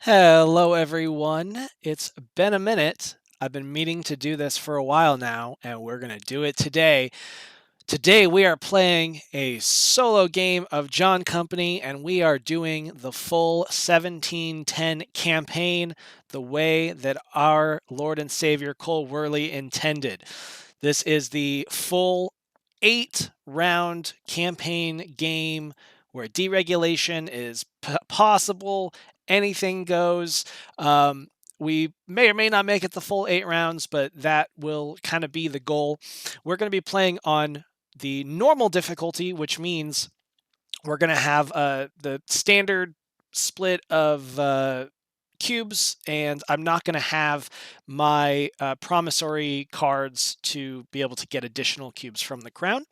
Hello, everyone. It's been a minute. I've been meaning to do this for a while now, and we're going to do it today. Today, we are playing a solo game of John Company, and we are doing the full 1710 campaign the way that our Lord and Savior Cole Worley intended. This is the full 8-round campaign game where deregulation is possible. Anything goes. We may or may not make it the full 8 rounds, but that will kind of be the goal. We're going to be playing on the normal difficulty, which means we're going to have the standard split of cubes, and I'm not going to have my promissory cards to be able to get additional cubes from the crown.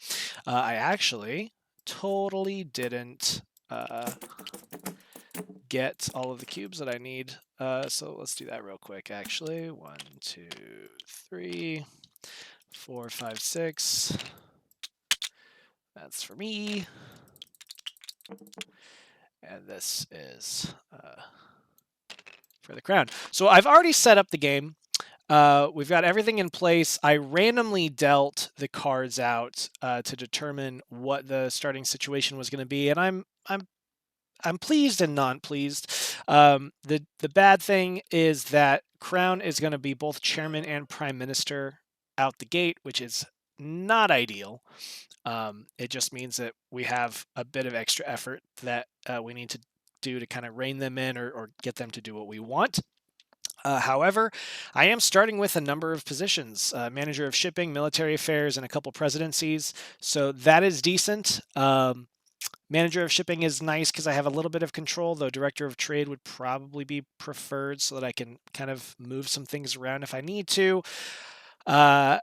I actually totally didn't get all of the cubes that I need. So let's do that real quick, actually. 1, 2, 3, 4, 5, 6. That's for me. And this is for the crown. So I've already set up the game. We've got everything in place. I randomly dealt the cards out to determine what the starting situation was going to be, and I'm pleased and not pleased. The bad thing is that Crown is going to be both chairman and prime minister out the gate, which is not ideal. It just means that we have a bit of extra effort that we need to do to kind of rein them in or get them to do what we want. However, I am starting with a number of positions, manager of shipping, military affairs, and a couple presidencies. So that is decent. Manager of shipping is nice because I have a little bit of control, though director of trade would probably be preferred so that I can kind of move some things around if I need to. Per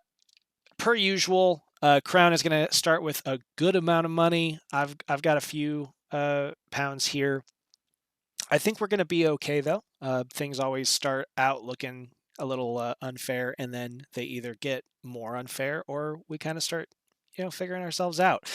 usual, Crown is going to start with a good amount of money. I've got a few pounds here. I think we're going to be okay, though. Things always start out looking a little unfair, and then they either get more unfair or we kind of start, figuring ourselves out.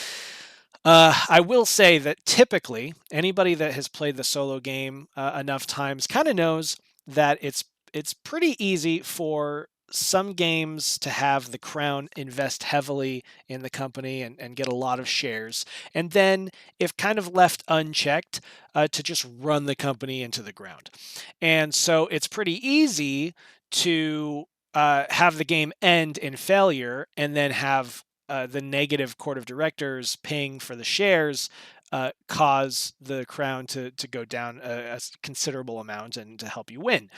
I will say that typically anybody that has played the solo game enough times kind of knows that it's pretty easy for some games to have the crown invest heavily in the company and get a lot of shares, and then if kind of left unchecked, to just run the company into the ground. And so it's pretty easy to have the game end in failure and then have the negative court of directors paying for the shares cause the crown to go down a considerable amount and to help you win.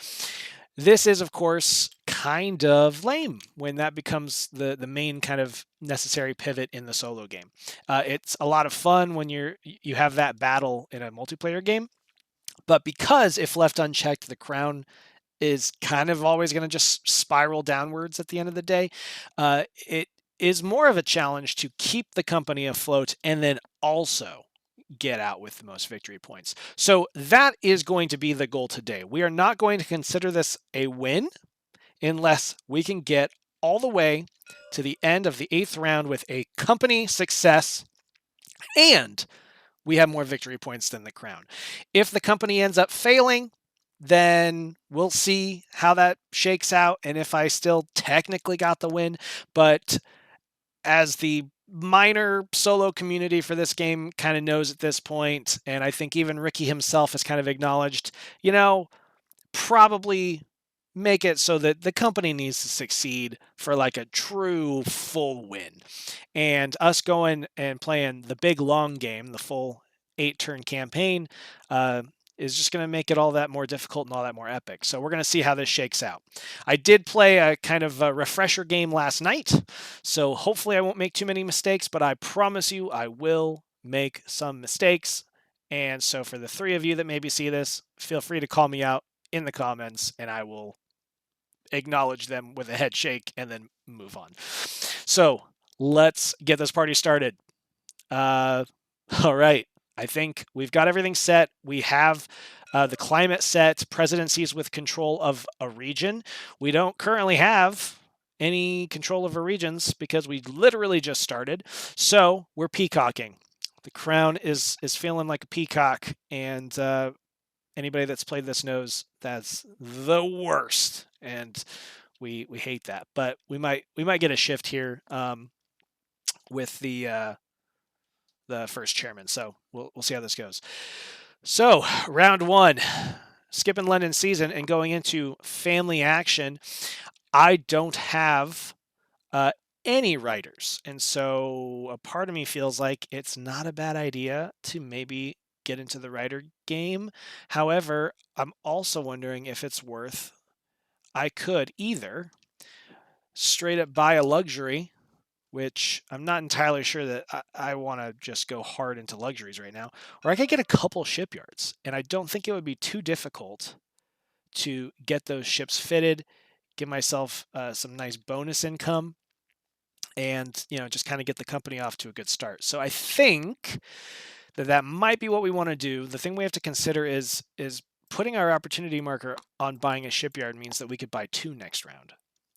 This is, of course, kind of lame when that becomes the main kind of necessary pivot in the solo game. It's a lot of fun when you have that battle in a multiplayer game, but because if left unchecked, the crown is kind of always going to just spiral downwards at the end of the day. It is more of a challenge to keep the company afloat and then also get out with the most victory points. So that is going to be the goal today. We are not going to consider this a win unless we can get all the way to the end of the 8th round with a company success and we have more victory points than the crown. If the company ends up failing, then we'll see how that shakes out and if I still technically got the win. But as the minor solo community for this game kind of knows at this point, and I think even Ricky himself has kind of acknowledged, probably make it so that the company needs to succeed for like a true full win. And us going and playing the big long game, the full 8-turn campaign, is just going to make it all that more difficult and all that more epic. So we're going to see how this shakes out. I did play a kind of a refresher game last night, so hopefully I won't make too many mistakes, but I promise you I will make some mistakes. And so for the 3 of you that maybe see this, feel free to call me out in the comments and I will acknowledge them with a head shake and then move on. So let's get this party started. All right. I think we've got everything set. We have the climate set, presidencies with control of a region. We don't currently have any control over regions because we literally just started. So we're peacocking. The crown is feeling like a peacock, and Anybody that's played this knows that's the worst, and we hate that. But we might get a shift here with the first chairman. So we'll see how this goes. So round one, skipping London season and going into family action. I don't have any writers, and so a part of me feels like it's not a bad idea to maybe get into the writer game. However, I'm also wondering if it's worth. I could either straight up buy a luxury, which I'm not entirely sure that I want to just go hard into luxuries right now, or I could get a couple shipyards, and I don't think it would be too difficult to get those ships fitted, give myself some nice bonus income, and just kind of get the company off to a good start. So I think that might be what we want to do. The thing we have to consider is putting our opportunity marker on buying a shipyard means that we could buy 2 next round.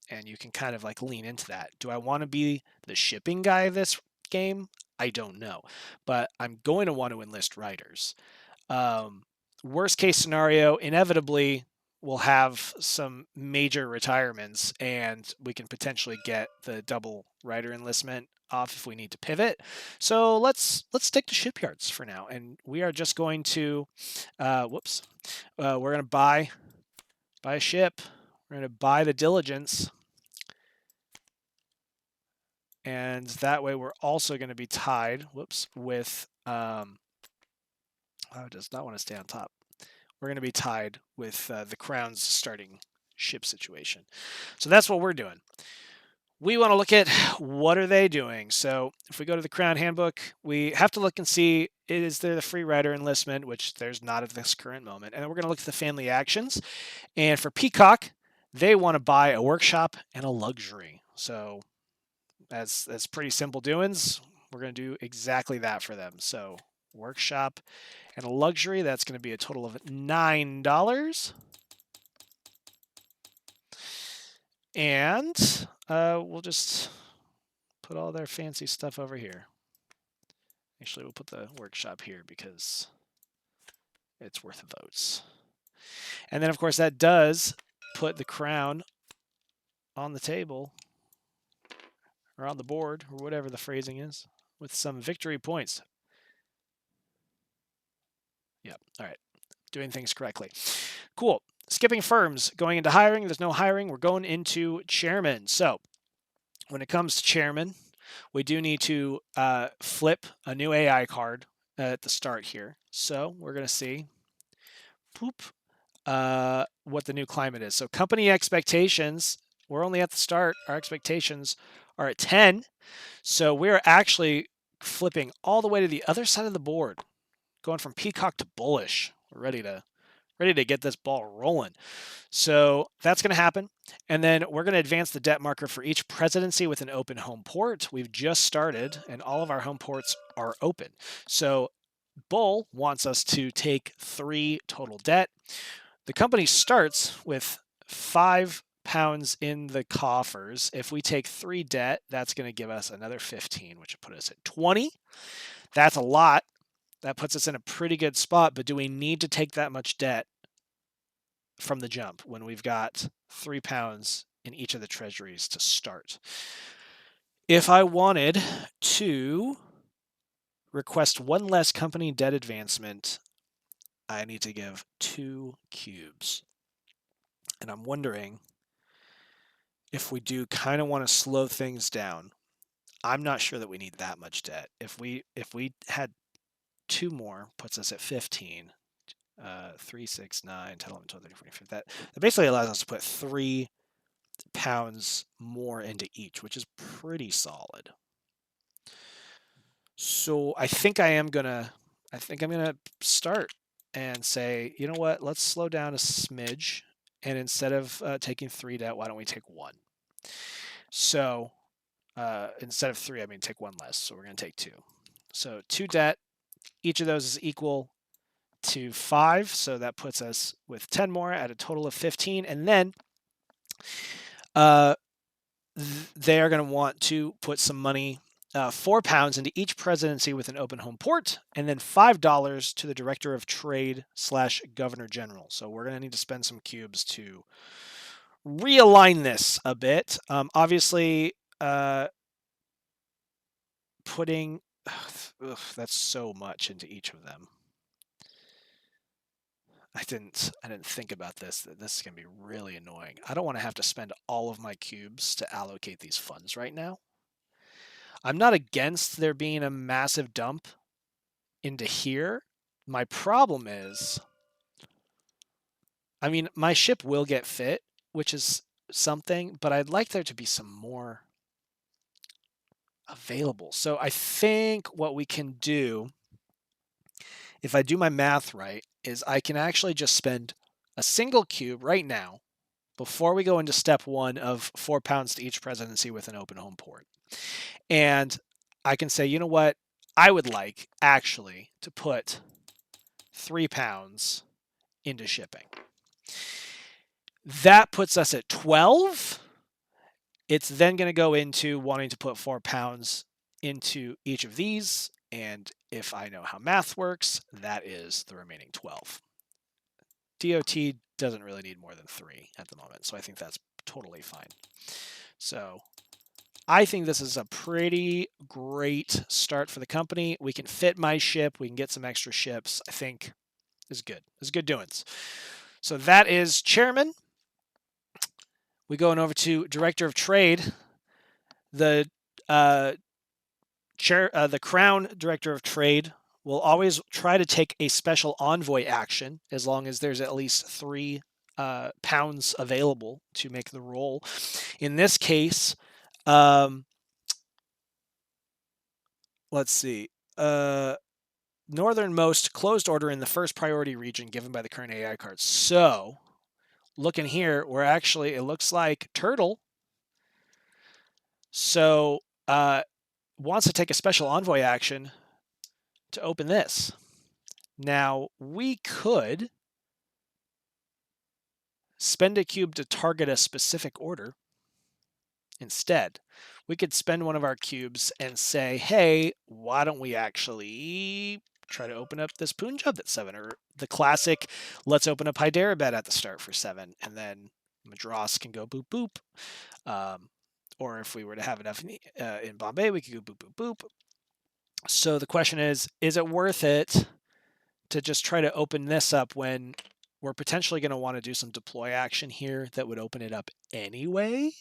And you can kind of like lean into that. Do I want to be the shipping guy of this game? I don't know. But I'm going to want to enlist writers. Worst case scenario, inevitably, we'll have some major retirements and we can potentially get the double writer enlistment off if we need to pivot. So let's stick to shipyards for now. And we are just going to, we're going to buy a ship. We're going to buy the Diligence. And that way we're also going to be tied, with, oh, it does not want to stay on top. We're going to be tied with the Crown's starting ship situation. So that's what we're doing. We want to look at what are they doing. So if we go to the Crown Handbook, we have to look and see, is there the free writer enlistment, which there's not at this current moment. And then we're going to look at the family actions. And for Peacock, they want to buy a workshop and a luxury. So that's pretty simple doings. We're going to do exactly that for them. So workshop and a luxury, that's going to be a total of $9. And we'll just put all their fancy stuff over here. Actually, we'll put the workshop here because it's worth votes. And then, of course, that does put the Crown on the table or on the board or whatever the phrasing is with some victory points. Yep. All right. Doing things correctly. Cool. Skipping firms, going into hiring. There's no hiring. We're going into chairman. So when it comes to chairman, we do need to flip a new AI card at the start here. So we're going to see what the new climate is. So company expectations, we're only at the start. Our expectations are at 10. So we're actually flipping all the way to the other side of the board, going from peacock to bullish. We're ready to get this ball rolling. So that's going to happen. And then we're going to advance the debt marker for each presidency with an open home port. We've just started and all of our home ports are open. So Bull wants us to take 3 total debt. The company starts with 5 pounds in the coffers. If we take 3 debt, that's going to give us another 15, which would put us at 20. That's a lot. That puts us in a pretty good spot, but do we need to take that much debt from the jump when we've got 3 pounds in each of the treasuries to start? If I wanted to request 1 less company debt advancement, I need to give 2 cubes. And I'm wondering if we do kind of want to slow things down. I'm not sure that we need that much debt. If we had 2 more, puts us at 15. 3, 6, 9, 10, 11, 12, 13, 14, 15. That basically allows us to put 3 pounds more into each, which is pretty solid. So I think I'm gonna start and say, you know what? Let's slow down a smidge, and instead of taking 3 debt, why don't we take 1? So instead of 3, take 1 less. So we're gonna take 2. So 2 debt. Each of those is equal to 5, so that puts us with 10 more at a total of 15, and then they are going to want to put some money £4 into each presidency with an open home port, and then $5 to the Director of Trade / Governor General. So we're going to need to spend some cubes to realign this a bit. Obviously, putting that's so much into each of them. I didn't think about this. This is going to be really annoying. I don't want to have to spend all of my cubes to allocate these funds right now. I'm not against there being a massive dump into here. My problem is, I mean, my ship will get fit, which is something, but I'd like there to be some more available. So I think what we can do, if I do my math right, is I can actually just spend a single cube right now before we go into step 1 of £4 to each presidency with an open home port. And I can say, you know what? I would like actually to put £3 into shipping. That puts us at 12. It's then going to go into wanting to put £4 into each of these. And if I know how math works, that is the remaining 12. DOT doesn't really need more than 3 at the moment, so I think that's totally fine. So I think this is a pretty great start for the company. We can fit my ship. We can get some extra ships. I think is good. It's good doings. So that is chairman. We going over to director of trade. The the Crown Director of Trade will always try to take a special envoy action as long as there's at least 3 pounds available to make the roll. In this case, let's see. Northernmost closed order in the first priority region given by the current AI cards. So, looking here, we're actually, it looks like Turtle. So, wants to take a special envoy action to open this. Now, we could spend a cube to target a specific order instead. We could spend one of our cubes and say, hey, why don't we actually try to open up this Punjab at 7, or the classic, let's open up Hyderabad at the start for 7, and then Madras can go boop boop. Or if we were to have enough in Bombay, we could go boop boop boop. So the question is it worth it to just try to open this up when we're potentially going to want to do some deploy action here that would open it up anyway?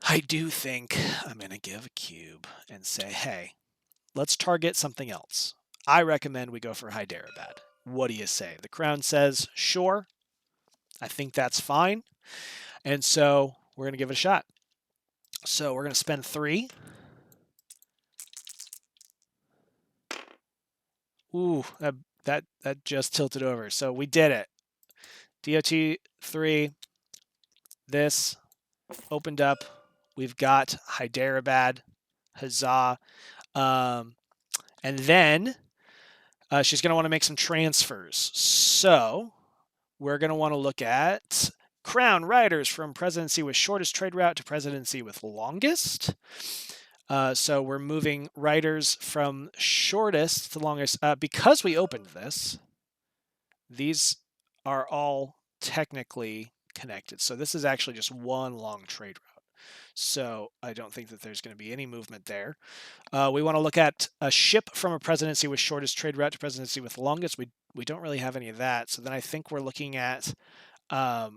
I do think I'm going to give a cube and say, hey, let's target something else. I recommend we go for Hyderabad. What do you say? The Crown says, sure. I think that's fine. And so we're going to give it a shot. So we're going to spend 3. Ooh, that just tilted over. So we did it. DOT 3. This opened up. We've got Hyderabad, Huzzah. And then she's going to want to make some transfers. So we're going to want to look at Crown riders from presidency with shortest trade route to presidency with longest. So we're moving riders from shortest to longest. Because we opened this, these are all technically connected. So this is actually just one long trade route. So I don't think that there's going to be any movement there. We want to look at a ship from a presidency with shortest trade route to presidency with longest. We don't really have any of that. So then I think we're looking at a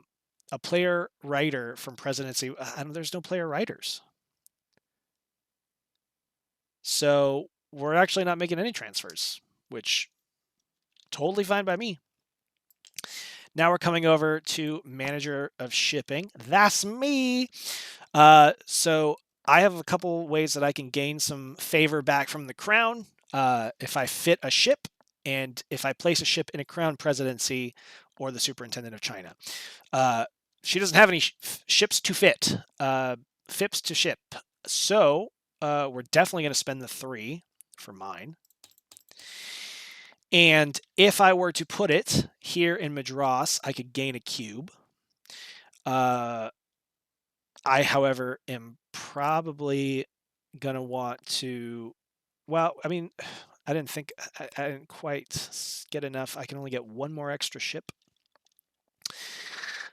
player writer from presidency. There's no player writers. So we're actually not making any transfers, which totally fine by me. Now we're coming over to manager of shipping. That's me. So I have a couple ways that I can gain some favor back from the Crown. If I fit a ship, and if I place a ship in a Crown presidency or the Superintendent of China. She doesn't have any ships to fit, FIPS to ship. So we're definitely going to spend the 3 for mine. And if I were to put it here in Madras, I could gain a cube. I, however, am probably going to want to, well, I mean, I didn't quite get enough. I can only get one more extra ship.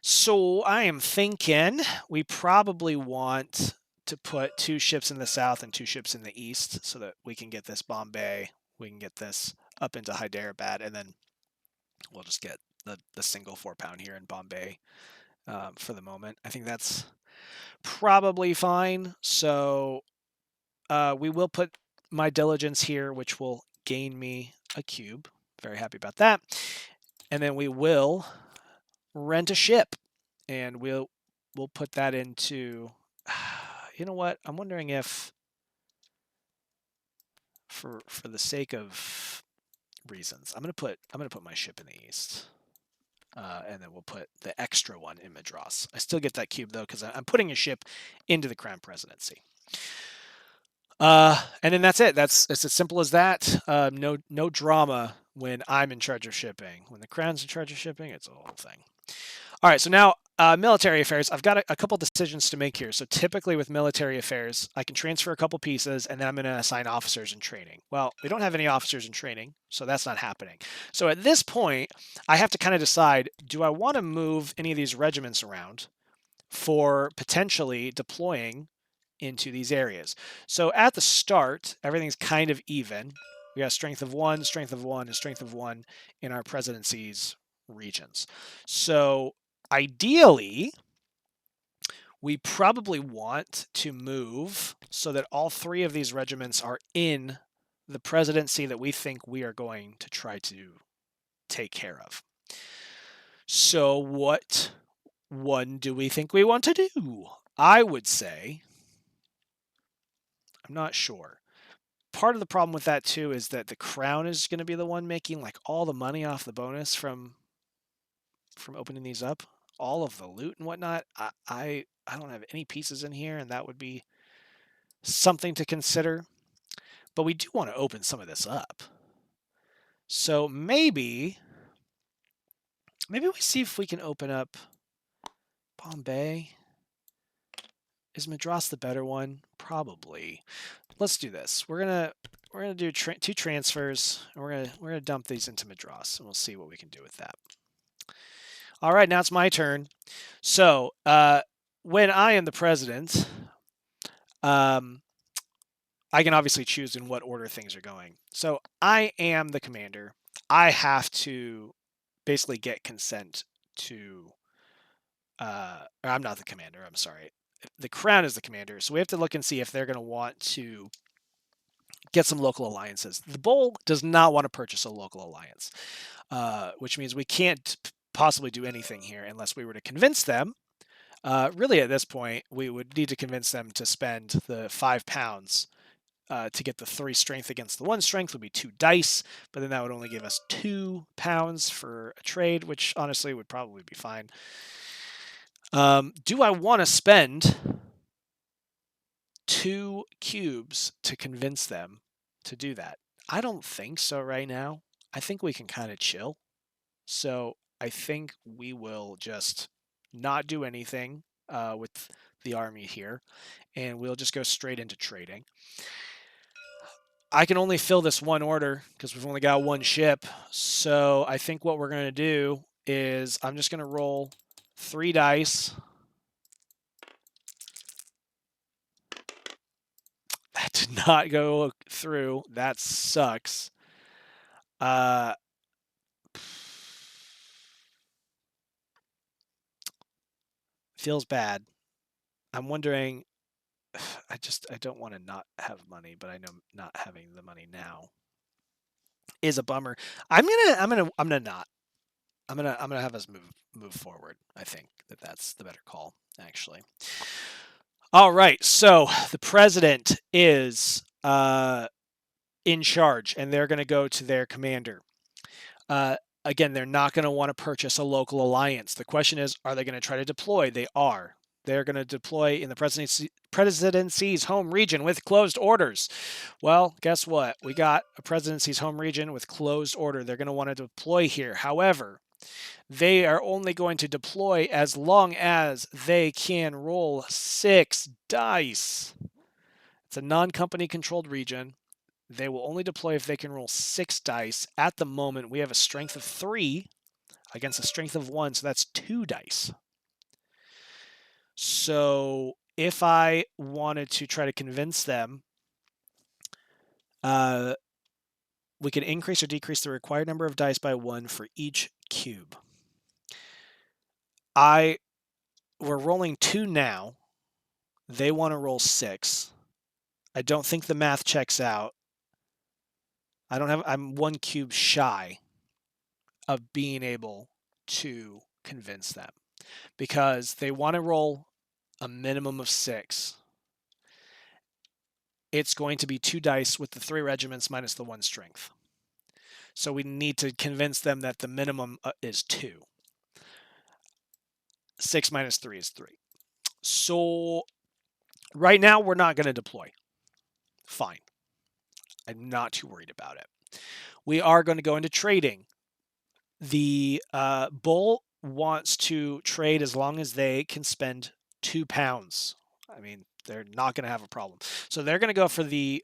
So I am thinking we probably want to put 2 ships in the south and 2 ships in the east so that we can get this Bombay, we can get this up into Hyderabad, and then we'll just get the single 4-pound here in Bombay for the moment. I think that's probably fine. So we will put my diligence here, which will gain me a cube. Very happy about that. And then we will rent a ship, and we'll put that into. You know what? I'm wondering if, for the sake of reasons, I'm gonna put my ship in the east. And then we'll put the extra one in Madras. I still get that cube though because I'm putting a ship into the Crown Presidency. And then that's it. It's as simple as that. No drama when I'm in charge of shipping. When the Crown's in charge of shipping, it's a whole thing. All right, so now military affairs. I've got a couple decisions to make here. So typically with military affairs, I can transfer a couple pieces, and then I'm going to assign officers in training. Well, we don't have any officers in training, so that's not happening. So at this point, I have to kind of decide, do I want to move any of these regiments around for potentially deploying into these areas? So at the start, everything's kind of even. We got strength of 1, strength of 1, and strength of 1 in our presidencies regions. So ideally, we probably want to move so that all 3 of these regiments are in the presidency that we think we are going to try to take care of. So what one do we think we want to do? I would say, I'm not sure. Part of the problem with that too is that the Crown is going to be the one making like all the money off the bonus from opening these up, all of the loot and whatnot. I don't have any pieces in here, and that would be something to consider. But we do want to open some of this up. So maybe we see if we can open up Bombay. Is Madras the better one? Probably. Let's do this. We're gonna do 2 transfers, and we're gonna dump these into Madras, and we'll see what we can do with that. All right, now it's my turn. So when I am the president, I can obviously choose in what order things are going. So I am the commander. I have to basically get consent to. I'm not the commander. I'm sorry. The Crown is the commander. So we have to look and see if they're going to want to get some local alliances. The Bull does not want to purchase a local alliance, which means we can't possibly do anything here unless we were to convince them. Really, at this point, we would need to convince them to spend the 5 pounds to get the 3 strength against the 1 strength. Would be 2 dice, but then that would only give us 2 pounds for a trade, which honestly would probably be fine. Do I want to spend 2 cubes to convince them to do that? I don't think so right now. I think we can kind of chill. So I think we will just not do anything with the army here, and we'll just go straight into trading. I can only fill this 1 order because we've only got 1 ship. So I think what we're going to do is I'm just going to roll 3 dice. That did not go through. That sucks. Feels bad. I'm wondering. I don't want to not have money, but I know not having the money now is a bummer. I'm gonna not. I'm gonna have us move forward. I think that's the better call, actually. All right. So the president is in charge, and they're going to go to their commander. Again, they're not going to want to purchase a local alliance. The question is, are they going to try to deploy? They are. They're going to deploy in the presidency's home region with closed orders. Well, guess what? We got a presidency's home region with closed order. They're going to want to deploy here. However, they are only going to deploy as long as they can roll 6 dice. It's a non-company controlled region. They will only deploy if they can roll 6 dice. At the moment, we have a strength of 3 against a strength of 1, so that's 2 dice. So if I wanted to try to convince them, we can increase or decrease the required number of dice by 1 for each cube. We're rolling 2 now. They want to roll 6. I don't think the math checks out. I'm 1 cube shy of being able to convince them because they want to roll a minimum of 6. It's going to be 2 dice with the 3 regiments minus the 1 strength. So we need to convince them that the minimum is 2. 6 minus 3 is 3. So right now we're not going to deploy. Fine. I'm not too worried about it. We are going to go into trading. The bull wants to trade as long as they can spend 2 pounds. I mean, they're not going to have a problem. So they're going to go for the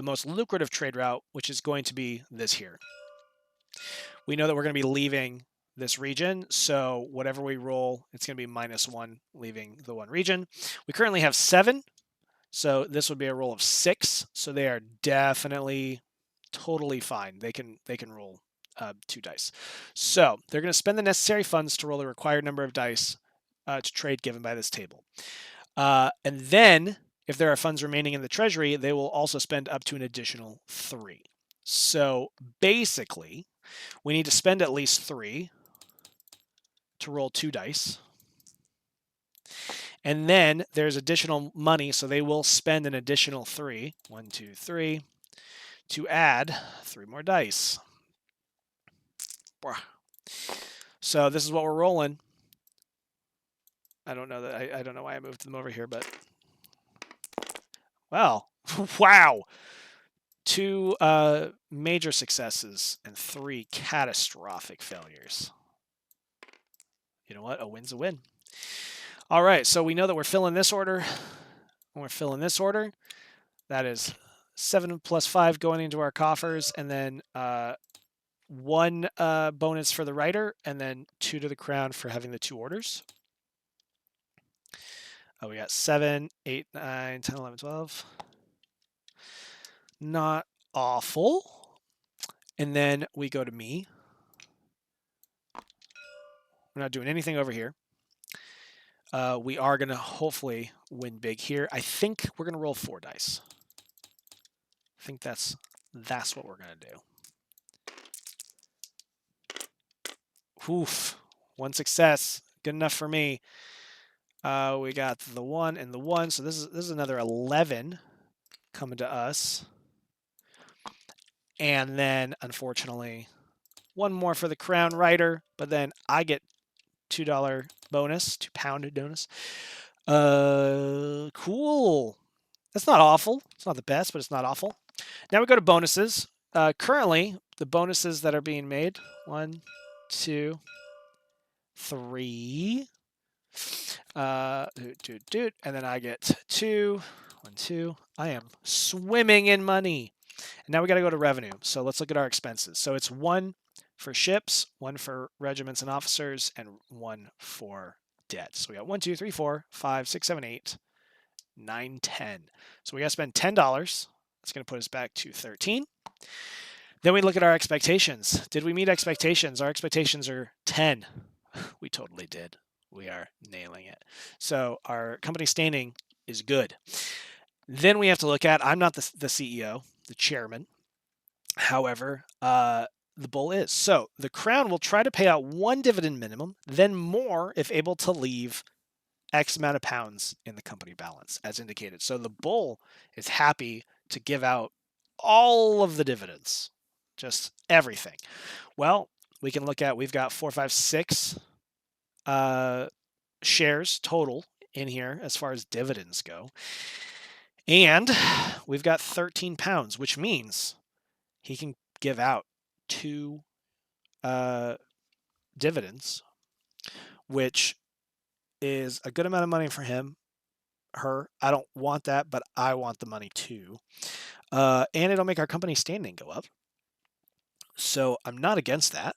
most lucrative trade route, which is going to be this here. We know that we're going to be leaving this region, so whatever we roll, it's going to be -1 leaving the 1 region. We currently have 7, so this would be a roll of 6. So they are definitely totally fine. They can roll 2 dice. So they're going to spend the necessary funds to roll the required number of dice to trade given by this table. And then, if there are funds remaining in the treasury, they will also spend up to an additional 3. So basically, we need to spend at least 3 to roll 2 dice. And then there's additional money, so they will spend an additional 3, 1, 2, 3, to add 3 more dice. So this is what we're rolling. I don't know why I moved them over here, but well, wow. 2 major successes and 3 catastrophic failures. You know what? A win's a win. All right, so we know that we're filling this order. When we're filling this order, that is 7 plus 5 going into our coffers, and then 1 bonus for the writer, and then 2 to the crown for having the 2 orders. We got 7, 8, 9, 10, 11, 12. Not awful. And then we go to me. We're not doing anything over here. We are going to hopefully win big here. I think we're going to roll 4 dice. I think that's what we're going to do. Oof. 1 success. Good enough for me. We got the 1 and the 1. So this is another 11 coming to us. And then, unfortunately, 1 more for the crown rider. But then I get $2 bonus, £2 bonus. Cool. That's not awful. It's not the best, but it's not awful. Now we go to bonuses. Currently, the bonuses that are being made, 1, 2, 3. And then I get 2, 1, 2. I am swimming in money. And now we got to go to revenue. So let's look at our expenses. So it's 1 for ships, 1 for regiments and officers, and 1 for debt. So we got 1, 2, 3, 4, 5, 6, 7, 8, 9, 10. So we got to spend $10. That's going to put us back to 13. Then we look at our expectations. Did we meet expectations? Our expectations are 10. We totally did. We are nailing it. So our company standing is good. Then we have to look at, I'm not the CEO, the chairman. However, the bull is. So the crown will try to pay out 1 dividend minimum, then more if able to leave X amount of pounds in the company balance, as indicated. So the bull is happy to give out all of the dividends, just everything. Well, we can look at, we've got 4, 5, 6 shares total in here as far as dividends go. And we've got 13 pounds, which means he can give out 2 dividends, which is a good amount of money for him. her. I don't want that, but I want the money too. And it'll make our company standing go up. So I'm not against that.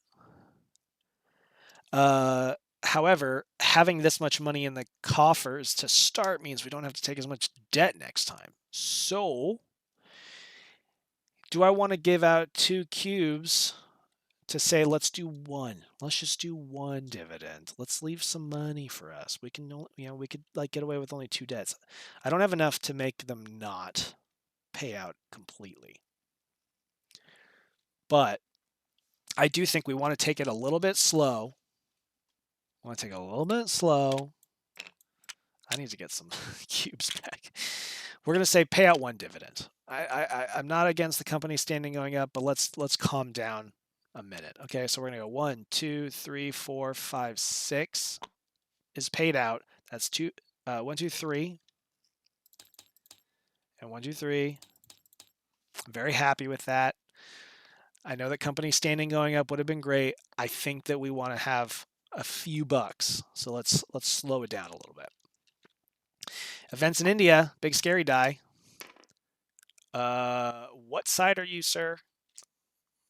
However, having this much money in the coffers to start means we don't have to take as much debt next time. So, do I want to give out 2 cubes to say let's do one? Let's just do one dividend. Let's leave some money for us. We can, we could like get away with only 2 debts. I don't have enough to make them not pay out completely. But I do think we want to take it a little bit slow. I want to take it a little bit slow. I need to get some cubes back. We're going to say pay out 1 dividend. I'm not against the company standing going up, but let's calm down a minute. Okay, so we're going to go 1, 2, 3, 4, 5, 6 is paid out. That's 1, 2, 3, and 1, 2, 3. I'm very happy with that. I know that company standing going up would have been great. I think that we want to have a few bucks, so let's slow it down a little bit. Events in India, big scary die. What side are you, sir?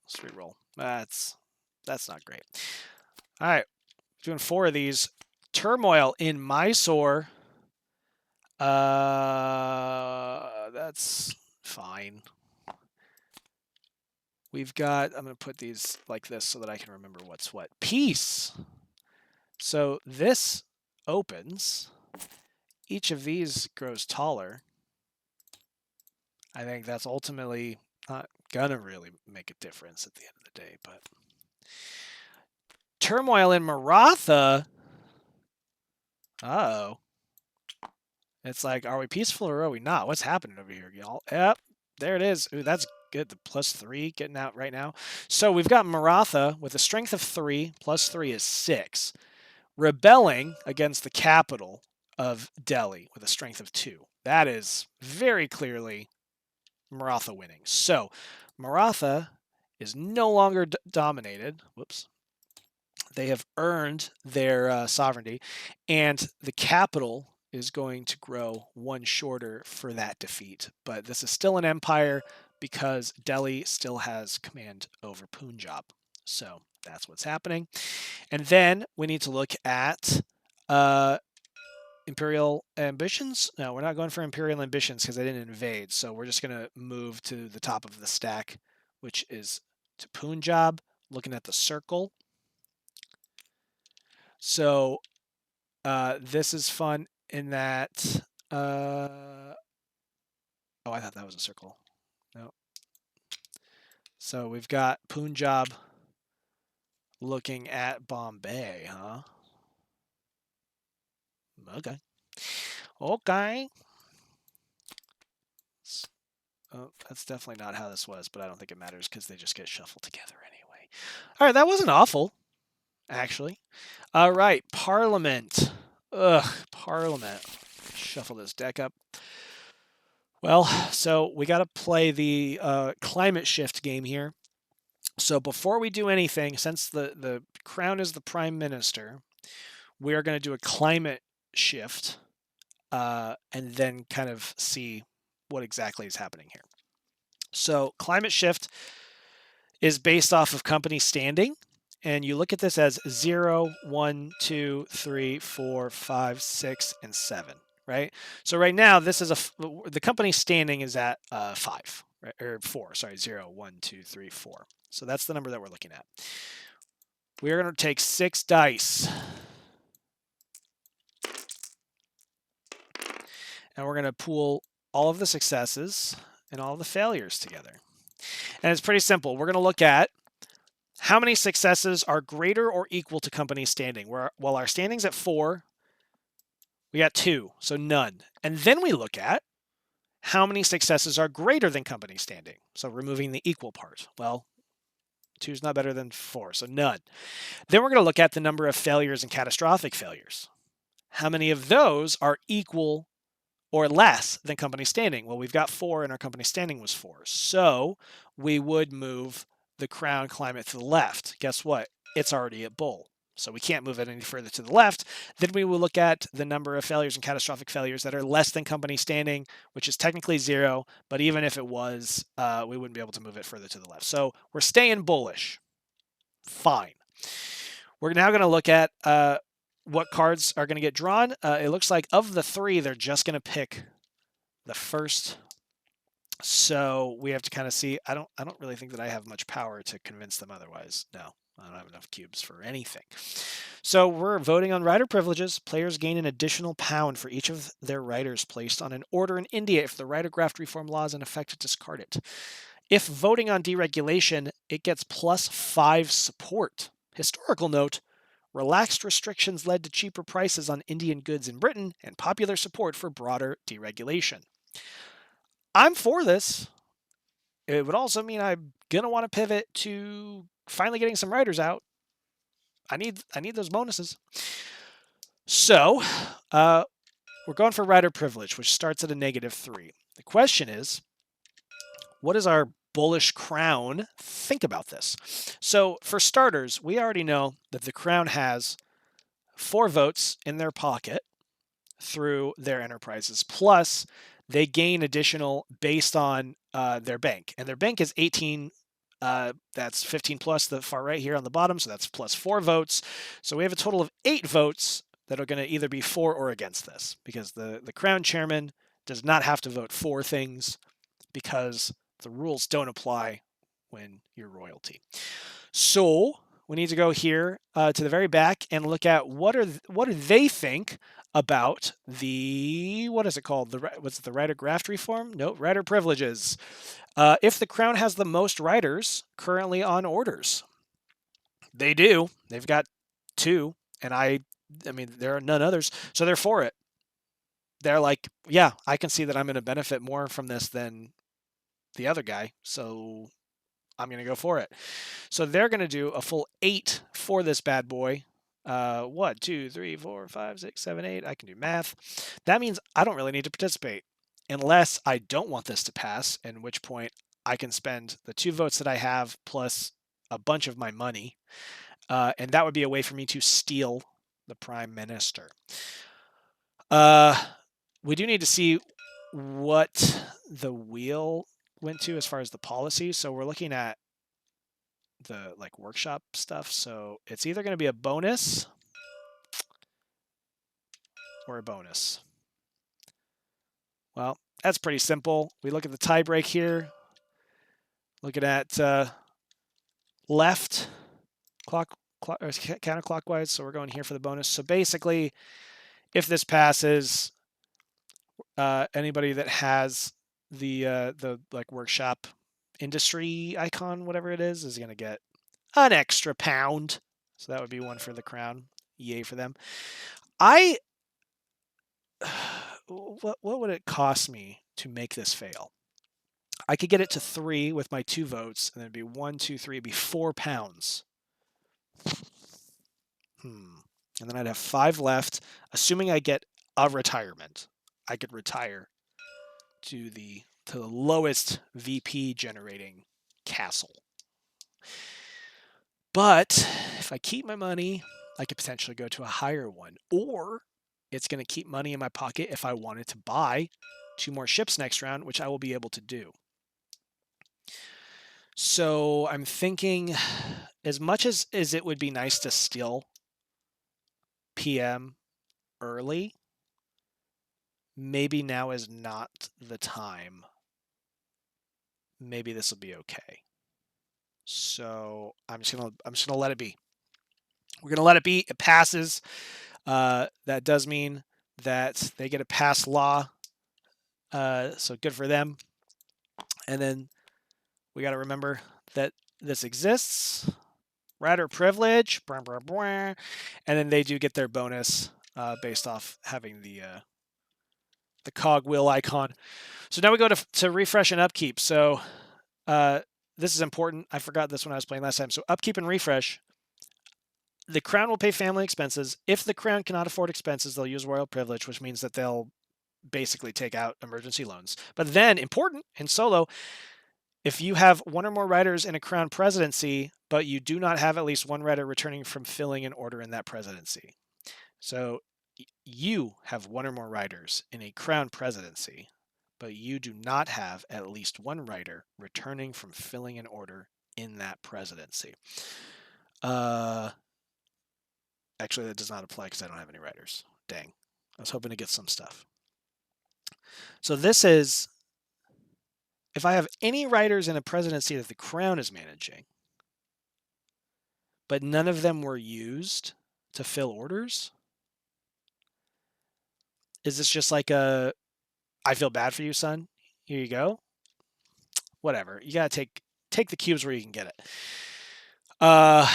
Let's reroll. That's not great. All right, doing 4 of these. Turmoil in Mysore. That's fine. We've got, I'm going to put these like this so that I can remember what's what. Peace. So this opens. Each of these grows taller. I think that's ultimately not gonna really make a difference at the end of the day, but turmoil in Maratha. Uh-oh. It's like, are we peaceful or are we not? What's happening over here, y'all? Yep, there it is. Ooh, that's good. The +3 getting out right now. So we've got Maratha with a strength of 3. +3 is 6. Rebelling against the capital of Delhi with a strength of 2. That is very clearly Maratha winning. So Maratha is no longer dominated. Whoops. They have earned their sovereignty, and the capital is going to grow 1 shorter for that defeat. But this is still an empire because Delhi still has command over Punjab. So that's what's happening. And then we need to look at imperial ambitions. No, we're not going for imperial ambitions because they didn't invade. So we're just going to move to the top of the stack, which is to Punjab, looking at the circle. So this is fun in that... oh, I thought that was a circle. No. So we've got Punjab looking at Bombay, huh? Okay. Okay. Oh, that's definitely not how this was, but I don't think it matters because they just get shuffled together anyway. All right, that wasn't awful, actually. All right, Parliament. Ugh, Parliament. Shuffle this deck up. Well, so we got to play the climate shift game here. So before we do anything, since the crown is the prime minister, we are going to do a climate shift and then kind of see what exactly is happening here. So climate shift is based off of company standing. And you look at this as 0, 1, 2, 3, 4, 5, 6, and 7, right? So right now, this is the company standing is at 5, right? Or 4, sorry, 0, 1, 2, 3, 4. So that's the number that we're looking at. We are going to take 6 dice. And we're going to pool all of the successes and all of the failures together. And it's pretty simple. We're going to look at how many successes are greater or equal to company standing. While our standing's at 4, we got 2, so none. And then we look at how many successes are greater than company standing. So removing the equal part. Well, 2 is not better than 4, so none. Then we're going to look at the number of failures and catastrophic failures. How many of those are equal or less than company standing? Well, we've got 4 and our company standing was 4. So we would move the crown climate to the left. Guess what? It's already at bull. So we can't move it any further to the left. Then we will look at the number of failures and catastrophic failures that are less than company standing, which is technically 0, but even if it was, we wouldn't be able to move it further to the left. So we're staying bullish. Fine. We're now going to look at what cards are going to get drawn. It looks like of the 3, they're just going to pick the first. So we have to kind of see. I don't really think that I have much power to convince them otherwise. No, I don't have enough cubes for anything. So we're voting on rider privileges. Players gain an additional £1 for each of their riders placed on an order in India. If the rider graft reform law is in effect, discard it. If voting on deregulation, it gets +5 support. Historical note, relaxed restrictions led to cheaper prices on Indian goods in Britain and popular support for broader deregulation. I'm for this. It would also mean I'm going to want to pivot to finally getting some riders out. I need those bonuses. So we're going for rider privilege, which starts at a -3. The question is, what does our bullish crown think about this? So for starters, we already know that the crown has 4 votes in their pocket through their enterprises, plus they gain additional based on their bank, and their bank is 18. That's 15 plus the far right here on the bottom, so that's +4 votes. So we have a total of 8 votes that are going to either be for or against this, because the crown chairman does not have to vote for things because the rules don't apply when you're royalty. So we need to go here to the very back and look at what do they think about the, what is it called? What's the rider graft reform? No, rider privileges. If the crown has the most riders currently on orders, they do. They've got 2, and I mean there are none others, so they're for it. They're like, yeah, I can see that I'm going to benefit more from this than the other guy, so I'm going to go for it. So they're going to do a full 8 for this bad boy. 1, 2, 3, 4, 5, 6, 7, 8. I can do math. That means I don't really need to participate unless I don't want this to pass, in which point I can spend the 2 votes that I have plus a bunch of my money. And that would be a way for me to steal the prime minister. We do need to see what the wheel went to as far as the policy. So we're looking at the workshop stuff. So it's either going to be a bonus or a bonus. Well, that's pretty simple. We look at the tie break here. Looking at left or counterclockwise. So we're going here for the bonus. So basically, if this passes, anybody that has the workshop industry icon, whatever it is going to get an extra £1. So that would be 1 for the crown. Yay for them. What would it cost me to make this fail? I could get it to 3 with my 2 votes, and then it'd be 1, 2, 3. It'd be £4. And then I'd have 5 left, assuming I get a retirement. I could retire to the lowest VP generating castle. But if I keep my money, I could potentially go to a higher one, or it's going to keep money in my pocket if I wanted to buy 2 more ships next round, which I will be able to do. So I'm thinking, as much as it would be nice to steal PM early, maybe now is not the time. Maybe this will be okay. So I'm just gonna let it be. We're gonna let it be. It passes. That does mean that they get a pass law. So good for them. And then we got to remember that this exists. Rider privilege. And then they do get their bonus based off having the cogwheel icon. So now we go to refresh and upkeep. So this is important. I forgot this when I was playing last time. So upkeep and refresh. The crown will pay family expenses. If the crown cannot afford expenses, they'll use royal privilege, which means that they'll basically take out emergency loans. But then, important in solo, If you have one or more writers in a crown presidency, but you do not have at least one writer returning from filling an order in that presidency. So you have one or more writers in a crown presidency, but you do not have at least one writer returning from filling an order in that presidency. Actually, that does not apply because I don't have any writers. Dang. I was hoping to get some stuff. So this is, if I have any writers in a presidency that the crown is managing, but none of them were used to fill orders, is this just like a, I feel bad for you, son? Here you go. Whatever. You gotta take the cubes where you can get it. All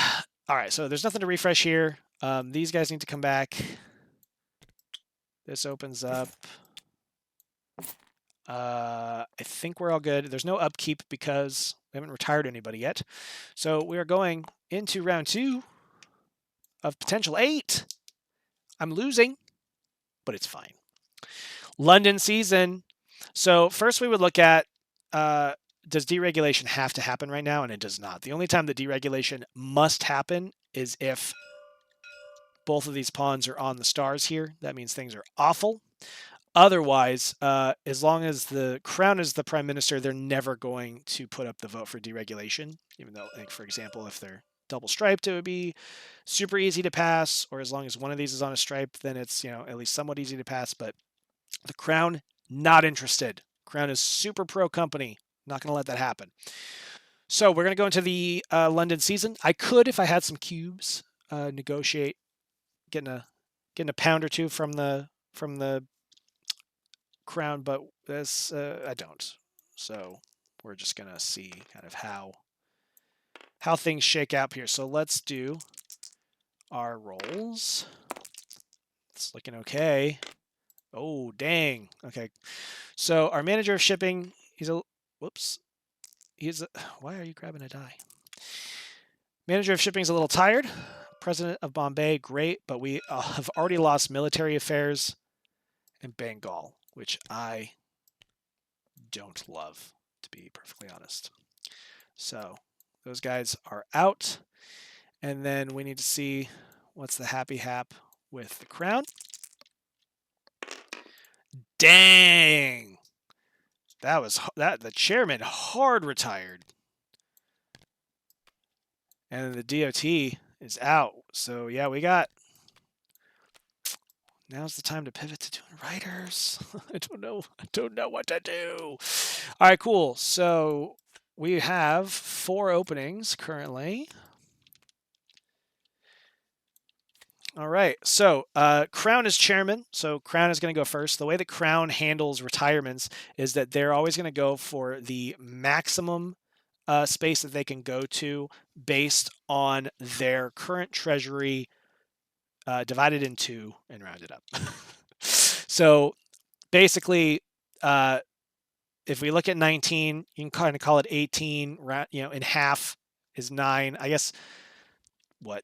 right. So there's nothing to refresh here. These guys need to come back. This opens up. I think we're all good. There's no upkeep because we haven't retired anybody yet. So we are going into round 2 of potential 8. I'm losing, but it's fine. London season. So first we would look at, does deregulation have to happen right now? And it does not. The only time that deregulation must happen is if both of these pawns are on the stars here. That means things are awful. Otherwise, as long as the crown is the prime minister, they're never going to put up the vote for deregulation, even though, like, for example, if they're double striped, it would be super easy to pass, or as long as one of these is on a stripe, then it's, at least somewhat easy to pass. But the crown, not interested. Crown is super pro company. Not going to let that happen. So we're going to go into the London season. I could, if I had some cubes, negotiate getting a pound or two from the crown, but this I don't. So we're just gonna see kind of how things shake out here. So let's do our rolls. It's looking okay. Oh, dang. Okay. So our manager of shipping, why are you grabbing a die? Manager of shipping is a little tired. President of Bombay, great, but we have already lost military affairs and Bengal, which I don't love, to be perfectly honest. So those guys are out. And then we need to see what's the happy hap with the crown. Dang! That was the chairman hard retired. And the DOT is out. So yeah, now's the time to pivot to doing writers. I don't know what to do. All right, cool. So we have 4 openings currently. All right. So Crown is chairman. So Crown is going to go first. The way that Crown handles retirements is that they're always going to go for the maximum space that they can go to based on their current treasury divided in 2 and rounded up. So basically, if we look at 19, you can kind of call it 18, in half is 9. I guess what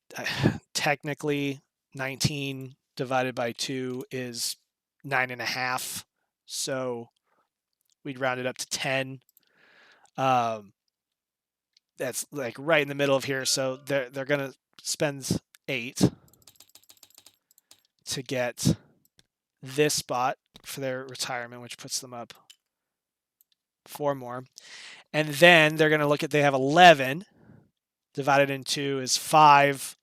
technically 19 divided by 2 is 9.5. So we'd round it up to 10. That's like right in the middle of here. So they're going to spend 8 to get this spot for their retirement, which puts them up 4 more. And then they're going to look at, they have 11 divided in 2 is 5.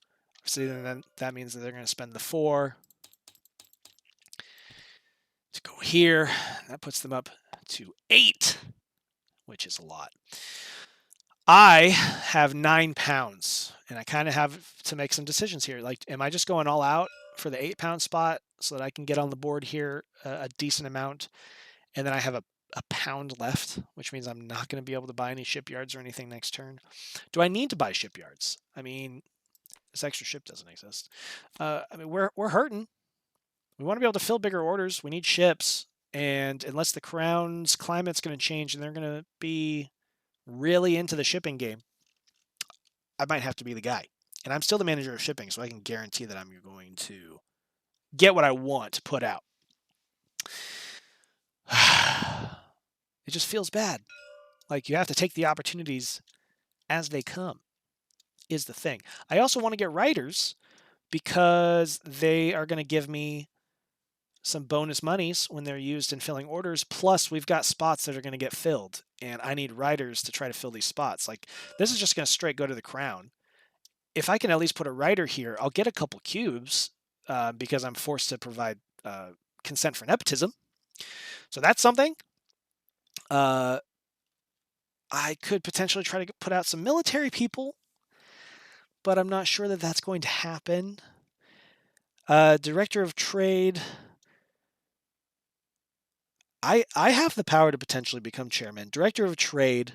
So then that means that they're going to spend the 4 to go here. That puts them up to 8, which is a lot. I have 9 pounds, and I kind of have to make some decisions here. Like, am I just going all out for the 8-pound spot so that I can get on the board here a decent amount, and then I have a pound left, which means I'm not going to be able to buy any shipyards or anything next turn? Do I need to buy shipyards? I mean, this extra ship doesn't exist. I mean, we're hurting. We want to be able to fill bigger orders. We need ships, and unless the crown's climate's going to change and they're going to be really into the shipping game, I might have to be the guy. And I'm still the manager of shipping, so I can guarantee that I'm going to get what I want to put out. It just feels bad. Like, you have to take the opportunities as they come, is the thing. I also want to get writers because they are going to give me some bonus monies when they're used in filling orders. Plus, we've got spots that are going to get filled, and I need writers to try to fill these spots. Like, this is just going to straight go to the crown. If I can at least put a writer here, I'll get a couple cubes because I'm forced to provide consent for nepotism. So that's something. I could potentially try to put out some military people, but I'm not sure that that's going to happen. Director of Trade. I have the power to potentially become chairman. Director of Trade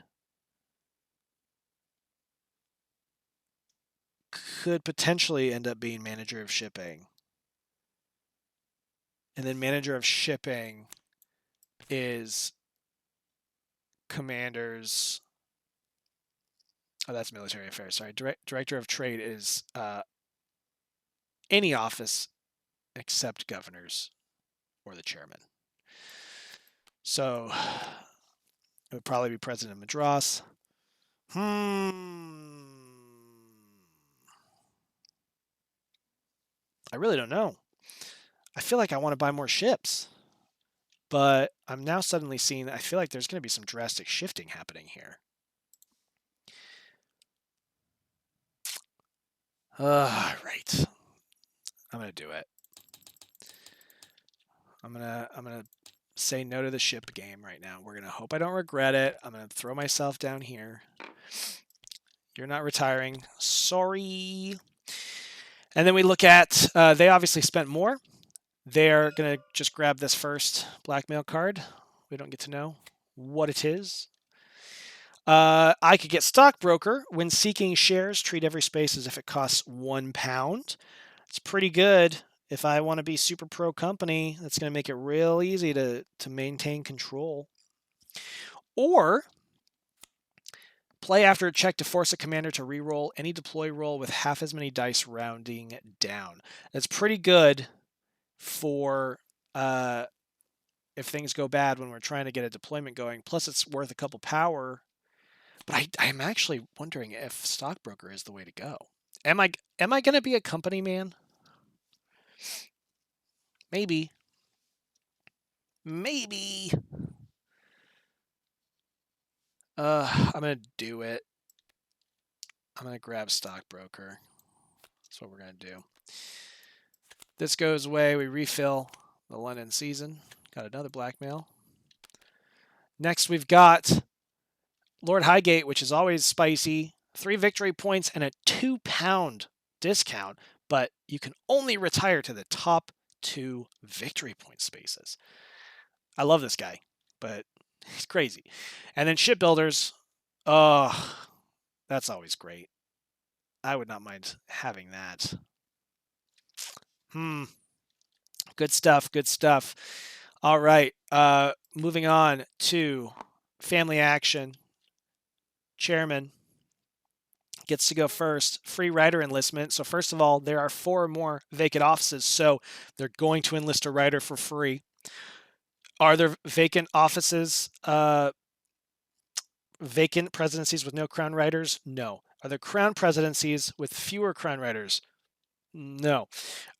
could potentially end up being manager of shipping. And then manager of shipping is commanders. Oh, that's military affairs. Sorry. Director of Trade is any office except governors or the chairman. So it would probably be President of Madras. I really don't know. I feel like I want to buy more ships. But I'm now suddenly seeing, I feel like there's going to be some drastic shifting happening here. Right. I'm going to do it. I'm going to say no to the ship game right now. We're going to hope I don't regret it. I'm going to throw myself down here. You're not retiring. Sorry. And then we look at, they obviously spent more. They're going to just grab this first blackmail card. We don't get to know what it is. I could get stockbroker. When seeking shares, treat every space as if it costs £1. It's pretty good. If I want to be super pro company, that's going to make it real easy to maintain control. Or play after a check to force a commander to reroll any deploy roll with half as many dice rounding down. That's pretty good for if things go bad when we're trying to get a deployment going. Plus, it's worth a couple power. But I'm actually wondering if stockbroker is the way to go. Am I going to be a company man? Maybe. Maybe. I'm going to do it. I'm going to grab stockbroker. That's what we're going to do. This goes away. We refill the London season. Got another blackmail. Next, we've got Lord Highgate, which is always spicy. 3 victory points and a £2 discount, but you can only retire to the top 2 victory point spaces. I love this guy, but he's crazy. And then shipbuilders, oh, that's always great. I would not mind having that. Good stuff, good stuff. All right, moving on to family action. Chairman gets to go first. Free writer enlistment. So first of all, there are 4 or more vacant offices, so they're going to enlist a writer for free. Are there vacant offices, vacant presidencies with no crown writers? No. Are there crown presidencies with fewer crown writers? No.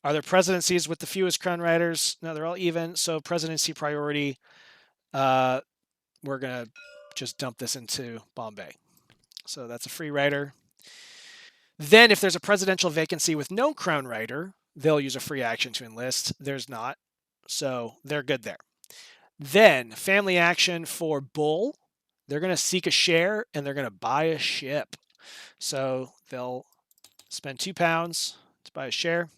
Are there presidencies with the fewest crown writers? No, they're all even. So presidency priority, we're going to just dump this into Bombay. So that's a free writer. Then if there's a presidential vacancy with no crown writer, they'll use a free action to enlist. There's not. So they're good there. Then family action for Bull. They're going to seek a share and they're going to buy a ship. So they'll spend £2 to buy a share.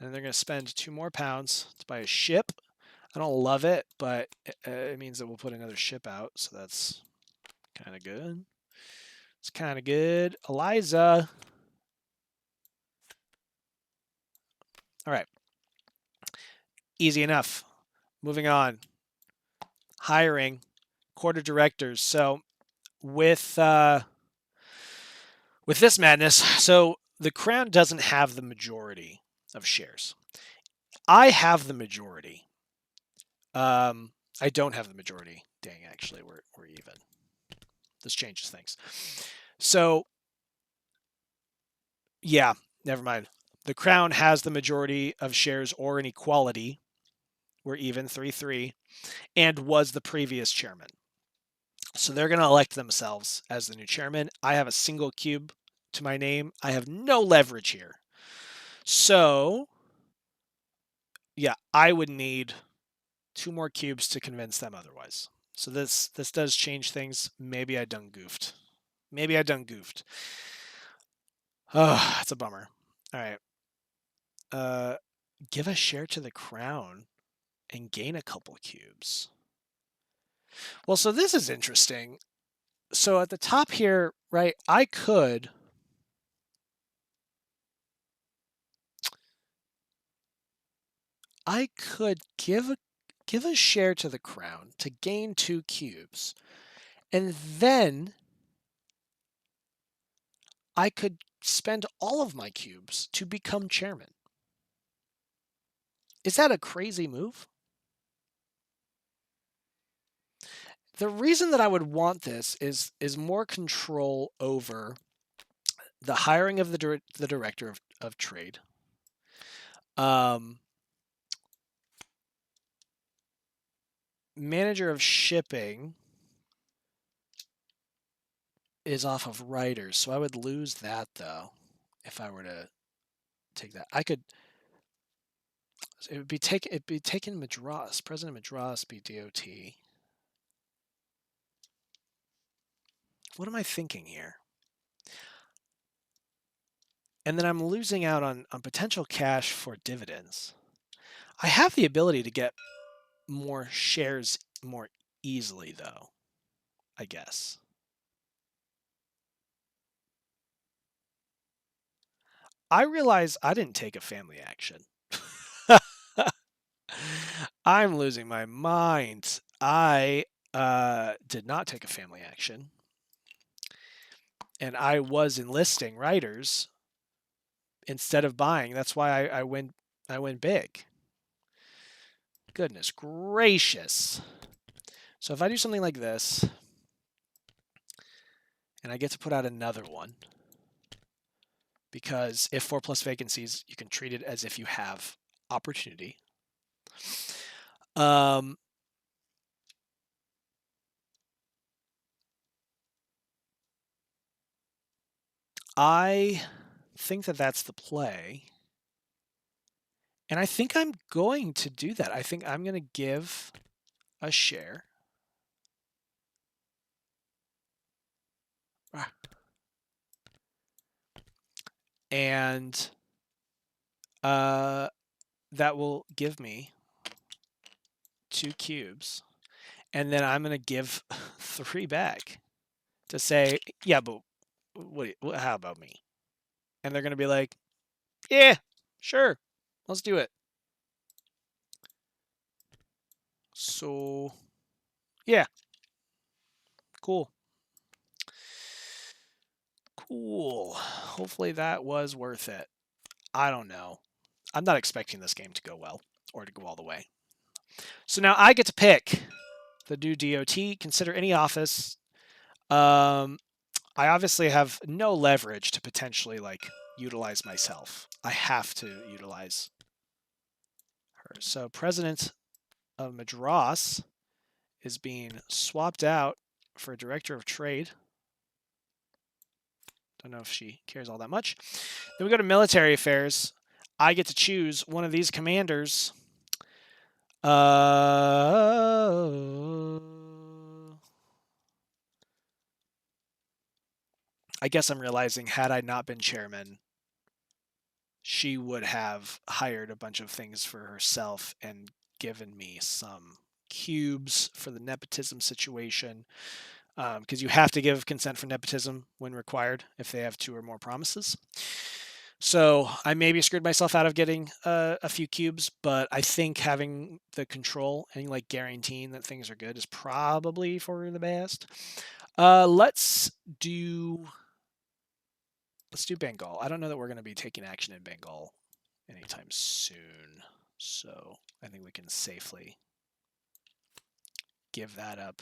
And they're going to spend 2 more pounds to buy a ship. I don't love it, but it means that we'll put another ship out. So that's kind of good. It's kind of good. Eliza. All right. Easy enough. Moving on. Hiring court of directors. So with this madness, so the crown doesn't have the majority of shares. I have the majority. I don't have the majority. Dang, actually, we're even. this changes things. So, yeah, never mind. The Crown has the majority of shares or an equality. We're even 3-3, and was the previous chairman. So they're going to elect themselves as the new chairman. I have a single cube to my name. I have no leverage here. So, yeah, I would need 2 more cubes to convince them otherwise. So this does change things. Maybe I done goofed. Oh, it's a bummer. All right. Give a share to the Crown and gain a couple cubes. Well, so this is interesting. So at the top here, right, I could give a share to the Crown to gain 2 cubes. And then I could spend all of my cubes to become chairman. Is that a crazy move? The reason that I would want this is more control over the hiring of the director of trade. Manager of shipping is off of writers, so I would lose that though if I were to take that. I could. It would be taken Madras. President Madras be DOT. What am I thinking here? And then I'm losing out on potential cash for dividends. I have the ability to get more shares more easily, though, I guess. I realize I didn't take a family action. I'm losing my mind. I did not take a family action. And I was enlisting writers instead of buying. That's why I went big. Goodness gracious. So if I do something like this, and I get to put out another one, because if 4+ vacancies, you can treat it as if you have opportunity. I think that that's the play. And I think I'm going to do that. I think I'm going to give a share. And that will give me 2 cubes. And then I'm going to give 3 back to say, yeah, but how about me? And they're going to be like, yeah, sure, let's do it. So, yeah, cool. Hopefully that was worth it. I don't know. I'm not expecting this game to go well or to go all the way. So now I get to pick the new DOT, consider any office. I obviously have no leverage to potentially utilize myself. I have to utilize her. So President of Madras is being swapped out for Director of Trade. Don't know if she cares all that much. Then we go to military affairs. I get to choose one of these commanders. I guess I'm realizing, had I not been chairman, she would have hired a bunch of things for herself and given me some cubes for the nepotism situation, because you have to give consent for nepotism when required if they have 2 or more promises. So I maybe screwed myself out of getting a few cubes, but I think having the control and guaranteeing that things are good is probably for the best. Let's do Bengal. I don't know that we're going to be taking action in Bengal anytime soon, so I think we can safely give that up.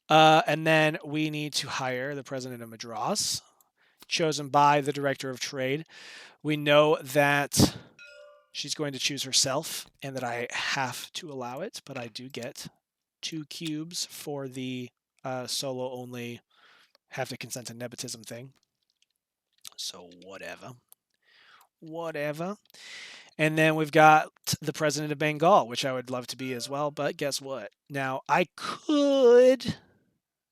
And then we need to hire the president of Madras, chosen by the director of trade. We know that she's going to choose herself and that I have to allow it, but I do get 2 cubes for the solo only, have to consent to nepotism thing. So whatever. Whatever. And then we've got the president of Bengal, which I would love to be as well, but guess what? Now I could.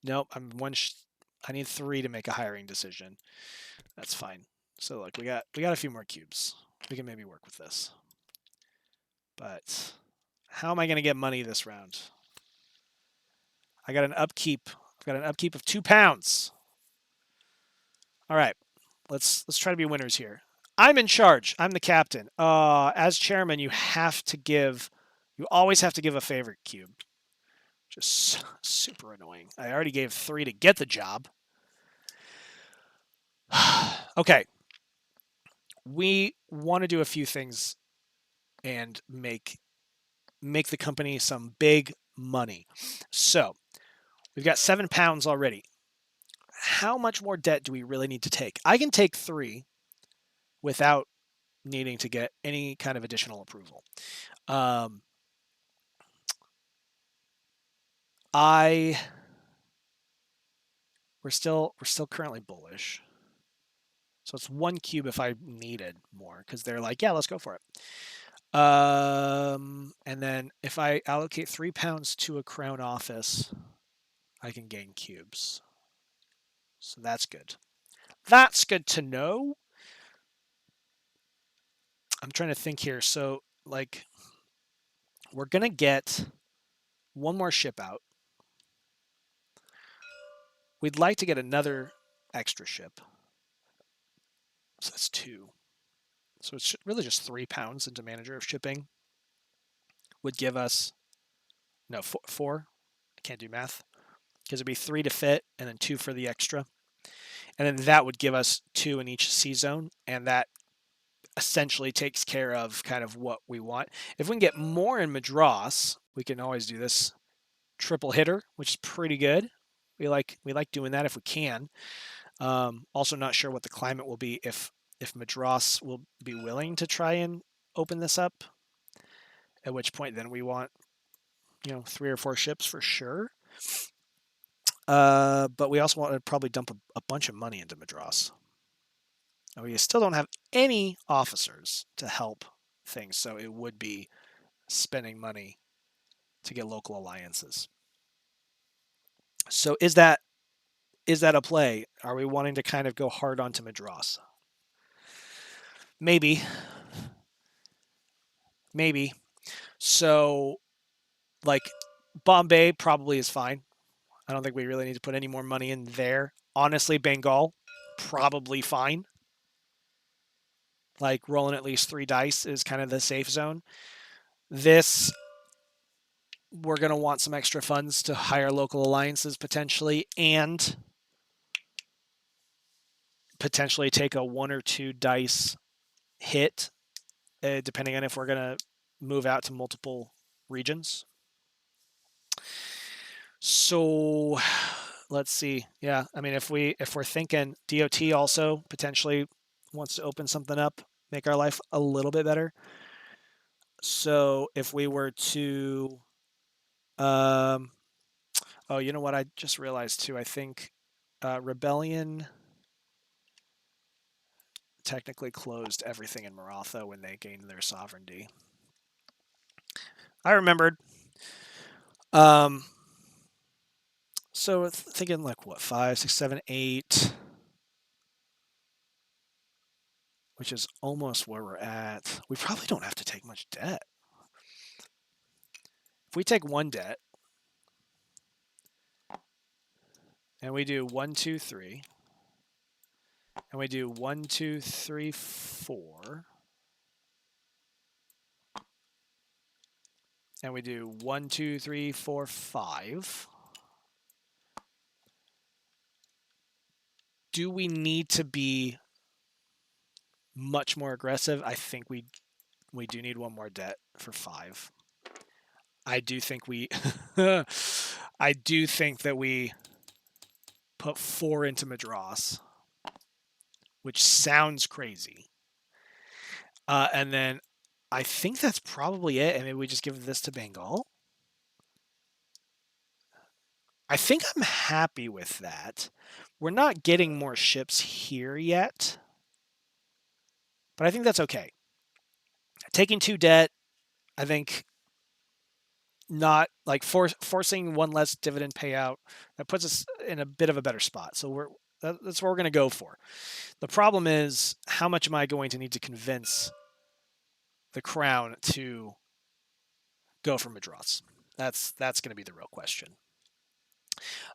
Nope, I need 3 to make a hiring decision. That's fine. So look, we got a few more cubes. We can maybe work with this. But how am I going to get money this round? I got an upkeep. I've got an upkeep of £2. All right, let's try to be winners here. I'm in charge. I'm the captain. As chairman, you always have to give a favorite cube. Just super annoying. I already gave 3 to get the job. Okay. We want to do a few things and make the company some big money. So we've got £7 already. How much more debt do we really need to take? I can take 3 without needing to get any kind of additional approval. We're still currently bullish. So it's 1 cube if I needed more, because they're like, yeah, let's go for it. And then if I allocate £3 to a crown office, I can gain cubes. So that's good. That's good to know. I'm trying to think here. So, like, we're going to get 1 more ship out. We'd like to get another extra ship. So that's 2. So it's really just £3 into manager of shipping would give us, no, 4. I can't do math. Because it'd be 3 to fit and then 2 for the extra. And then that would give us 2 in each sea zone. And that essentially takes care of kind of what we want. If we can get more in Madras, we can always do this triple hitter, which is pretty good. We like doing that if we can. Also not sure what the climate will be if Madras will be willing to try and open this up. At which point then we want 3 or 4 ships for sure. But we also want to probably dump a bunch of money into Madras. And we still don't have any officers to help things, so it would be spending money to get local alliances. So is that a play? Are we wanting to kind of go hard onto Madras? Maybe. So, like, Bombay probably is fine. I don't think we really need to put any more money in there. Honestly, Bengal, probably fine. Like, rolling at least 3 dice is kind of the safe zone. This, we're going to want some extra funds to hire local alliances potentially, and potentially take a 1 or 2 dice hit, depending on if we're going to move out to multiple regions. So let's see. Yeah, I mean, if we're thinking DOT also potentially wants to open something up, make our life a little bit better. So if we were to, oh, you know what? I just realized too. I think Rebellion technically closed everything in Maratha when they gained their sovereignty. I remembered. So thinking like what, 5, 6, 7, 8, which is almost where we're at. We probably don't have to take much debt. If we take 1 debt and we do 1, 2, 3, and we do 1, 2, 3, 4, and we do 1, 2, 3, 4, 5. Do we need to be much more aggressive? I think we do need 1 more debt for 5. I do think we I do think that we put 4 into Madras, which sounds crazy. And then I think that's probably it. And maybe we just give this to Bengal. I think I'm happy with that. We're not getting more ships here yet, but I think that's okay. Taking 2 debt, I think not like forcing 1 less dividend payout, that puts us in a bit of a better spot. So that's what we're going to go for. The problem is, how much am I going to need to convince the crown to go for Madras? That's going to be the real question.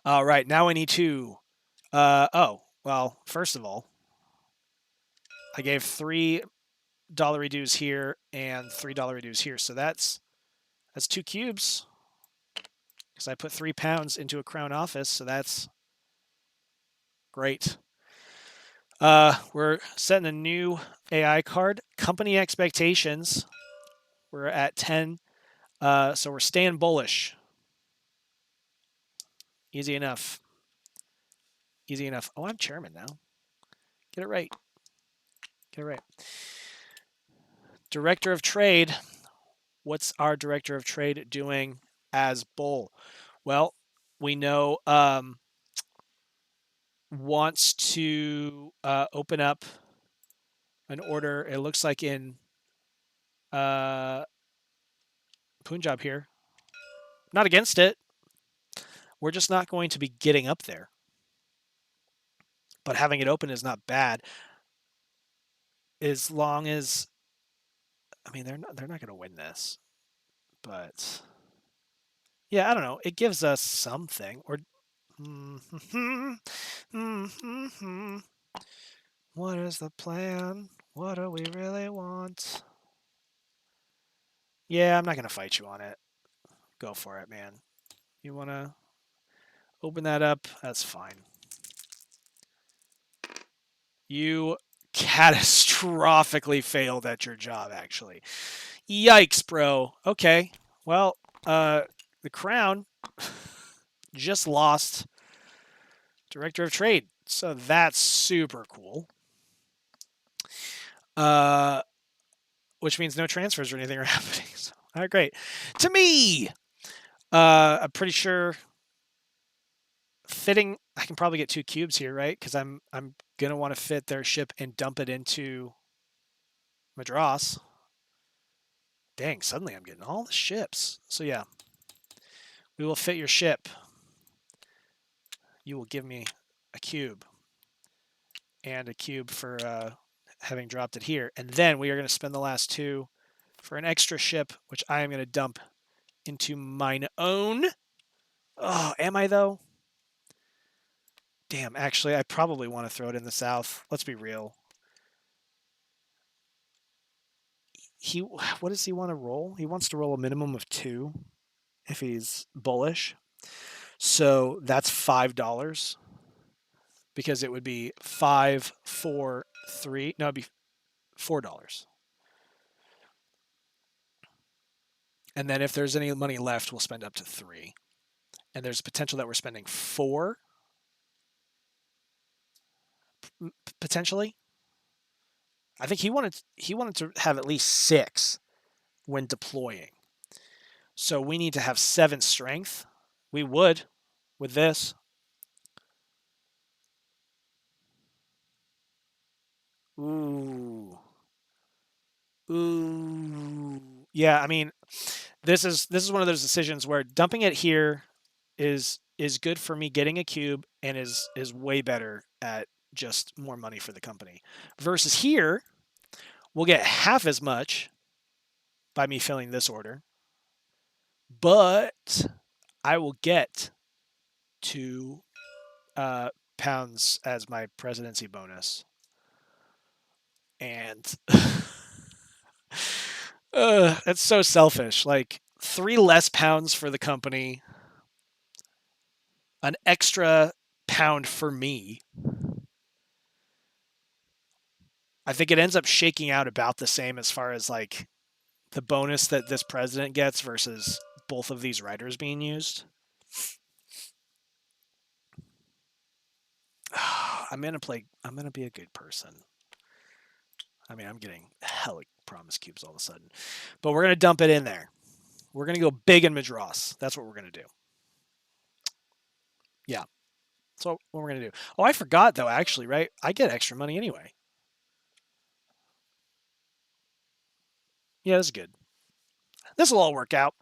All right, now I need to. Well, first of all, I gave $3 reduce here and $3 reduce here, so that's 2 cubes. Because I put £3 into a crown office, so that's great. We're setting a new AI card. Company expectations. We're at 10. So we're staying bullish. Easy enough. Easy enough. Oh, I'm chairman now. Get it right. Get it right. Director of Trade. What's our Director of Trade doing as bull? Well, we know wants to open up an order. It looks like in Punjab here. Not against it. We're just not going to be getting up there. But having it open is not bad. As long as, I mean, they're not going to win this. But yeah, I don't know. It gives us something. Or what is the plan? What do we really want? Yeah, I'm not going to fight you on it. Go for it, man. You want to open that up? That's fine. You catastrophically failed at your job, actually. Yikes, bro. Okay. Well, the crown just lost Director of Trade. So that's super cool. Which means no transfers or anything are happening. So, all right, great. To me, I'm pretty sure fitting, I can probably get 2 cubes here, right? Because I'm gonna want to fit their ship and dump it into Madras. Dang, suddenly I'm getting all the ships. So yeah, we will fit your ship. You will give me a cube and a cube for having dropped it here. And then we are going to spend the last 2 for an extra ship, which I am going to dump into mine own. Oh, am I though? Damn, actually, I probably want to throw it in the south. Let's be real. What does he want to roll? He wants to roll a minimum of 2 if he's bullish. So that's $5 because it would be 5, 4, 3. No, it'd be $4. And then if there's any money left, we'll spend up to 3. And there's potential that we're spending 4 potentially. I think he wanted to have at least 6 when deploying. So we need to have 7 strength. We would with this. Ooh. Ooh. Yeah, I mean, this is one of those decisions where dumping it here is good for me getting a cube and is way better at just more money for the company. Versus here, we'll get half as much by me filling this order, but I will get 2 pounds as my presidency bonus. And that's so selfish. Like 3 less pounds for the company, an extra pound for me. I think it ends up shaking out about the same as far as like the bonus that this president gets versus both of these writers being used. I'm gonna be a good person. I mean, I'm getting hella promise cubes all of a sudden, but we're gonna dump it in there. We're gonna go big in Madras. That's what we're gonna do. Yeah. So what we're gonna do. Oh, I forgot though. Actually, right? I get extra money anyway. Yeah, this is good. This will all work out.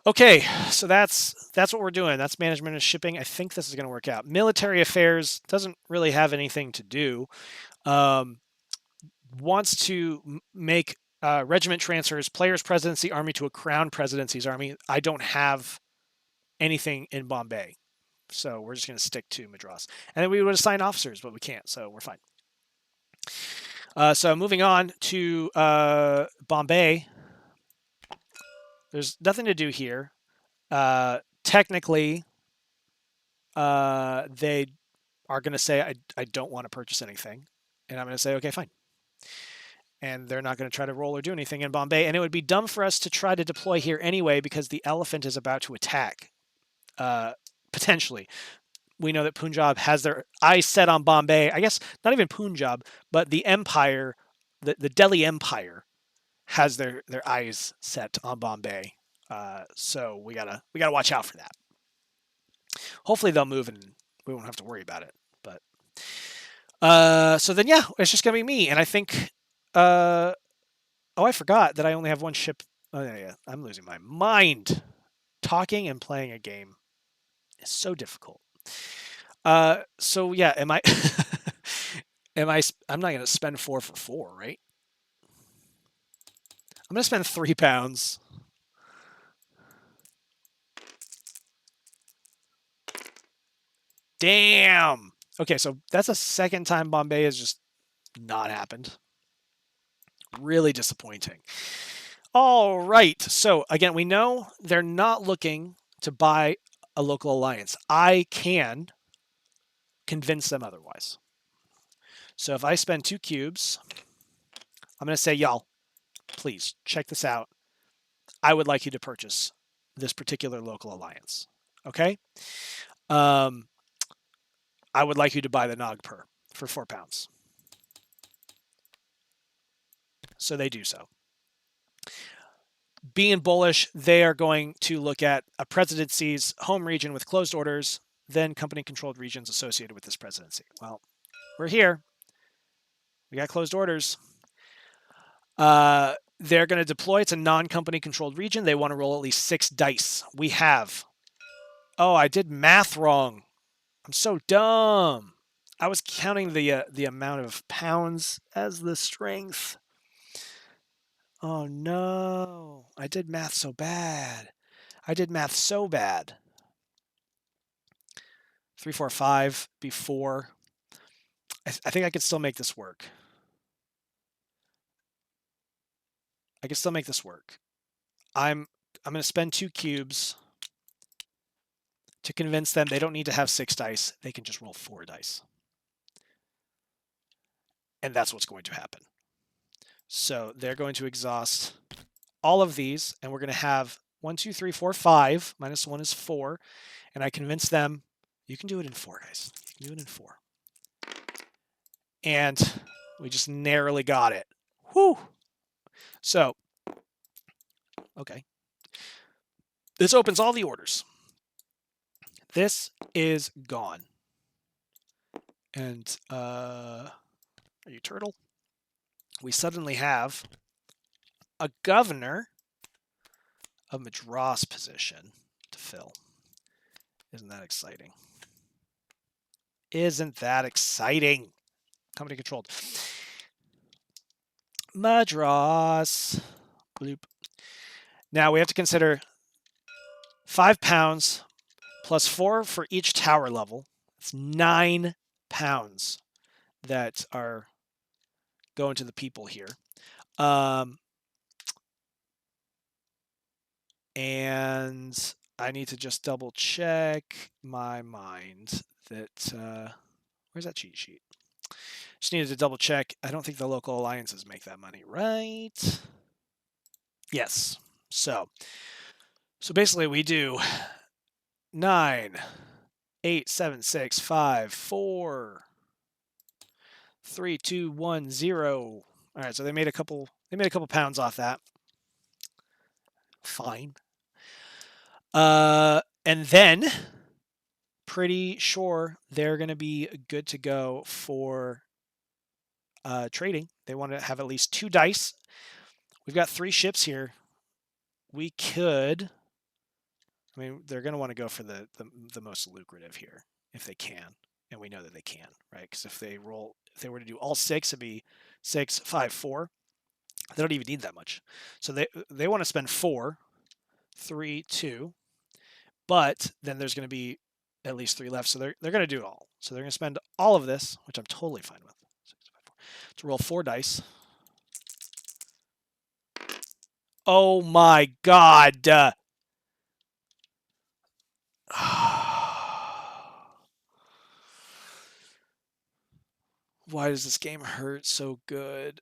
Okay, so that's what we're doing. That's management of shipping. I think this is going to work out. Military affairs doesn't really have anything to do. Wants to make regiment transfers, players presidency army to a crown presidency's army. I don't have anything in Bombay, so we're just going to stick to Madras. And then we would assign officers, but we can't, so we're fine. So moving on to Bombay. There's nothing to do here. Technically, they are going to say, I don't want to purchase anything. And I'm going to say, okay, fine. And they're not going to try to roll or do anything in Bombay. And it would be dumb for us to try to deploy here anyway because the elephant is about to attack, potentially. We know that Punjab has their eyes set on Bombay. I guess not even Punjab, but the empire, the Delhi Empire, has their eyes set on Bombay. So we gotta watch out for that. Hopefully they'll move and we won't have to worry about it. But so then yeah, it's just gonna be me. And I think oh, I forgot that I only have one ship. Oh yeah, I'm losing my mind. Talking and playing a game is so difficult. So yeah, am I I'm not gonna spend 4 for 4, right? I'm gonna spend £3. Damn. Okay, so that's a second time Bombay has just not happened. Really disappointing. All right. So again, we know they're not looking to buy a local alliance. I can convince them otherwise. So if I spend 2 cubes, I'm going to say, y'all, please check this out. I would like you to purchase this particular local alliance. Okay? I would like you to buy the Nagpur for £4. So they do so. Being bullish, they are going to look at a presidency's home region with closed orders, then company-controlled regions associated with this presidency. Well, we're here. We got closed orders. They're going to deploy. It's a non-company controlled region. They want to roll at least 6 dice. We have. Oh, I did math wrong. I'm so dumb. I was counting the amount of pounds as the strength. Oh no. I did math so bad. 3, 4, 5 before. I think I could still make this work. I'm going to spend 2 cubes to convince them they don't need to have 6 dice. They can just roll 4 dice. And that's what's going to happen. So they're going to exhaust all of these, and we're going to have 1, 2, 3, 4, 5. Minus 1 is 4. And I convince them, you can do it in 4, guys. You can do it in 4. And we just narrowly got it. Whew. So, okay. This opens all the orders. This is gone. And, are you turtle? We suddenly have a governor of Madras position to fill. Isn't that exciting? Isn't that exciting? Company controlled. Madras. Bloop. Now we have to consider £5 plus 4 for each tower level. It's £9 that are going to the people here. And I need to just double check my mind that where's that cheat sheet? Just needed to double check. I don't think the local alliances make that money, right? Yes. So basically we do 9, 8, 7, 6, 5, 4, 3, 2, 1, 0. All right, so they made a couple pounds off that. Fine. And then pretty sure they're going to be good to go for trading. They want to have at least 2 dice. We've got 3 ships here. We could. I mean, they're going to want to go for the most lucrative here if they can, and we know that they can, right? Because if they were to do all 6, it'd be 6, 5, 4. They don't even need that much, so they want to spend 4, 3, 2, but then there's going to be at least 3 left, so they're going to do it all. So they're going to spend all of this, which I'm totally fine with. 6, 5, 4. To roll 4 dice. Oh my god! Why does this game hurt so good?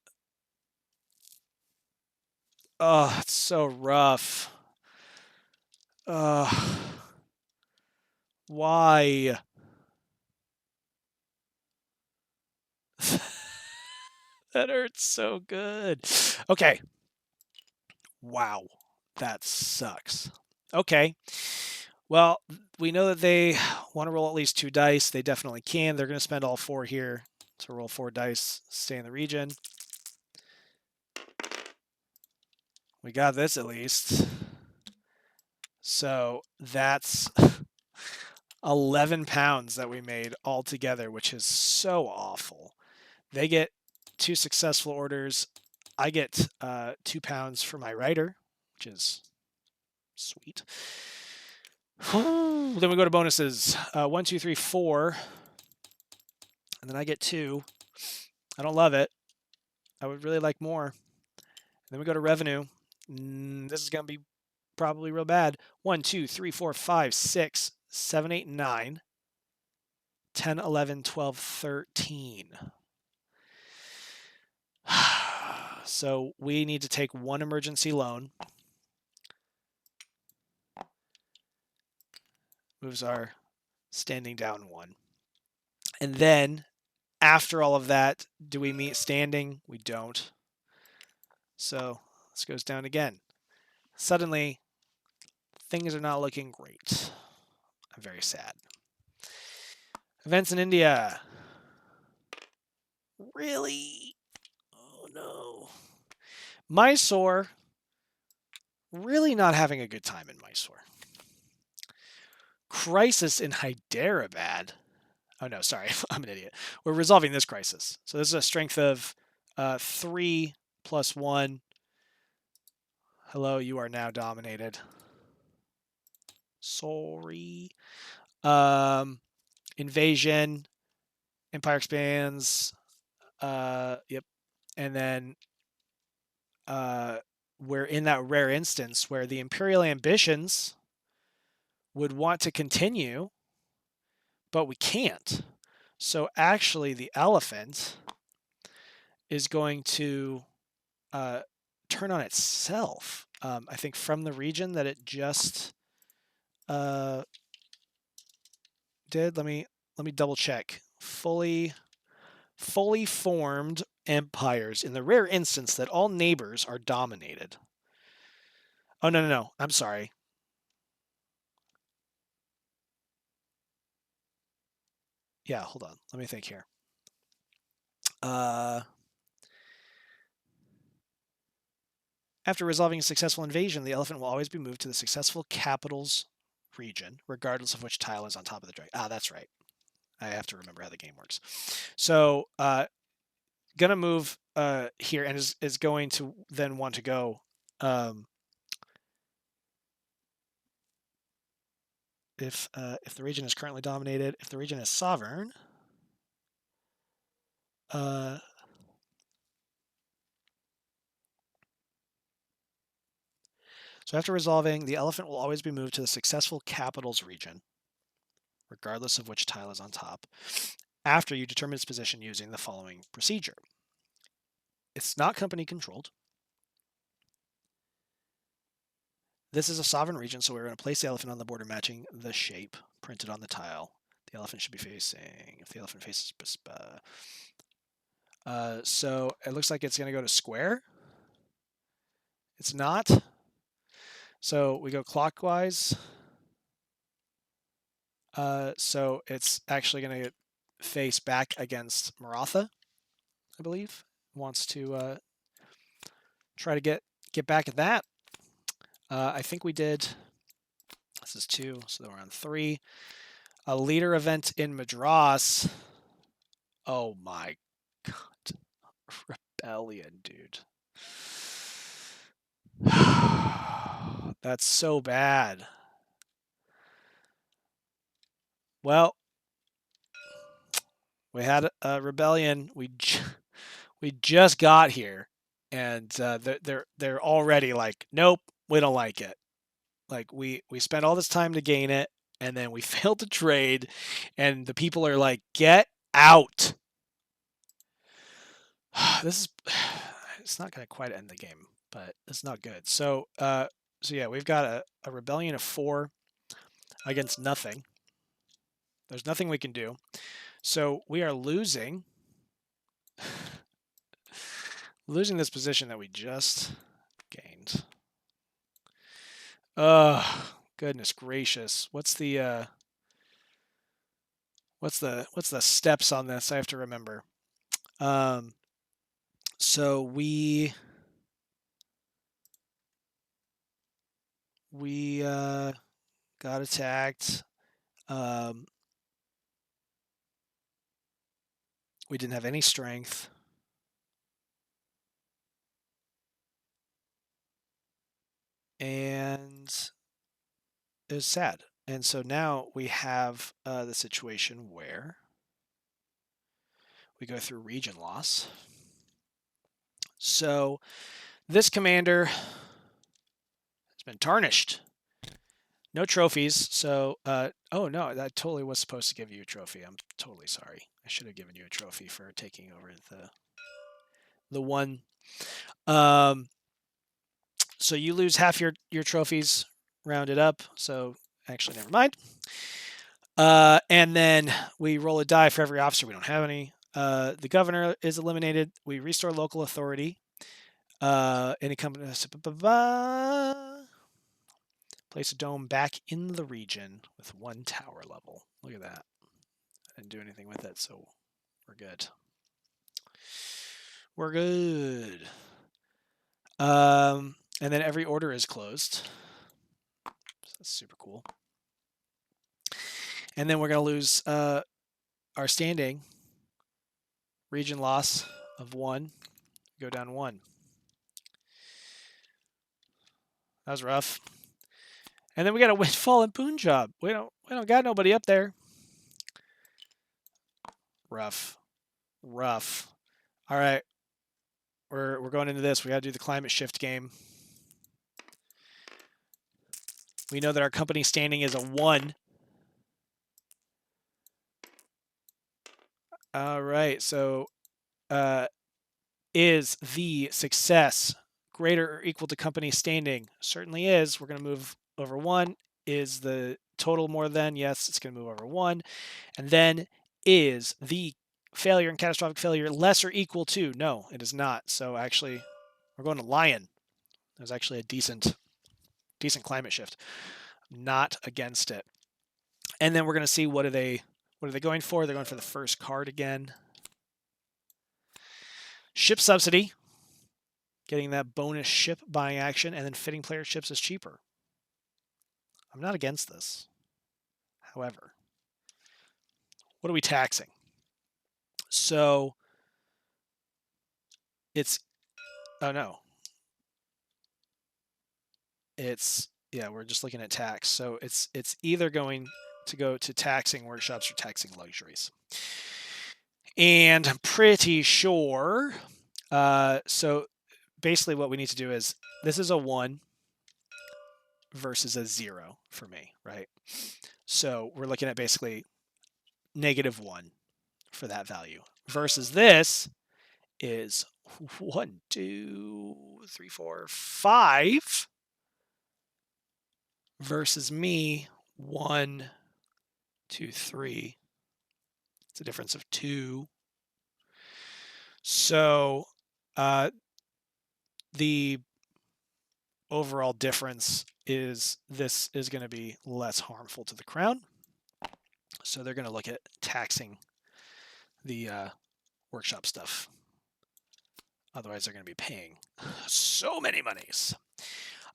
Oh, it's so rough. Why? That hurts so good. Okay. Wow. That sucks. Okay. Well, we know that they want to roll at least 2 dice. They definitely can. They're going to spend all 4 here to roll 4 dice, stay in the region. We got this at least. So that's 11 pounds that we made all together, which is so awful. They get 2 successful orders. I get 2 pounds for my writer, which is sweet. Then we go to bonuses. 1, 2, 3, 4. And then I get 2. I don't love it. I would really like more. And then we go to revenue. This is going to be probably real bad. 1, 2, 3, 4, 5, 6, 7, 8, 9, 10, 11, 12, 13. So we need to take 1 emergency loan. Moves our standing down 1. And then after all of that, do we meet standing? We don't. So this goes down again. Suddenly, things are not looking great. I'm very sad. Events in India. Really? Oh no. Mysore. Really not having a good time in Mysore. Crisis in Hyderabad. Oh no, sorry, I'm an idiot. We're resolving this crisis. So this is a strength of 3 plus 1. Hello, you are now dominated. Sorry. Invasion. Empire expands. Yep. And then we're in that rare instance where the imperial ambitions would want to continue, but we can't. So actually the elephant is going to turn on itself. I think from the region that it just did. Let me double check. Fully formed empires in the rare instance that all neighbors are dominated. Oh no. I'm sorry. Yeah, hold on. Let me think here. After resolving a successful invasion, the elephant will always be moved to the successful capital's region, regardless of which tile is on top of the dragon. Ah, that's right. I have to remember how the game works. So, gonna move here and is going to then want to go. If the region is currently dominated, if the region is sovereign, so after resolving, the elephant will always be moved to the successful capital's region, regardless of which tile is on top, after you determine its position using the following procedure. It's not company controlled. This is a sovereign region, so we're going to place the elephant on the border matching the shape printed on the tile. The elephant should be facing. If the elephant faces, so it looks like it's going to go to square. It's not. So we go clockwise. So it's actually going to face back against Maratha, I believe. Wants to try to get back at that. I think we did. This is 2, so we're on 3. A leader event in Madras. Oh my god. Rebellion, dude. That's so bad. Well, we had a rebellion. We just got here, and they're already like, nope, we don't like it. Like we spent all this time to gain it, and then we failed to trade, and the people are like, get out. This is it's not going to quite end the game, but it's not good. So yeah, we've got a rebellion of 4 against nothing. There's nothing we can do. So we are losing this position that we just gained. Goodness gracious. What's the steps on this? I have to remember. So we got attacked. We didn't have any strength. And it was sad. And so now we have the situation where we go through region loss. So this commander has been tarnished. No trophies. So, oh no, that totally was supposed to give you a trophy. I'm totally sorry. I should have given you a trophy for taking over the one. So you lose half your trophies rounded up. So actually, never mind. And then we roll a die for every officer. We don't have any. The governor is eliminated. We restore local authority. Any company. Place a dome back in the region with 1 tower level. Look at that. I didn't do anything with it, so we're good. We're good. And then every order is closed. So that's super cool. And then we're going to lose our standing. Region loss of 1. Go down 1. That was rough. And then we got a windfall in Punjab. We don't got nobody up there. Rough. All right. We're going into this. We got to do the climate shift game. We know that our company standing is a 1. All right. So is the success greater or equal to company standing? Certainly is. We're going to move over 1. Is the total more than? Yes, it's going to move over 1. And then is the failure and catastrophic failure less or equal to? No, it is not. So actually, we're going to lion. There's actually a decent climate shift. Not against it. And then we're going to see what are they going for? They're going for the first card again. Ship subsidy. Getting that bonus ship buying action, and then fitting player ships is cheaper. I'm not against this. However, what are we taxing? So it's, oh no. It's, yeah, we're just looking at tax. So it's either going to go to taxing workshops or taxing luxuries. And I'm pretty sure, so basically what we need to do is, this is a 1 versus a 0 for me, right? So we're looking at basically -1 for that value versus this is 1, 2, 3, 4, 5 versus me 1, 2, 3, It's a difference of 2. So the overall difference is this is going to be less harmful to the crown. So they're going to look at taxing the workshop stuff. Otherwise, they're going to be paying so many monies.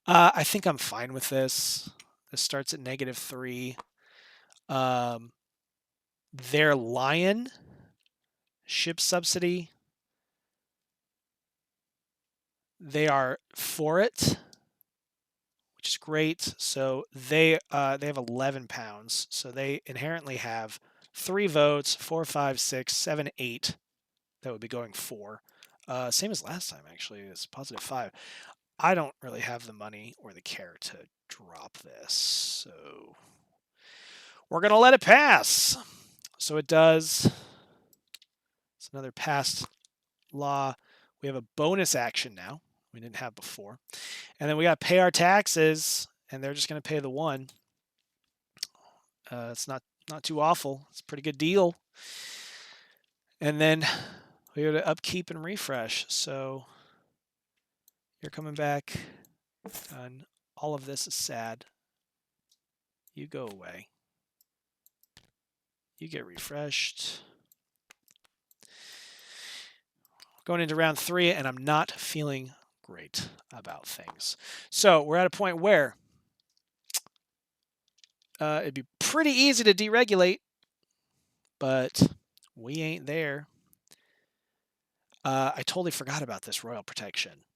I think I'm fine with this. This starts at -3. Their Lion ship subsidy, they are for it, which is great. So they have 11 pounds. So they inherently have 3 votes, 4, 5, 6, 7, 8. That would be going for. Same as last time, actually. It's +5. I don't really have the money or the care to drop this. So we're going to let it pass. So it does. It's another passed law. We have a bonus action now. We didn't have before. And then we got to pay our taxes, and they're just going to pay the 1. It's not too awful. It's a pretty good deal. And then we go to upkeep and refresh. So you're coming back, and all of this is sad. You go away. You get refreshed. Going into round 3, and I'm not feeling great about things. So we're at a point where it'd be pretty easy to deregulate, but we ain't there. I totally forgot about this royal protection.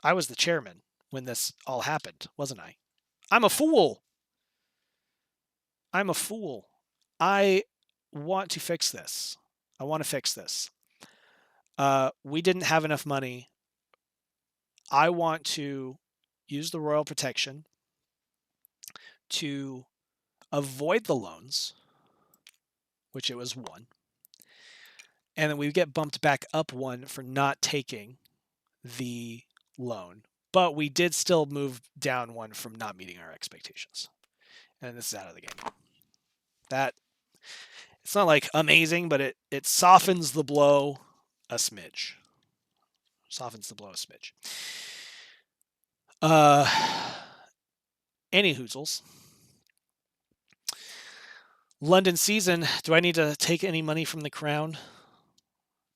I was the chairman when this all happened, wasn't I? I'm a fool. I'm a fool. I want to fix this. I want to fix this. We didn't have enough money. I want to use the royal protection to avoid the loans, which it was 1. And then we get bumped back up 1 for not taking the loan. But we did still move down 1 from not meeting our expectations. And this is out of the game. That, it's not like amazing, but it softens the blow a smidge. Softens the blow a smidge. Any hoozles. London season, do I need to take any money from the crown?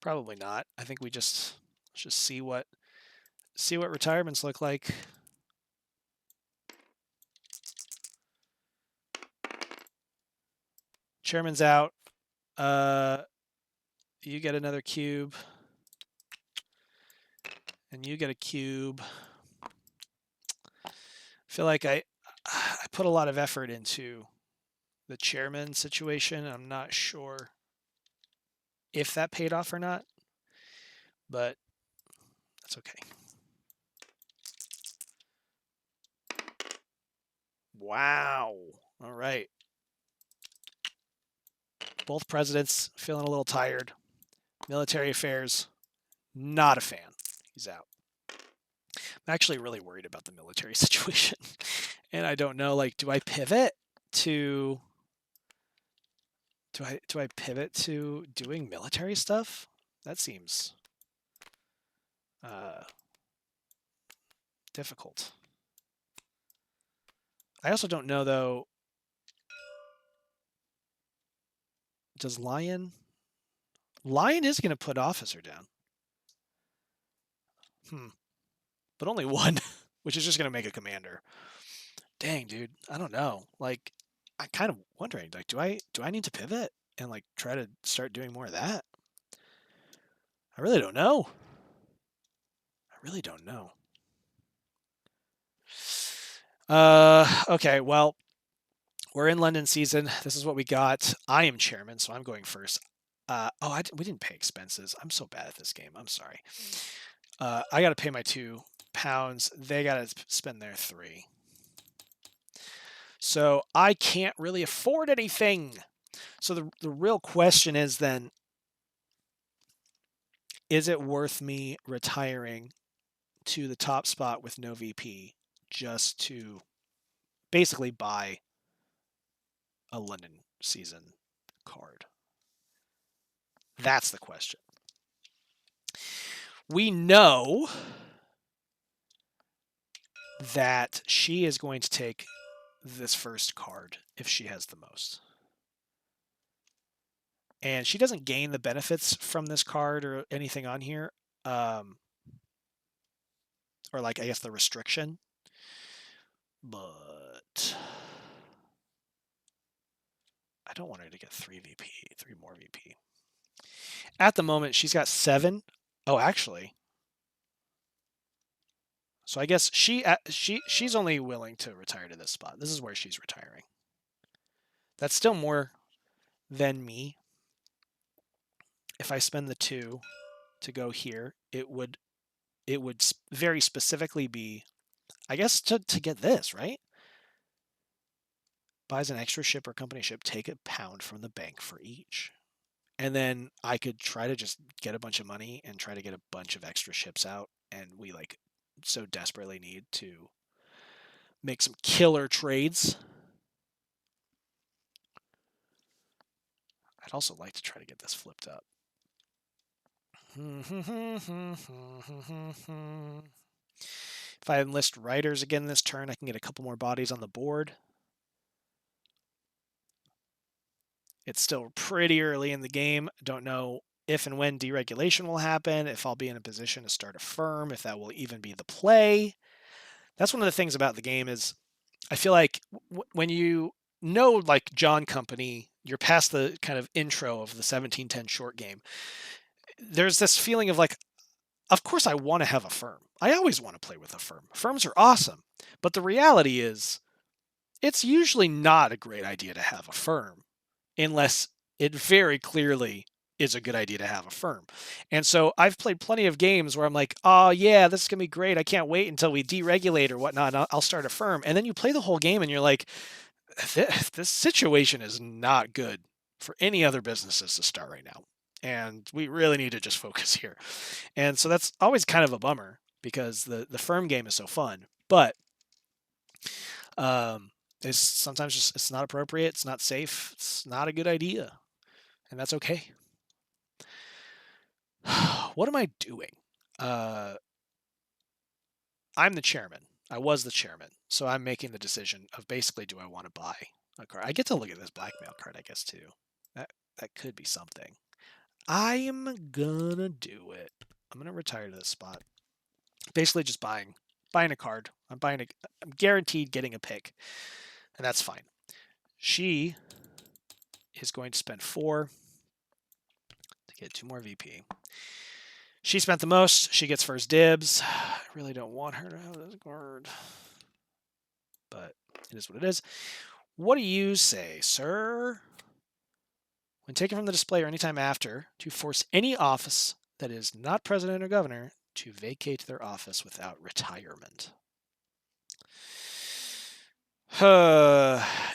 Probably not. I think we just see what retirements look like. Chairman's out. You get another cube. And you get a cube. I feel like I put a lot of effort into the chairman situation. I'm not sure if that paid off or not, but that's okay. Wow. All right. Both presidents feeling a little tired. Military affairs, not a fan. He's out. I'm actually really worried about the military situation. And I don't know, like, do I pivot to doing military stuff? That seems difficult. I also don't know, though. Does Lion is going to put officer down. But only 1, which is just going to make a commander. Dang, dude. I don't know. Like, I'm kind of wondering, like, do I need to pivot and like try to start doing more of that? I really don't know. Okay, well, we're in London season. This is what we got. I am chairman, so I'm going first. We didn't pay expenses. I'm so bad at this game. I'm sorry. I got to pay my £2. They got to spend their 3. So I can't really afford anything. So the real question is then, is it worth me retiring to the top spot with no VP just to basically buy a London season card? That's the question. We know that she is going to take this first card if she has the most. And she doesn't gain the benefits from this card or anything on here. Or like, I guess, the restriction. But I don't want her to get 3 VP, 3 more VP. At the moment, she's got 7. Oh, actually. So I guess she's only willing to retire to this spot. This is where she's retiring. That's still more than me. If I spend the 2 to go here, it would very specifically be, I guess, to get this, right? Buys an extra ship or company ship, take £1 from the bank for each. And then I could try to just get a bunch of money and try to get a bunch of extra ships out. And we like so desperately need to make some killer trades. I'd also like to try to get this flipped up. If I enlist riders again this turn, I can get a couple more bodies on the board. It's still pretty early in the game. Don't know if and when deregulation will happen, if I'll be in a position to start a firm, if that will even be the play. That's one of the things about the game is I feel like when you know, like John Company, you're past the kind of intro of the 1710 short game. There's this feeling of like, of course I want to have a firm. I always want to play with a firm. Firms are awesome. But the reality is it's usually not a great idea to have a firm unless it very clearly is a good idea to have a firm. And so I've played plenty of games where I'm like, oh yeah, this is going to be great. I can't wait until we deregulate or whatnot. I'll start a firm. And then you play the whole game and you're like, this situation is not good for any other businesses to start right now. And we really need to just focus here. And so that's always kind of a bummer because the firm game is so fun. But it's sometimes just it's not appropriate, it's not safe, it's not a good idea. And that's okay. What am I doing? I'm the chairman. I was the chairman. So I'm making the decision of basically, do I want to buy a card? I get to look at this blackmail card, I guess, too. That could be something. I'm gonna do it. I'm gonna retire to this spot. Basically just buying a card. I'm guaranteed getting a pick. And that's fine. She is going to spend 4 to get 2 more VP. She spent the most. She gets first dibs. I really don't want her to have this card. But it is what it is. What do you say, sir? When taken from the display or anytime after, to force any office that is not president or governor to vacate their office without retirement.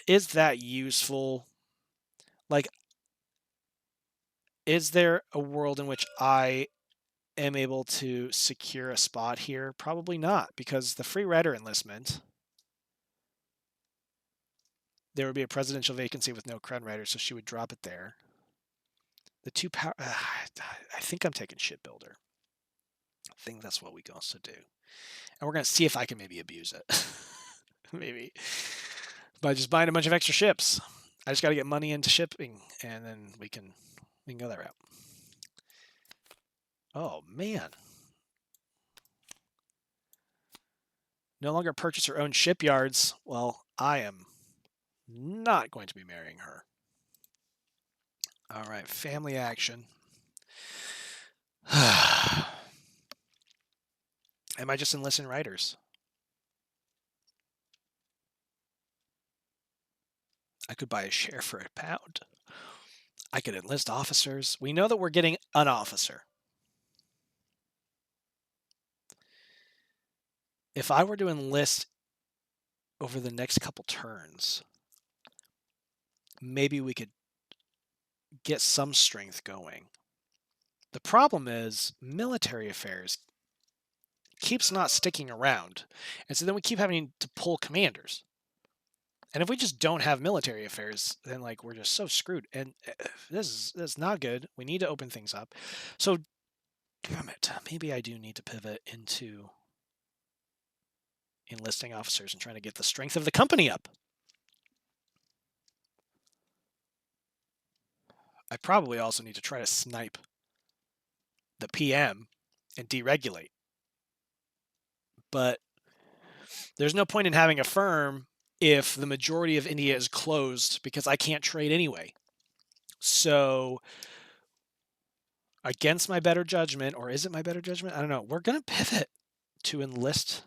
Is that useful? Like, is there a world in which I am able to secure a spot here? Probably not, because the free rider enlistment, there would be a presidential vacancy with no crown rider, so she would drop it there. The 2 power, I think I'm taking shipbuilder. I think that's what we going to do. And we're going to see if I can maybe abuse it. Maybe. By just buying a bunch of extra ships. I just got to get money into shipping, and then we can go that route. Oh, man. No longer purchase or own shipyards. Well, I am not going to be marrying her. All right, family action. Am I just enlisting writers? I could buy a share for £1. I could enlist officers. We know that we're getting an officer. If I were to enlist over the next couple turns, maybe we could get some strength going. The problem is military affairs keeps not sticking around. And so then we keep having to pull commanders. And if we just don't have military affairs, then like we're just so screwed. And this is not good. We need to open things up. So, damn it, maybe I do need to pivot into enlisting officers and trying to get the strength of the company up. I probably also need to try to snipe the PM and deregulate. But there's no point in having a firm if the majority of India is closed because I can't trade anyway. So, against my better judgment, or is it my better judgment? I don't know. We're going to pivot to enlist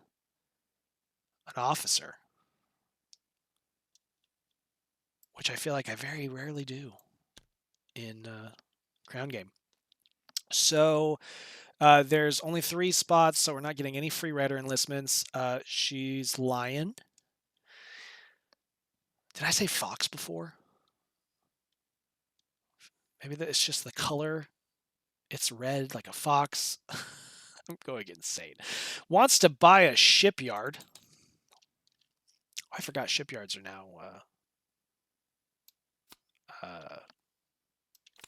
an officer, which I feel like I very rarely do in Crown Game. So there's only 3 spots, so we're not getting any free writer enlistments. She's lion. Did I say fox before? Maybe it's just the color. It's red like a fox. I'm going insane. Wants to buy a shipyard. Oh, I forgot shipyards are now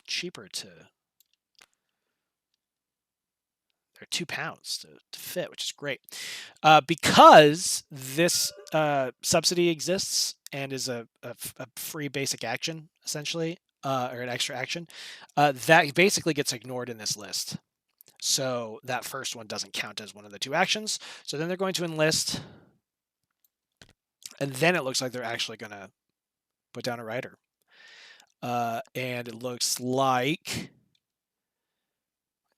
cheaper to... They're £2 to fit, which is great. Because this subsidy exists and is a free basic action, essentially, or an extra action, that basically gets ignored in this list. So that first one doesn't count as one of the 2 actions. So then they're going to enlist, and then it looks like they're actually going to put down a rider. And it looks like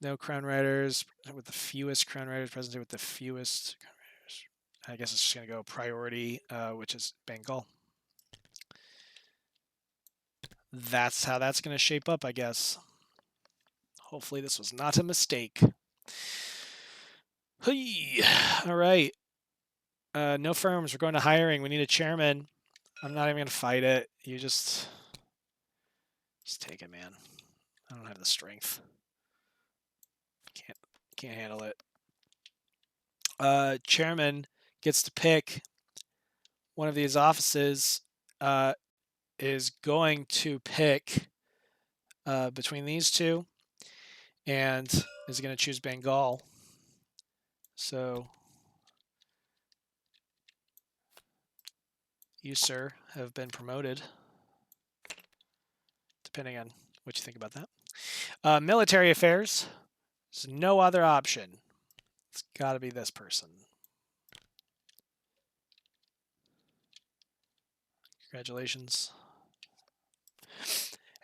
no crown riders with the fewest crown riders, presidency with the fewest crown riders. I guess it's just going to go priority, which is Bengal. That's how that's going to shape up, I guess. Hopefully this was not a mistake. Hey. All right. No firms. We're going to hiring. We need a chairman. I'm not even going to fight it. You just take it, man. I don't have the strength. Can't handle it. Chairman gets to pick one of these offices. Is going to pick between these 2 and is going to choose Bengal. So you, sir, have been promoted, depending on what you think about that. Military affairs. There's no other option. It's got to be this person. Congratulations.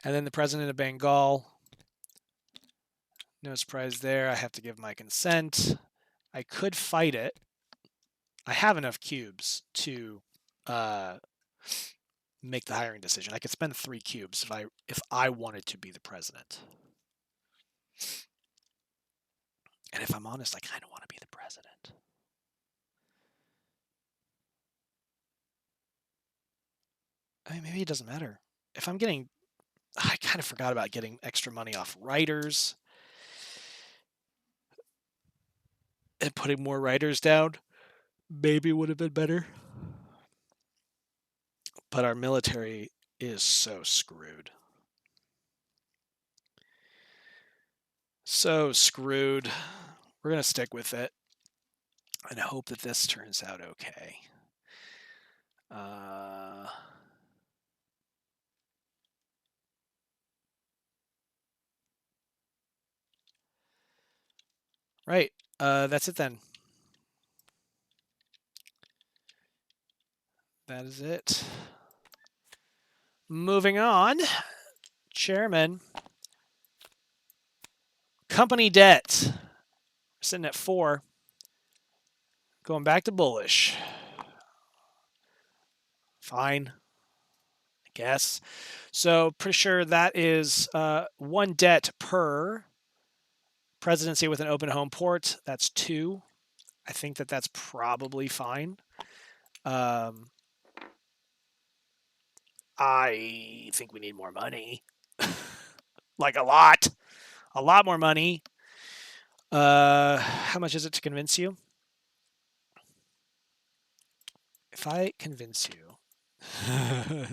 And then the president of Bengal. No surprise there. I have to give my consent. I could fight it. I have enough cubes to make the hiring decision. I could spend 3 cubes if I wanted to be the president. And if I'm honest, I kind of want to be the president. I mean, maybe it doesn't matter. If I'm getting... I kind of forgot about getting extra money off writers. And putting more writers down maybe would have been better. But our military is so screwed. So screwed. We're going to stick with it and hope that this turns out okay. Right. That's it then. That is it. Moving on. Chairman. Company debt. We're sitting at 4. Going back to bullish. Fine. I guess. So pretty sure that is 1 debt per presidency with an open home port. That's 2. I think that's probably fine. I think we need more money. Like a lot more money. How much is it to convince you? If I convince you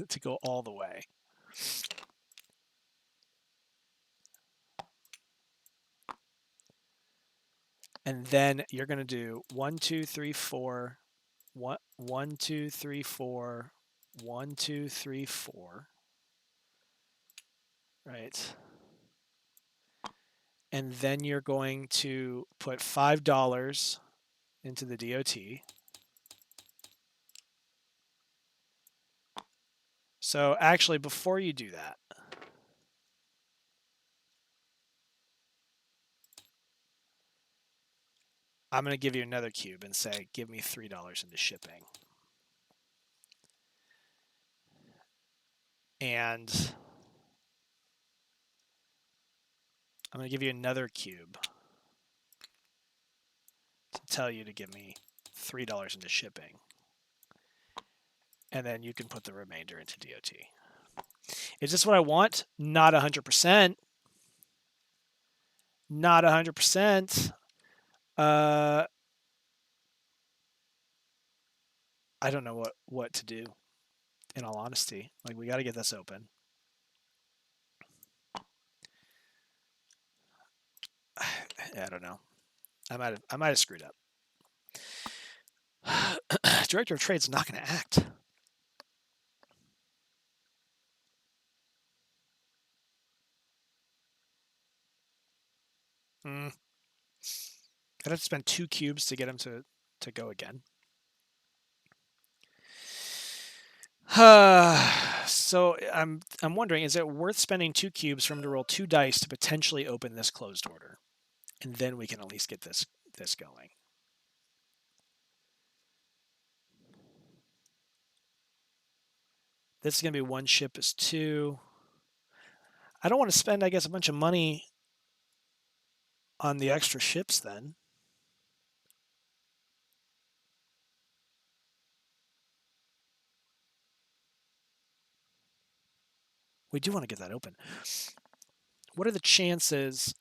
to go all the way. And then you're going to do 1, 2, 3, 4, 1, 1, 2, 3, 4, 1, 2, 3, 4. Right. And then you're going to put $5 into the DOT. So actually, before you do that, I'm going to give you another cube and say, give me $3 into shipping. And I'm going to give you another cube to tell you to give me $3 into shipping. And then you can put the remainder into DOT. Is this what I want? Not 100%. Not 100%. I don't know what to do, in all honesty. Like, we got to get this open. I don't know. I might have screwed up. Director of Trade's not going to act. I'd have to spend 2 cubes to get him to go again. So I'm wondering, is it worth spending 2 cubes for him to roll 2 dice to potentially open this closed order? And then we can at least get this going. This is going to be 1 ship is 2. I don't want to spend, I guess, a bunch of money on the extra ships then. We do want to get that open. What are the chances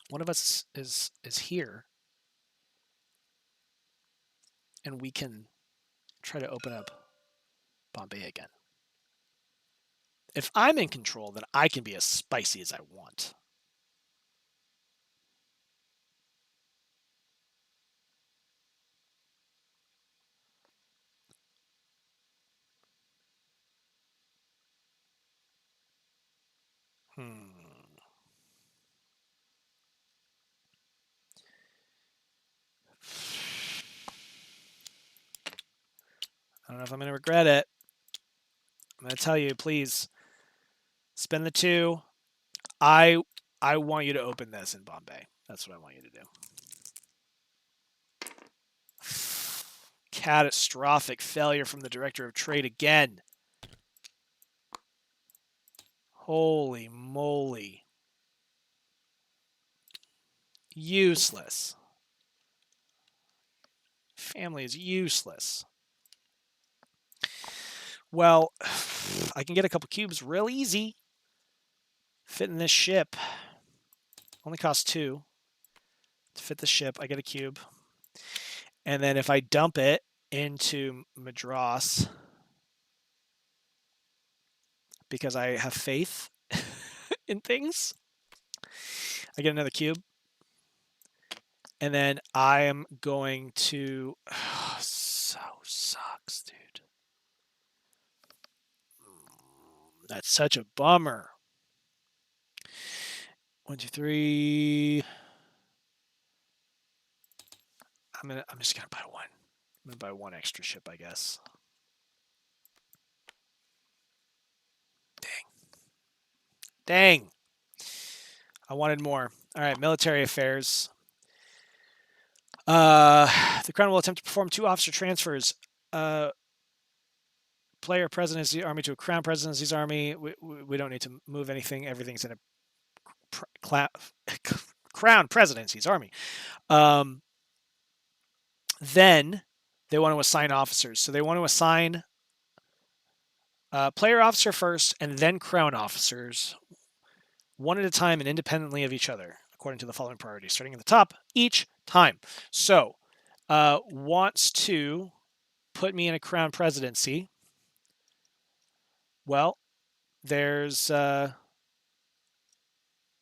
one of us is here and we can try to open up Bombay again? If I'm in control, then I can be as spicy as I want. I don't know if I'm going to regret it. I'm going to tell you, please, spend the 2. I want you to open this in Bombay. That's what I want you to do. Catastrophic failure from the Director of Trade again. Holy moly. Useless. Family is useless. Well, I can get a couple cubes real easy. Fit in this ship. Only costs 2 to fit the ship. I get a cube. And then if I dump it into Madras, because I have faith in things, I get another cube. And then I am going to... so sucks, dude. That's such a bummer. 1, 2, 3. I'm just gonna buy 1. I'm gonna buy 1 extra ship, I guess. Dang. I wanted more. All right, military affairs. The Crown will attempt to perform 2 officer transfers. Player Presidency Army to a Crown Presidency's Army. We don't need to move anything. Everything's in a Crown Presidency's Army. Then they want to assign officers. So they want to assign player officer first and then Crown officers, one at a time and independently of each other, according to the following priorities, starting at the top each time. So wants to put me in a crown presidency? Well, there's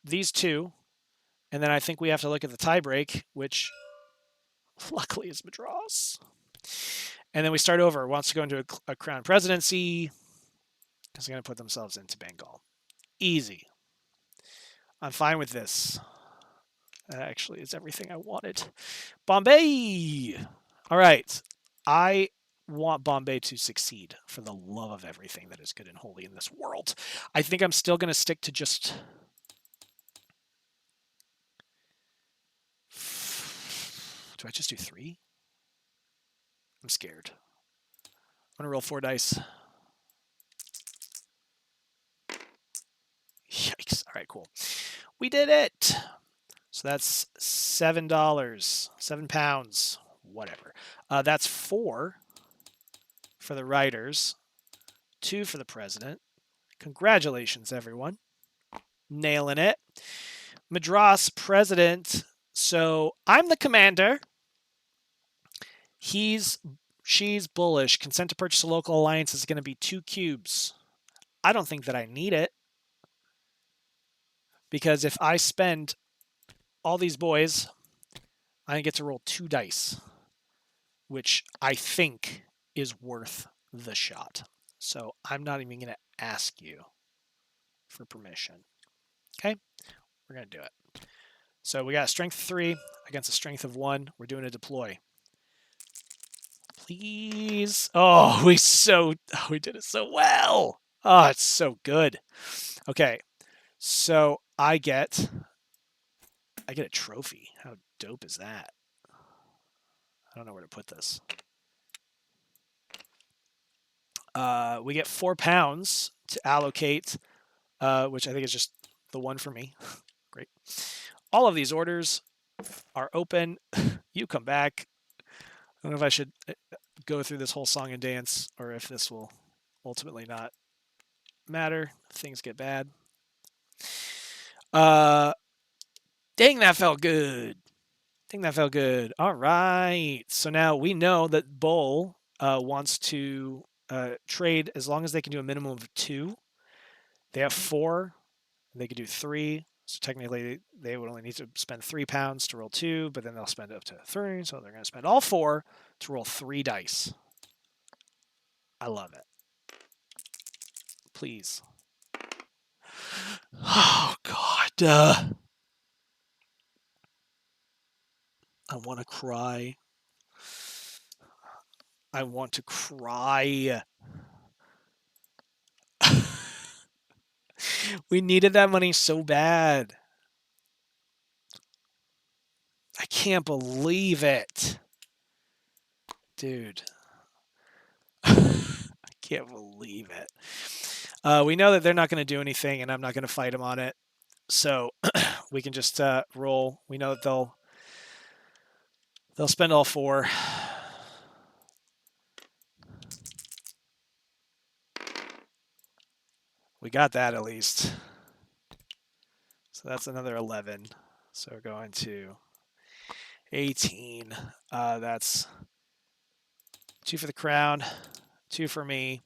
these two, and then I think we have to look at the tiebreak, which luckily is Madras. And then we start over. Wants to go into a crown presidency. Is going to put themselves into Bengal. Easy. I'm fine with this. Actually, it's everything I wanted. Bombay! All right. I want Bombay to succeed for the love of everything that is good and holy in this world. I think I'm still going to stick to just... Do I just do 3? I'm scared. I'm going to roll 4 dice. Yikes. All right, cool. We did it. So that's $7, £7, whatever. That's 4 for the writers, 2 for the president. Congratulations, everyone. Nailing it. Madras president. So I'm the commander. She's bullish. Consent to purchase a local alliance is going to be 2 cubes. I don't think that I need it. Because if I spend all these boys, I get to roll 2 dice, which I think is worth the shot. So I'm not even going to ask you for permission. Okay? We're going to do it. So we got a strength 3 against a strength of 1. We're doing a deploy. Please. Oh, we did it so well. Oh, it's so good. Okay. So I get a trophy. How dope is that? I don't know where to put this. We get £4 to allocate, which I think is just the one for me. Great. All of these orders are open. You come back. I don't know if I should go through this whole song and dance or if this will ultimately not matter. Things get bad. Dang, that felt good. All right. So now we know that Bull wants to trade as long as they can do a minimum of 2. They have 4. They could do 3. So technically, they would only need to spend £3 to roll 2, but then they'll spend up to 3. So they're going to spend all 4 to roll 3 dice. I love it. Please. Oh, God. I want to cry. I want to cry. We needed that money so bad. I can't believe it. Dude. I can't believe it. We know that they're not going to do anything, and I'm not going to fight them on it. So we can just roll. We know that they'll spend all 4. We got that at least. So that's another 11. So we're going to 18. That's 2 for the crown, 2 for me.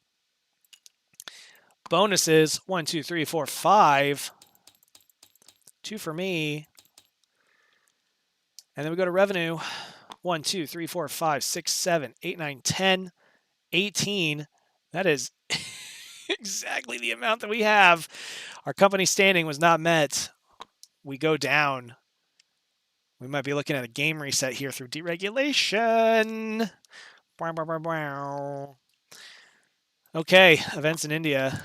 Bonuses 1, 2, 3, 4, 5. 2 for me. And then we go to revenue. 1, 2, 3, 4, 5, 6, 7, 8, 9, 10, 18. That is exactly the amount that we have. Our company standing was not met. We go down. We might be looking at a game reset here through deregulation. Okay, events in India.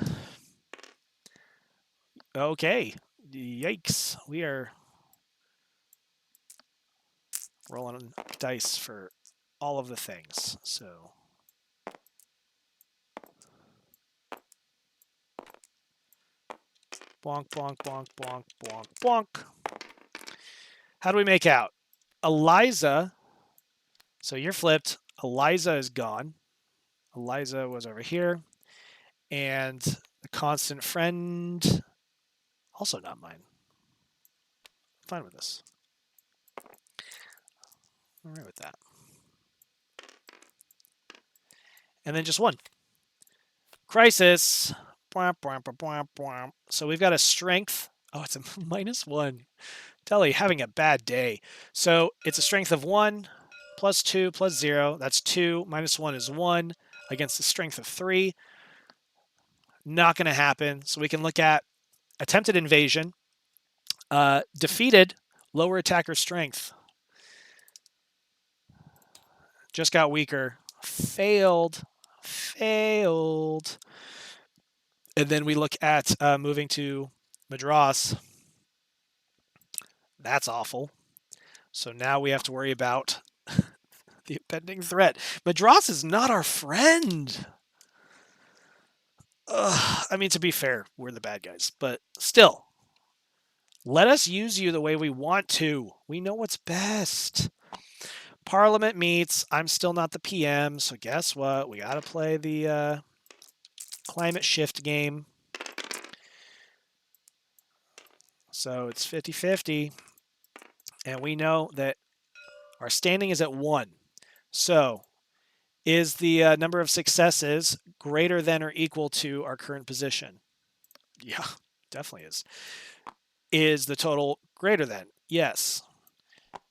Okay, yikes. We are rolling dice for all of the things. So bonk, bonk, bonk, bonk, bonk, bonk. How do we make out? Eliza. So you're flipped. Eliza is gone. Eliza was over here. And the constant friend, also not mine. I'm fine with this. All right with that. and then just 1. Crisis. So we've got a strength. Oh, it's a -1. Telly having a bad day. So it's a strength of 1, +2, +0. That's 2. -1 is 1 against the strength of 3. Not going to happen. So we can look at attempted invasion. Defeated, lower attacker strength. Just got weaker. Failed. And then we look at moving to Madras. That's awful. So now we have to worry about the impending threat. Madras is not our friend. I mean, to be fair, we're the bad guys. But still, let us use you the way we want to. We know what's best. Parliament meets. I'm still not the PM, so guess what? We got to play the climate shift game. So it's 50-50. And we know that our standing is at 1. So is the number of successes greater than or equal to our current position? Yeah, definitely is. Is the total greater than? Yes.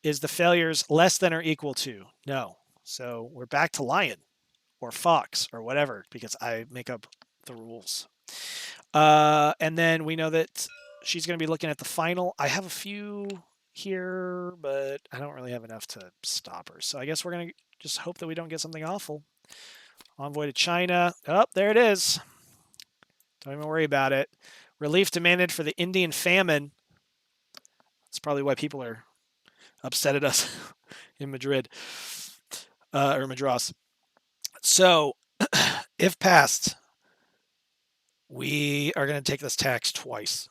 Is the failures less than or equal to? No. So we're back to lion or fox or whatever because I make up the rules. And then we know that she's going to be looking at the final. I have a few here, but I don't really have enough to stop her. So I guess we're going to just hope that we don't get something awful. Envoy to China. Oh, there it is. Don't even worry about it. Relief demanded for the Indian famine. That's probably why people are upset at us in Madrid or Madras. So if passed, we are going to take this tax twice.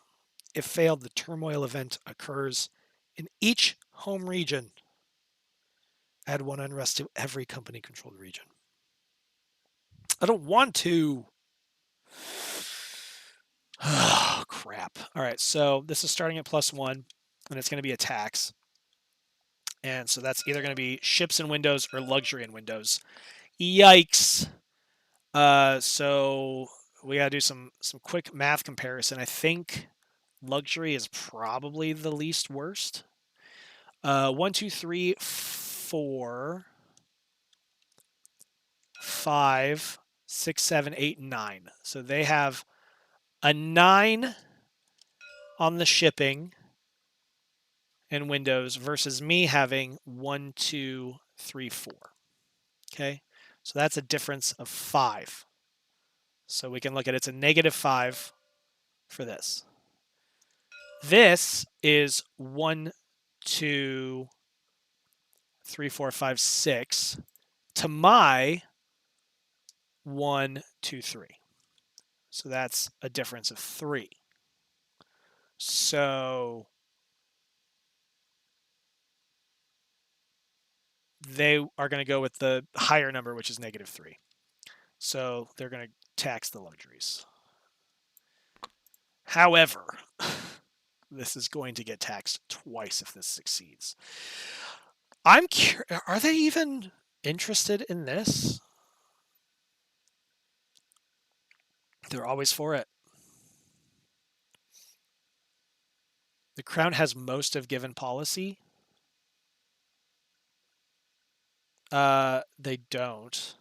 If failed, the turmoil event occurs in each home region. Add 1 unrest to every company-controlled region. I don't want to. Oh, crap. All right, so this is starting at +1, and it's going to be a tax. And so that's either going to be ships and windows or luxury and windows. Yikes. So we got to do some quick math comparison. I think luxury is probably the least worst. 1, 2, 3, 4, 5, 6, 7, 8, 9. So they have a 9 on the shipping and windows versus me having 1, 2, 3, 4. Okay, so that's a difference of 5. So we can look at it's a -5 for this. This is 1, 2, 3, 4, 5, 6 to my 1, 2, 3. So that's a difference of 3. So they are going to go with the higher number, which is -3. So they're going to tax the luxuries. However, this is going to get taxed twice if this succeeds. I'm curious, are they even interested in this? They're always for it. The Crown has most of given policy. They don't.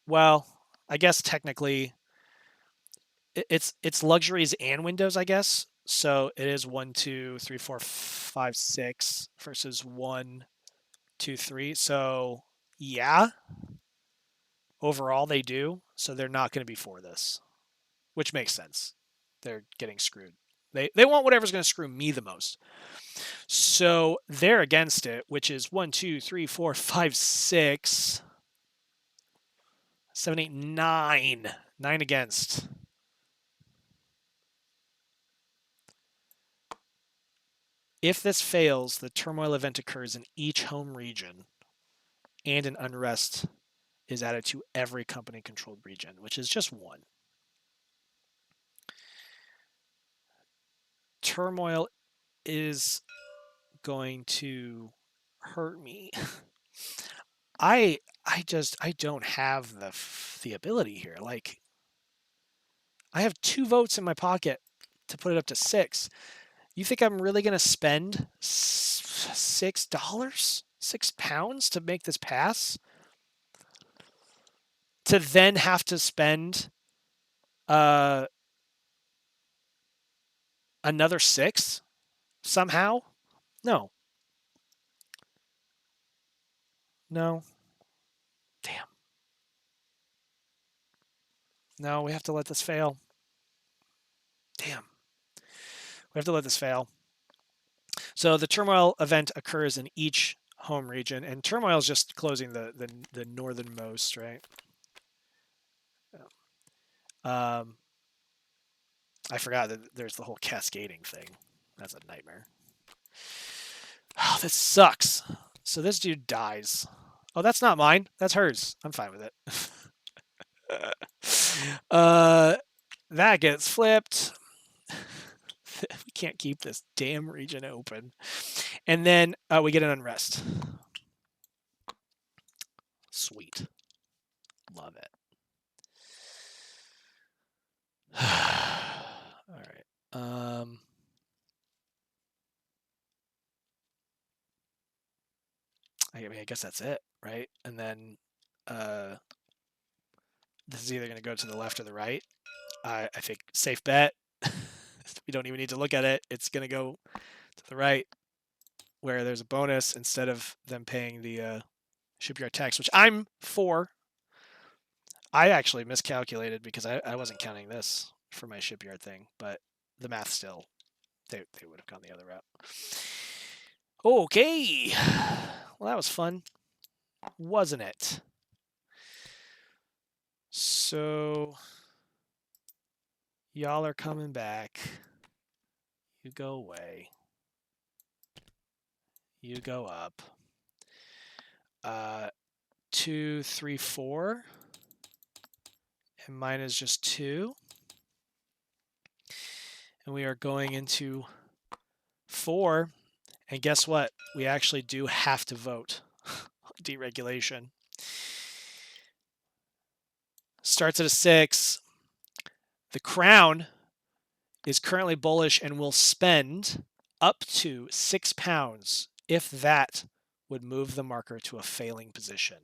Well, I guess technically it's luxuries and windows, I guess. So it is 1, 2, 3, 4, 5, 6 versus 1, 2, 3. So yeah, overall they do. So they're not going to be for this, which makes sense. They're getting screwed. They want whatever's going to screw me the most. So they're against it, which is 1, 2, 3, 4, 5, 6, 7, 8, 9. 9 against. If this fails, the turmoil event occurs in each home region, and an unrest is added to every company-controlled region, which is just 1. Turmoil is going to hurt me. I I don't have the ability here. Like, I have 2 votes in my pocket to put it up to 6. You think I'm really going to spend $6, £6 to make this pass? To then have to spend another 6 somehow? No. No. Damn. No, we have to let this fail. Damn. We have to let this fail. So the turmoil event occurs in each home region, and turmoil is just closing the northernmost, right? I forgot that there's the whole cascading thing. That's a nightmare. Oh, this sucks. So this dude dies. Oh, that's not mine. That's hers. I'm fine with it. That gets flipped. We can't keep this damn region open. And then we get an unrest. Sweet. Love it. All right. I guess that's it, right? And then this is either going to go to the left or the right. I think safe bet. We don't even need to look at it. It's going to go to the right, where there's a bonus instead of them paying the shipyard tax, which I'm for. I actually miscalculated because I wasn't counting this for my shipyard thing, but the math still, they would have gone the other route. Okay. Well, that was fun, wasn't it? So, y'all are coming back. You go away. You go up. 2, 3, 4. And mine is just 2. And we are going into 4. And guess what? We actually do have to vote. Deregulation. Starts at a 6. The crown is currently bullish and will spend up to £6 if that would move the marker to a failing position.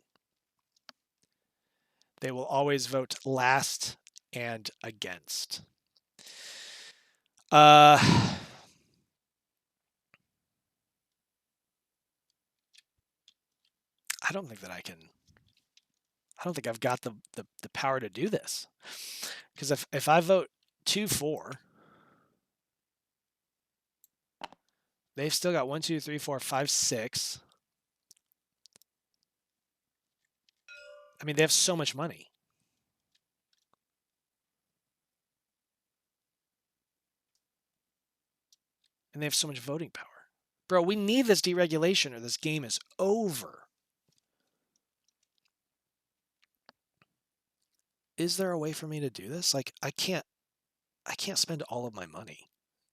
They will always vote last and against. I don't think that I don't think I've got the power to do this. Because if I vote 2-4, they've still got 1, 2, 3, 4, 5, 6. I mean, they have so much money. And they have so much voting power. Bro, we need this deregulation or this game is over. Is there a way for me to do this? Like, I can't spend all of my money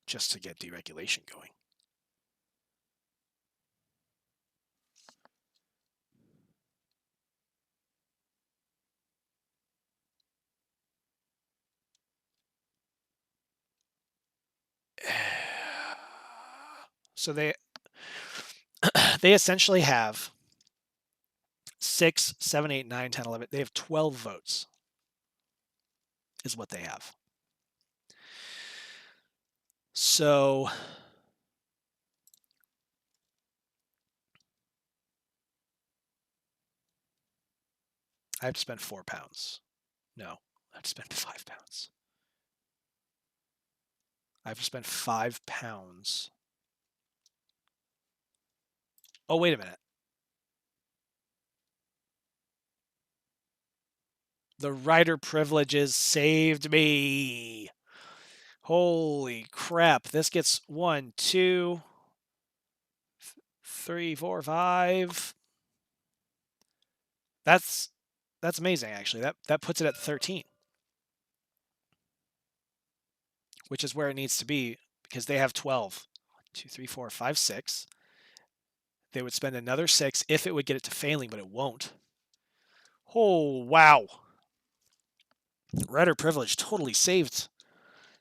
just to get deregulation going. So they essentially have 6, 7, 8, 9, 10, 11. They have 12 votes is what they have. So I have to spend £4. No, I have to spend £5. I have to spend £5. Oh, wait a minute. The writer privileges saved me. Holy crap. This gets 1, 2, 3, 4, 5. That's amazing, actually. That puts it at 13. Which is where it needs to be because they have 12. 1, 2, 3, 4, 5, 6. They would spend another 6 if it would get it to failing, but it won't. Oh, wow. Rhetor privilege totally saved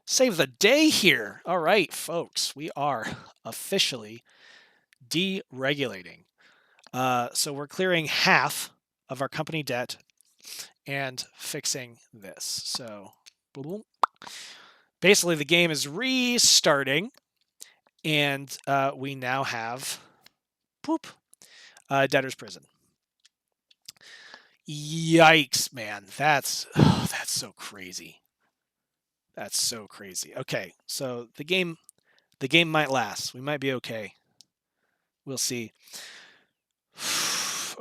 the day here. All right, folks, we are officially deregulating. So we're clearing half of our company debt and fixing this. So boom. Basically, the game is restarting, and we now have debtor's prison. Yikes, man. That's so crazy. That's so crazy. Okay, so the game might last. We might be okay. We'll see.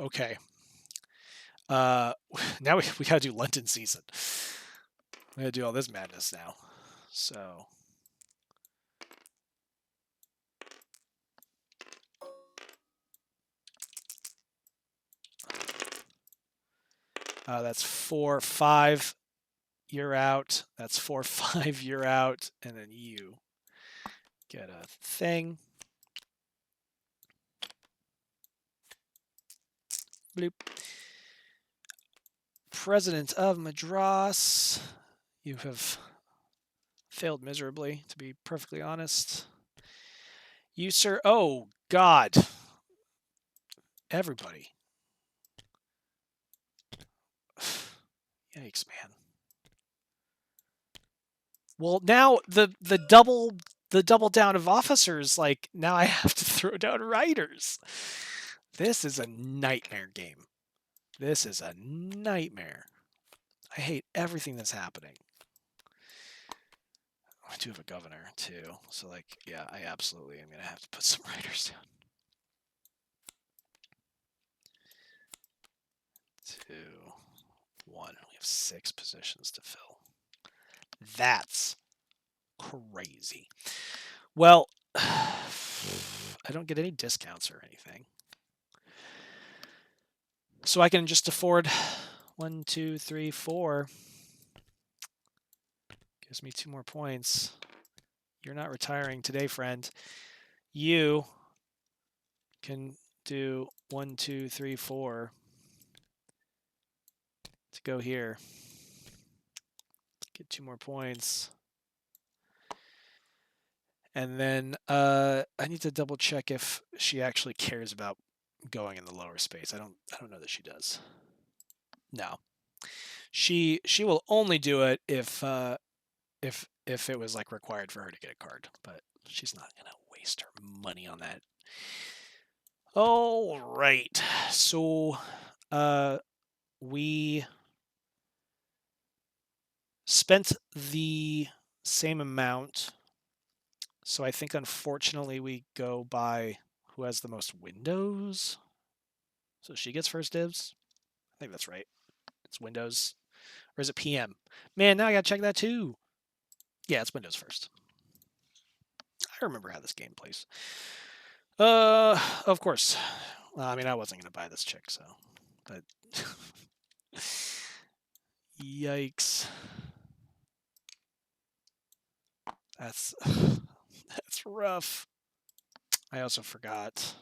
Okay. Now we gotta do London season. We gotta do all this madness now. So that's 4, 5. You're out. That's 4, 5. You're out, and then you get a thing. Bloop. President of Madras. You have failed miserably, to be perfectly honest. You, sir. Oh, God. Everybody. Yikes, man. Well, now the double down of officers, like, now I have to throw down riders. This is a nightmare game. This is a nightmare. I hate everything that's happening. I do have a governor, too. So, like, yeah, I absolutely am going to have to put some riders down. 2, 1. We have 6 positions to fill. That's crazy. Well, I don't get any discounts or anything. So I can just afford 1, 2, 3, 4. Gives me 2 more points. You're not retiring today, friend. You can do 1, 2, 3, 4 to go here. Get 2 more points. And then I need to double check if she actually cares about going in the lower space. I don't know that she does. No. She will only do it if it was like required for her to get a card, but she's not gonna waste her money on that. All right, so we spent the same amount, so I think unfortunately we go by who has the most windows. So she gets first dibs. I think that's right. It's Windows, or is it PM? Man, now I gotta check that too. Yeah, it's Windows first. I remember how this game plays. Of course. Well, I mean, I wasn't gonna buy this chick, so, but yikes. That's that's rough. I also forgot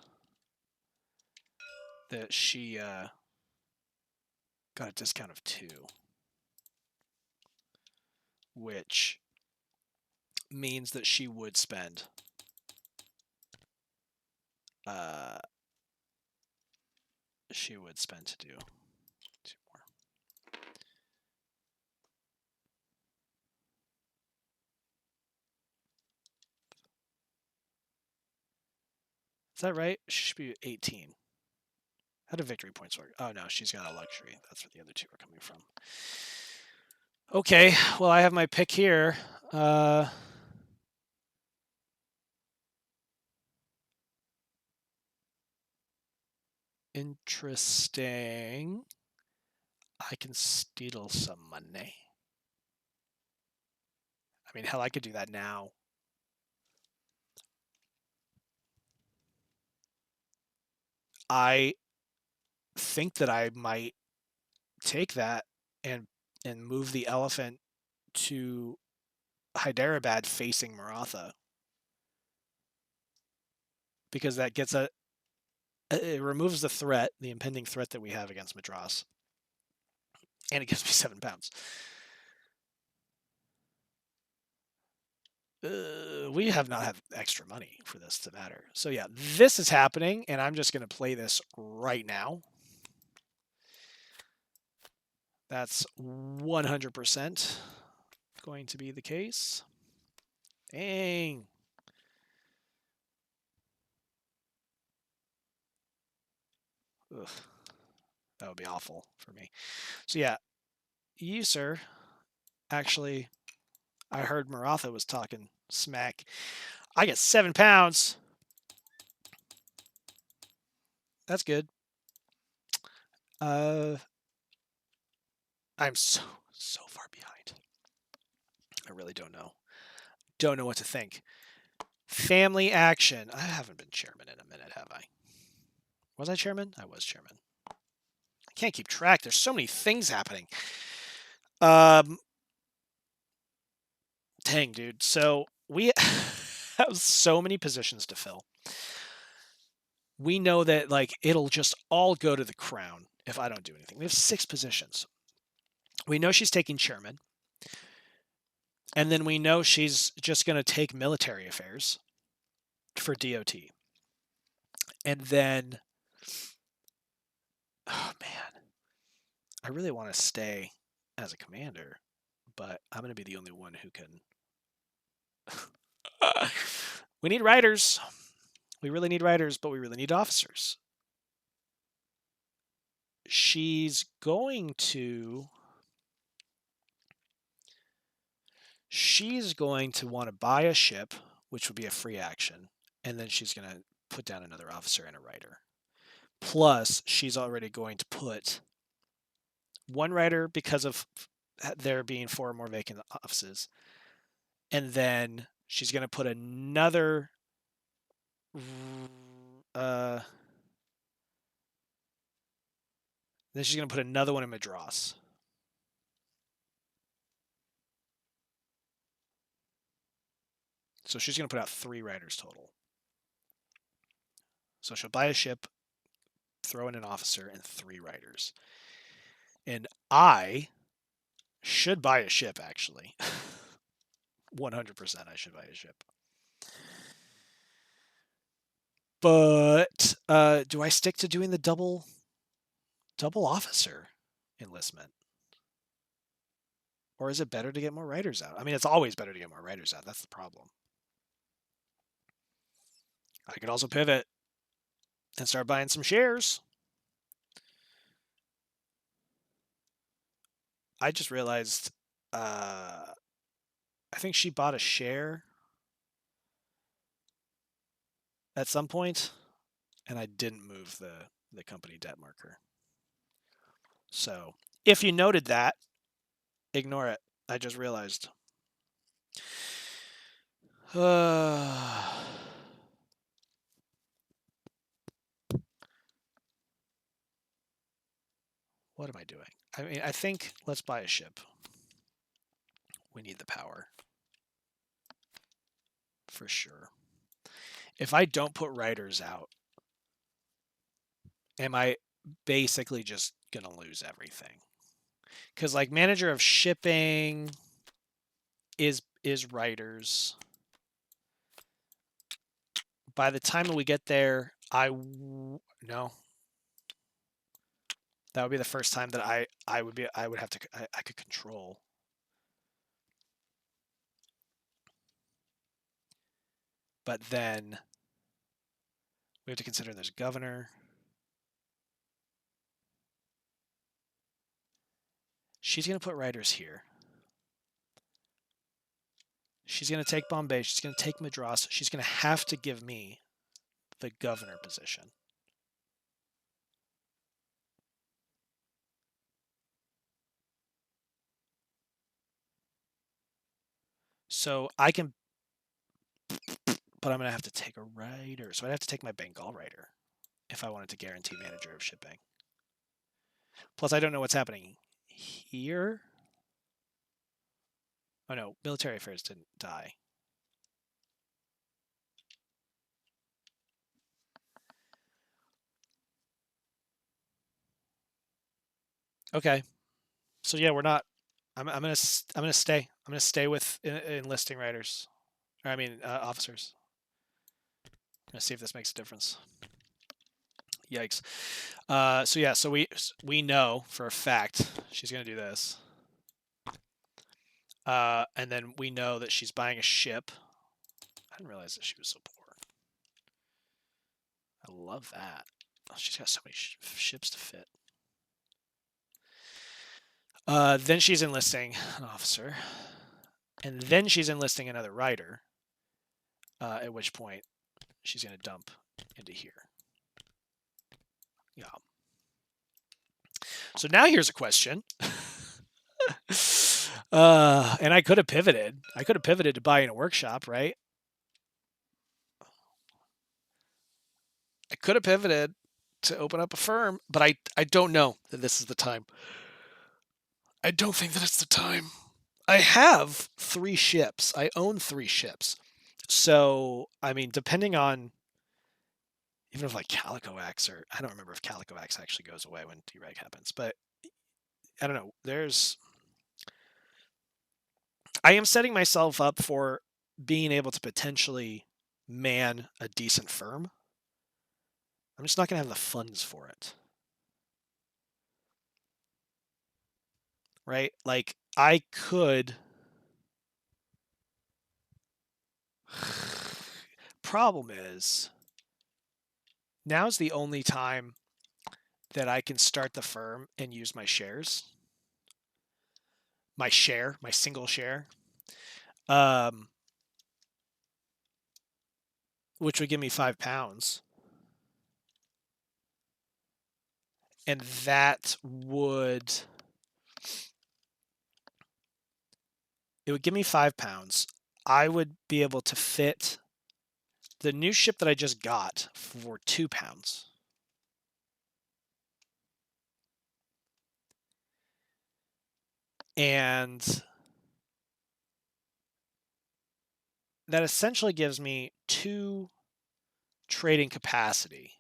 that she got a discount of 2, which means that she would spend to do 2 more. Is that right? She should be 18. How do victory points work? Oh no, she's got a luxury. That's where the other 2 are coming from. Okay, well I have my pick here. Interesting. I can steal some money. I mean, hell, I could do that now. I think that I might take that and move the elephant to Hyderabad facing Maratha, because that gets it removes the impending threat that we have against Madras. And it gives me 7 pounds. We have not had extra money for this to matter. So yeah, this is happening, and I'm just going to play this right now. That's 100% going to be the case. Dang. Ugh. That would be awful for me. So yeah, you, sir, actually, I heard Maratha was talking smack. I get 7 pounds. That's good. I'm so far behind. I really don't know. Don't know what to think. Family action. I haven't been chairman in a minute, have I? Was I chairman? I was chairman. I can't keep track. There's so many things happening. Dang, dude. So we have so many positions to fill. We know that like it'll just all go to the crown if I don't do anything. We have 6 positions. We know she's taking chairman. And then we know she's just going to take military affairs for DOT. And then, oh man, I really want to stay as a commander, but I'm going to be the only one who can. We need writers. We really need writers, but we really need officers. She's going to want to buy a ship, which would be a free action, and then she's going to put down another officer and a writer. Plus, she's already going to put one writer because of there being 4 more vacant offices, and then she's going to put another then she's going to put another one in Madras. So she's going to put out 3 writers total. So she'll buy a ship, throw in an officer, and 3 writers. And I should buy a ship, actually. 100% I should buy a ship. But do I stick to doing the double officer enlistment? Or is it better to get more writers out? I mean, it's always better to get more writers out. That's the problem. I could also pivot and start buying some shares. I just realized I think she bought a share at some point, and I didn't move the company debt marker. So if you noted that, ignore it. I just realized. What am I doing? I mean, I think let's buy a ship. We need the power. For sure. If I don't put writers out, am I basically just going to lose everything? Because like manager of shipping is writers. By the time we get there, no. That would be the first time that I could control. But then we have to consider there's a governor. She's going to put writers here. She's going to take Bombay. She's going to take Madras. She's going to have to give me the governor position. So I can, but I'm going to have to take a writer. So I'd have to take my Bengal writer if I wanted to guarantee manager of shipping. Plus, I don't know what's happening here. Oh no, military affairs didn't die. Okay, So yeah, we're not. I'm gonna stay. I'm gonna stay with enlisting writers. Or I mean officers. I'm gonna see if this makes a difference. Yikes. So yeah, so we know for a fact she's gonna do this. And then we know that she's buying a ship. I didn't realize that she was so poor. I love that. Oh, she's got so many ships to fit. Then she's enlisting an officer. And then she's enlisting another writer. At which point she's going to dump into here. Yeah. So now here's a question. And I could have pivoted. I could have pivoted to buying a workshop, right? I could have pivoted to open up a firm, but I don't know that this is the time. I don't think that it's the time. I have 3 ships. I own 3 ships. So, I mean, depending on even if like Calico X or I don't remember if Calico X actually goes away when dereg happens, but I don't know. I am setting myself up for being able to potentially man a decent firm. I'm just not going to have the funds for it. Right? Like I could problem is now's the only time that I can start the firm and use my shares. My single share. Which would give me £5. And that would give me £5. I would be able to fit the new ship that I just got for £2. And that essentially gives me 2 trading capacity.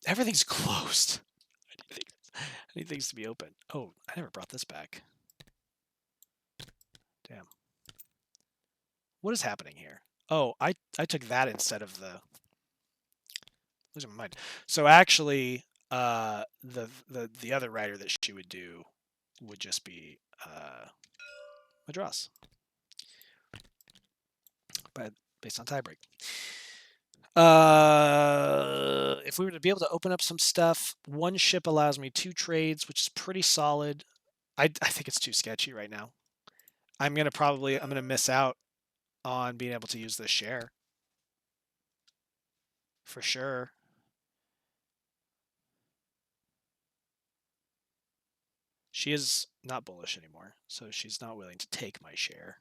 Everything's closed. I need things to be open. Oh, I never brought this back. Damn. What is happening here? Oh, I took that instead of the... Losing my mind. So actually, the other writer that she would do would just be Madras. But based on tiebreak. If we were to be able to open up some stuff, 1 ship allows me 2 trades, which is pretty solid. I think it's too sketchy right now. I'm gonna miss out on being able to use this share for sure. She is not bullish anymore, so she's not willing to take my share.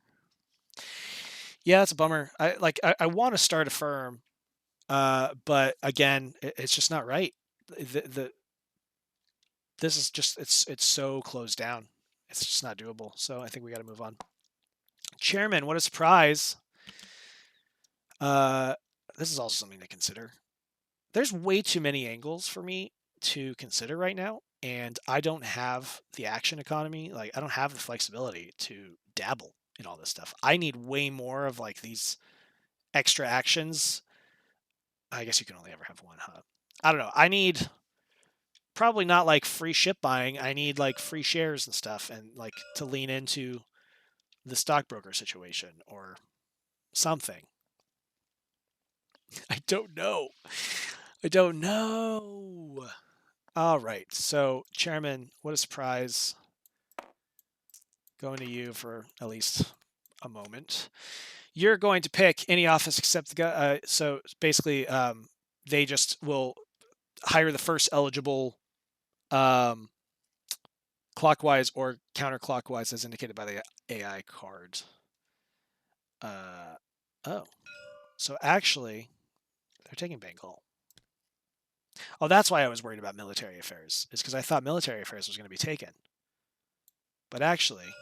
Yeah, that's a bummer. I want to start a firm, but again, it's just not right. This is just it's so closed down. It's just not doable. So I think we got to move on. Chairman, what a surprise! This is also something to consider. There's way too many angles for me to consider right now, and I don't have the action economy. Like I don't have the flexibility to dabble in all this stuff. I need way more of like these extra actions. I guess you can only ever have one, huh? I don't know. I need probably not like free ship buying. I need like free shares and stuff and like to lean into the stockbroker situation or something. I don't know. I don't know. All right. So, Chairman, what a surprise. Going to you for at least a moment. You're going to pick any office except the guy. So basically, they just will hire the first eligible clockwise or counterclockwise as indicated by the AI card. Oh. So actually, they're taking Bengal. Oh, that's why I was worried about military affairs, is because I thought military affairs was going to be taken. But actually,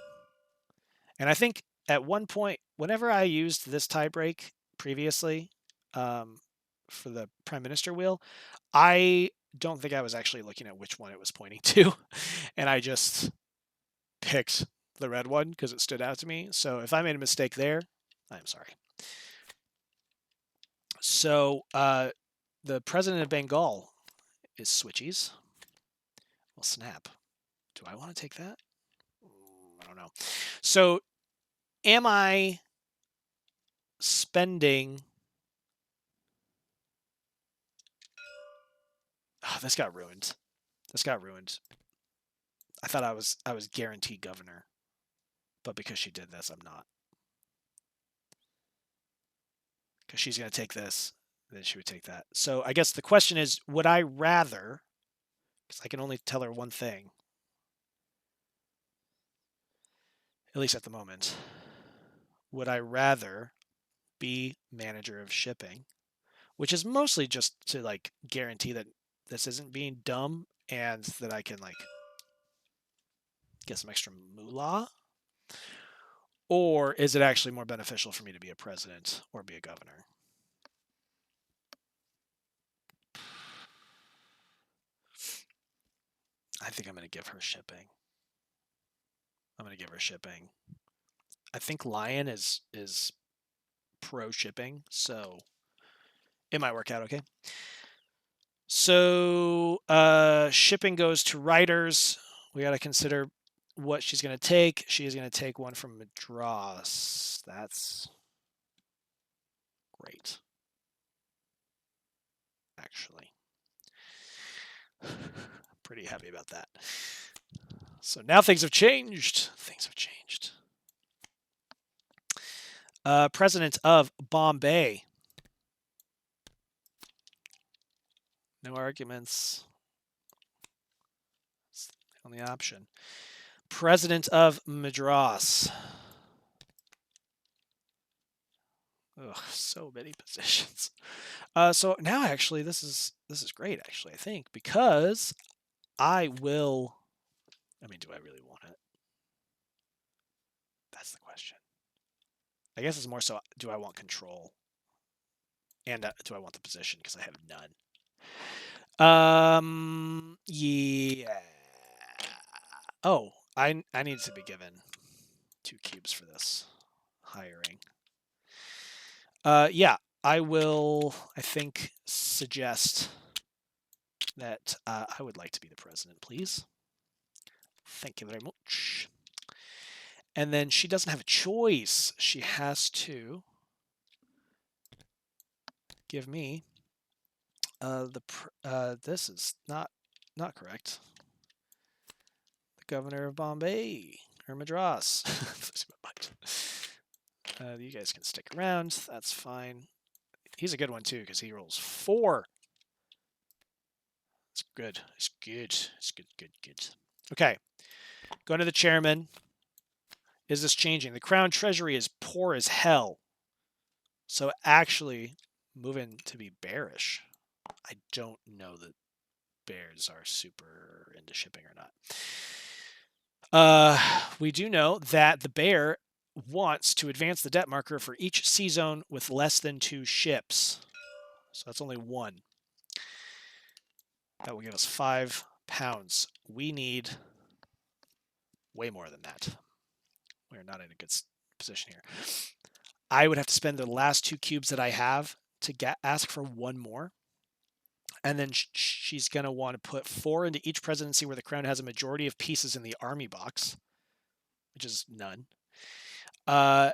and I think at one point, whenever I used this tiebreak previously for the prime minister wheel, I don't think I was actually looking at which one it was pointing to, and I just picked the red one because it stood out to me. So if I made a mistake there, I'm sorry. So the president of Bengal is Switchies. Well, snap. Do I want to take that? I don't know. So am I spending... Oh, this got ruined. This got ruined. I thought I was guaranteed governor, but because she did this, I'm not. Because she's going to take this, then she would take that. So I guess the question is, would I rather, because I can only tell her one thing, at least at the moment, would I rather be manager of shipping, which is mostly just to like guarantee that this isn't being dumb and that I can like get some extra moolah? Or is it actually more beneficial for me to be a president or be a governor? I think I'm going to give her shipping. I'm going to give her shipping. I think Lion is pro shipping, so it might work out okay. So shipping goes to writers. We got to consider what she's going to take. She is going to take one from Madras. That's great, actually. Pretty happy about that. So now things have changed. Things have changed. President of Bombay. No arguments. That's the only option. President of Madras. Ugh, so many positions. So now actually this is great actually, I think, because I will... I mean, do I really want it? That's the question. I guess it's more so, do I want control? And do I want the position? Because I have none. Yeah. Oh, I need to be given 2 cubes for this hiring. Yeah, I will, I think, suggest that I would like to be the president, please. Thank you very much. And then she doesn't have a choice. She has to give me this is not correct. The governor of Bombay or Madras. You guys can stick around. That's fine. He's a good one too because he rolls 4. It's good. It's good. It's good. Good. Good. Okay. Going to the chairman. Is this changing? The crown treasury is poor as hell. So actually, moving to be bearish. I don't know that bears are super into shipping or not. We do know that the bear wants to advance the debt marker for each sea zone with less than 2 ships. So that's only 1. That will give us £5. We need way more than that. We're not in a good position here. I would have to spend the last 2 cubes that I have to ask for 1 more. And then she's going to want to put 4 into each presidency where the crown has a majority of pieces in the army box, which is none. $2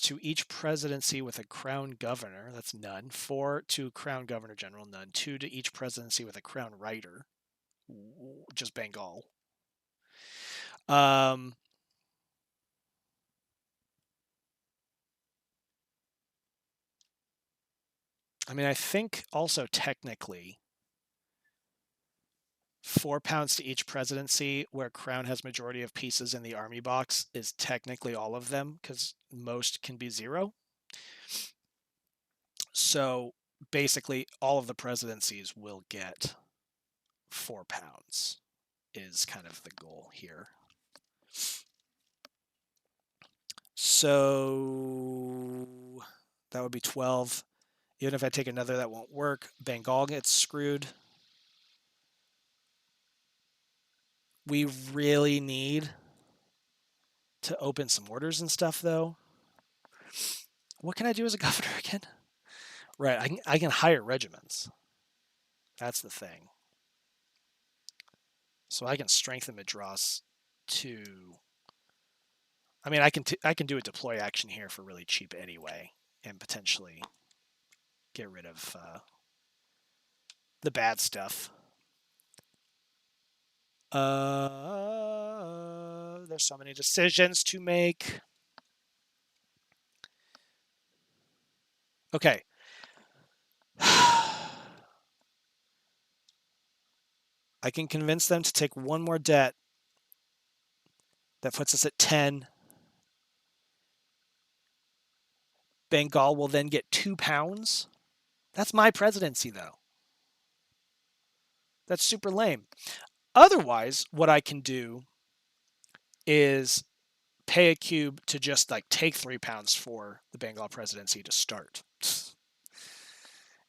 to each presidency with a crown governor. That's none. 4 to crown governor general. None. 2 to each presidency with a crown writer. Just Bengal. I mean, I think also technically £4 to each presidency where crown has majority of pieces in the army box is technically all of them because most can be 0. So basically all of the presidencies will get £4 is kind of the goal here. So that would be 12. Even if I take another, that won't work. Bengal gets screwed. We really need to open some orders and stuff, though. What can I do as a governor again? Right, I can hire regiments. That's the thing. So I can strengthen Madras to. I mean, I can do a deploy action here for really cheap anyway, and potentially get rid of the bad stuff. There's so many decisions to make. Okay. I can convince them to take one more debt. That puts us at 10. Bengal will then get £2. That's my presidency, though. That's super lame. Otherwise, what I can do is pay a cube to just like take £3 for the Bengal presidency to start.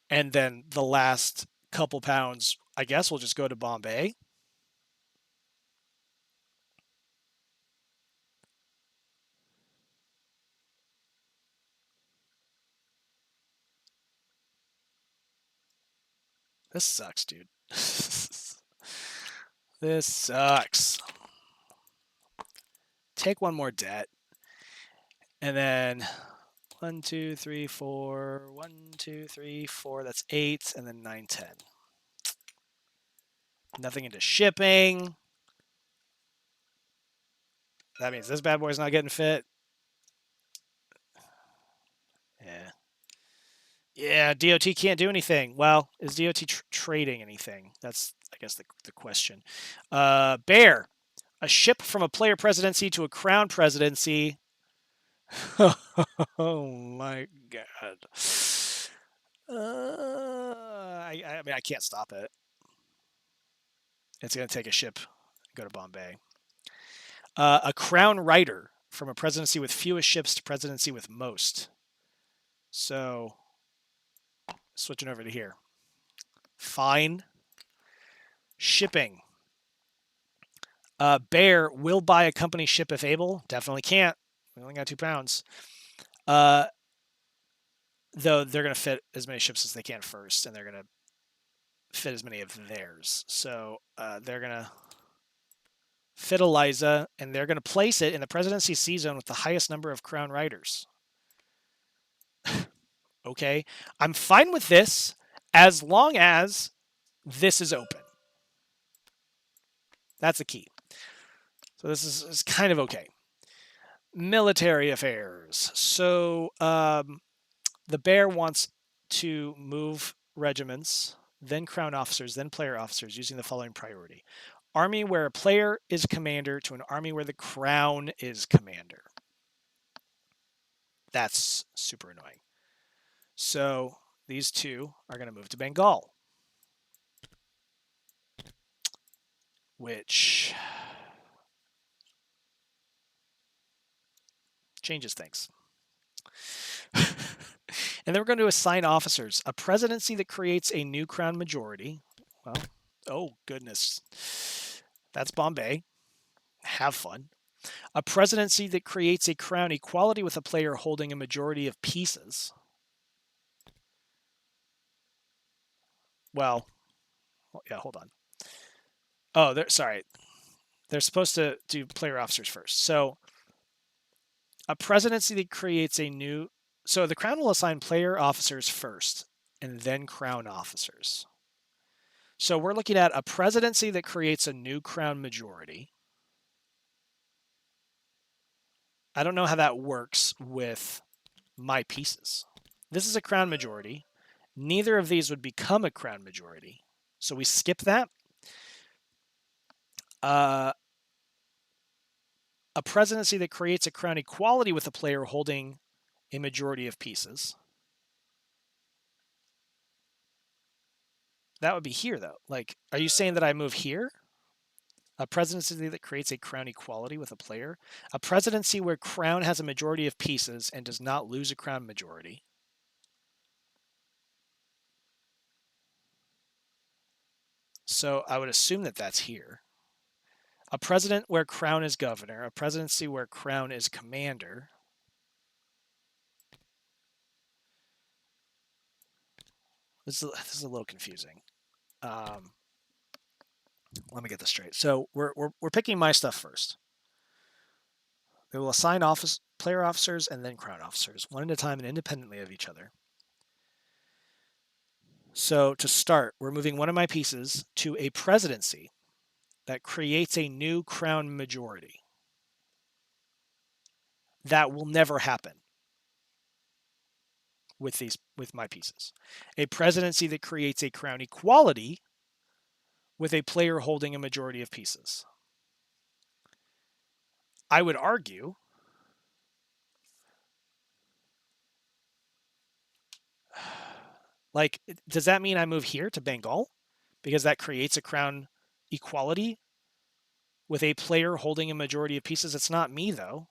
And then the last couple pounds, I guess, will just go to Bombay. This sucks, dude. This sucks. Take one more debt. And then 1, 2, 3, 4. 1, 2, 3, 4. That's 8. And then 9, 10. Nothing into shipping. That means this bad boy's not getting fit. Yeah. Yeah, DOT can't do anything. Well, is DOT trading anything? That's, I guess, the question. Bear. A ship from a player presidency to a crown presidency. Oh my god. I mean, I can't stop it. It's going to take a ship and go to Bombay. A crown rider from a presidency with fewest ships to presidency with most. So, switching over to here. Fine. Shipping. Bear will buy a company ship if able. Definitely can't. We only got £2. Though they're going to fit as many ships as they can first, and they're going to fit as many of theirs. So they're going to fit Eliza, and they're going to place it in the presidency C zone with the highest number of crown riders. Okay, I'm fine with this as long as this is open. That's the key. So this is kind of okay. Military affairs. So the bear wants to move regiments, then crown officers, then player officers using the following priority. Army where a player is commander to an army where the crown is commander. That's super annoying. So these two are going to move to Bengal, which changes things. And then we're going to assign officers. A presidency that creates a new crown majority. Well, oh goodness. That's Bombay. Have fun. A presidency that creates a crown equality with a player holding a majority of pieces. Well, yeah, hold on. Oh, sorry. They're supposed to do player officers first. So a presidency that creates a new... So the crown will assign player officers first and then crown officers. So we're looking at a presidency that creates a new crown majority. I don't know how that works with my pieces. This is a crown majority. Neither of these would become a crown majority. So we skip that. A presidency that creates a crown equality with a player holding a majority of pieces. That would be here, though. Like, are you saying that I move here? A presidency that creates a crown equality with a player. A presidency where crown has a majority of pieces and does not lose a crown majority. So I would assume that that's here. A president where crown is governor, a presidency where crown is commander. This is a little confusing. Let me get this straight. So we're picking my stuff first. They will assign player officers and then crown officers, one at a time and independently of each other. So to start, we're moving one of my pieces to a presidency that creates a new crown majority. That will never happen with my pieces. A presidency that creates a crown equality with a player holding a majority of pieces. I would argue like, does that mean I move here to Bengal? Because that creates a crown equality with a player holding a majority of pieces. It's not me, though.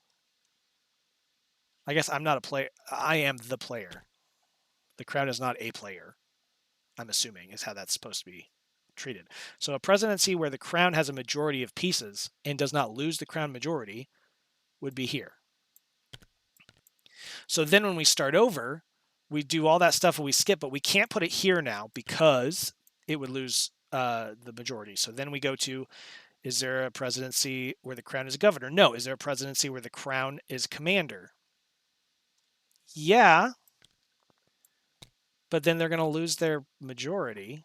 I guess I'm not a player. I am the player. The crown is not a player, I'm assuming, is how that's supposed to be treated. So a presidency where the crown has a majority of pieces and does not lose the crown majority would be here. So then when we start over, we do all that stuff and we skip, but we can't put it here now because it would lose the majority. So then we go to, is there a presidency where the crown is governor? No. Is there a presidency where the crown is commander? Yeah. But then they're going to lose their majority.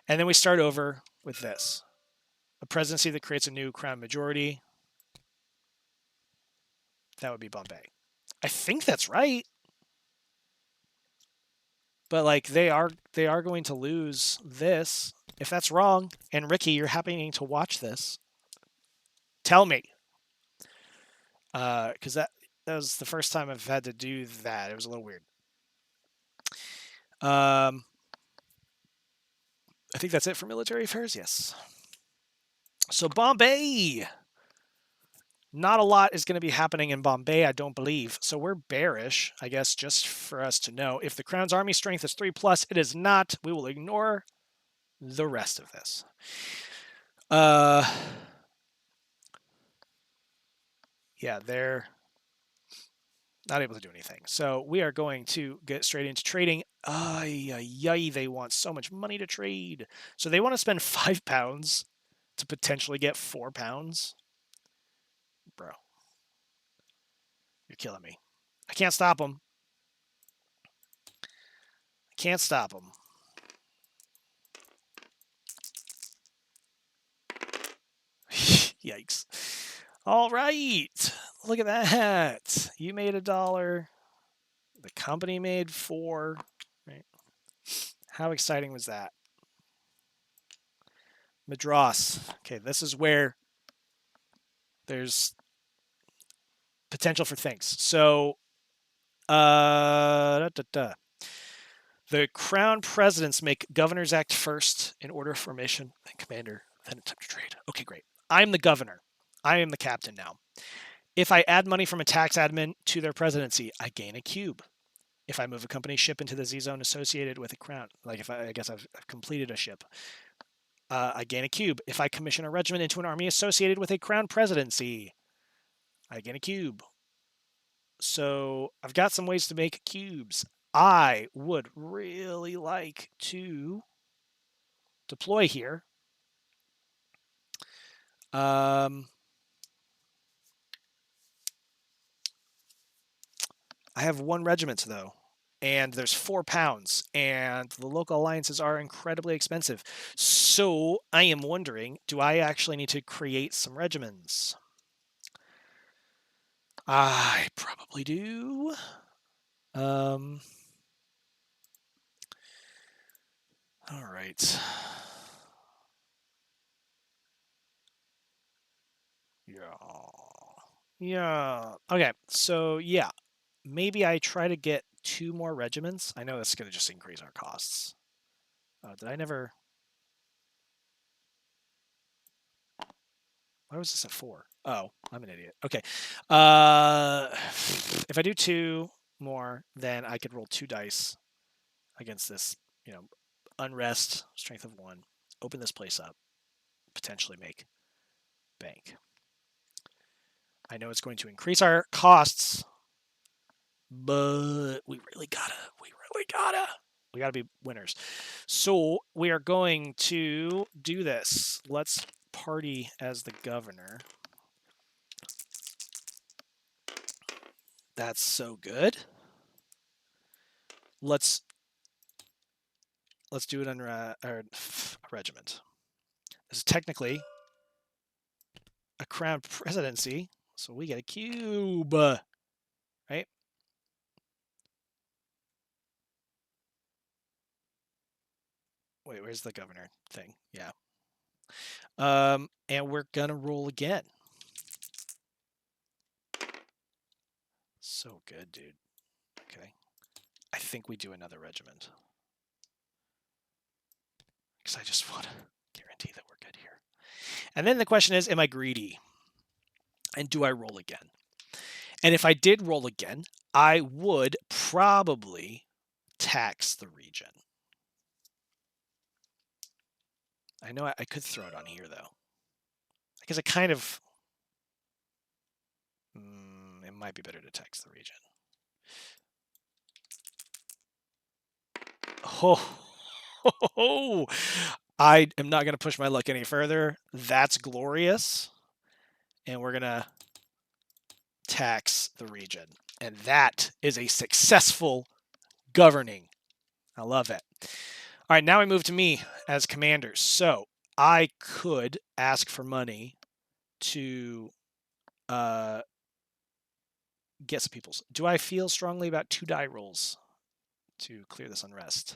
And then we start over with this. A presidency that creates a new crown majority. That would be Bombay. I think that's right. But like they are going to lose this. If that's wrong, and Ricky, you're happening to watch this, tell me. Because that was the first time I've had to do that. It was a little weird. I think that's it for military affairs. Yes. So Bombay. Not a lot is going to be happening in Bombay, I don't believe. So we're bearish, I guess, just for us to know. If the Crown's army strength is 3+, it is not. We will ignore the rest of this. Yeah, they're not able to do anything. So we are going to get straight into trading. They want so much money to trade. So they want to spend £5 to potentially get £4. Bro, you're killing me. I can't stop them. I can't stop them. Yikes. All right. Look at that. You made $1. The company made 4. Right? How exciting was that? Madras. Okay, this is where there's potential for things. So, the crown presidents make governors act first in order of formation, then commander, then attempt to trade. Okay, great. I'm the governor. I am the captain now. If I add money from a tax admin to their presidency, I gain a cube. If I move a company ship into the Z zone associated with a crown, like if I guess I've completed a ship, I gain a cube. If I commission a regiment into an army associated with a crown presidency, I gain a cube. So I've got some ways to make cubes. I would really like to deploy here. I have 1 regiment, though, and there's £4, and the local alliances are incredibly expensive. So I am wondering, do I actually need to create some regiments? I probably do. All right. Yeah. Okay. So yeah, maybe I try to get 2 more regiments. I know that's going to just increase our costs. Did I never? Why was this at 4? Oh, I'm an idiot. Okay. If I do 2 more, then I could roll 2 dice against this, unrest, strength of 1. open this place up, potentially make bank. I know it's going to increase our costs, but we gotta be winners. So we are going to do this. Let's party as the governor. That's so good. Let's do it under a regiment. This is technically a crown presidency, so we get a cube, right? Wait, where's the governor thing? Yeah. And we're gonna roll again. So good, dude. Okay. I think we do another regiment. Because I just want to guarantee that we're good here. And then the question is, am I greedy? And do I roll again? And if I did roll again, I would probably tax the region. I know I could throw it on here, though. Because it kind of... it might be better to tax the region. Oh, I am not going to push my luck any further. That's glorious. And we're going to tax the region. And that is a successful governing. I love it. All right, now we move to me as commander. So I could ask for money to get some peoples. Do I feel strongly about 2 die rolls to clear this unrest?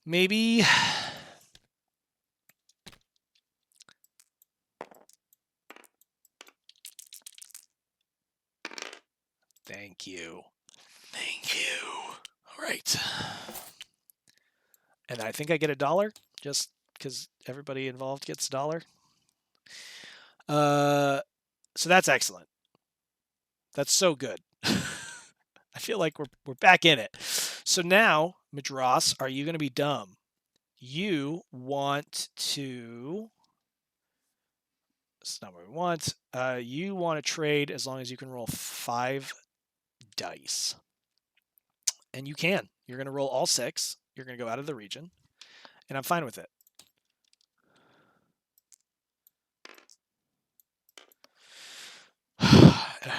Maybe. Thank you. Thank you. All right. And I think I get $1 just because everybody involved gets $1. So that's excellent. That's so good. I feel like we're back in it. So now, Madras, are you going to be dumb? You want to... That's not what we want. You want to trade as long as you can roll 5 dice. And you can. You're going to roll all 6. You're going to go out of the region. And I'm fine with it.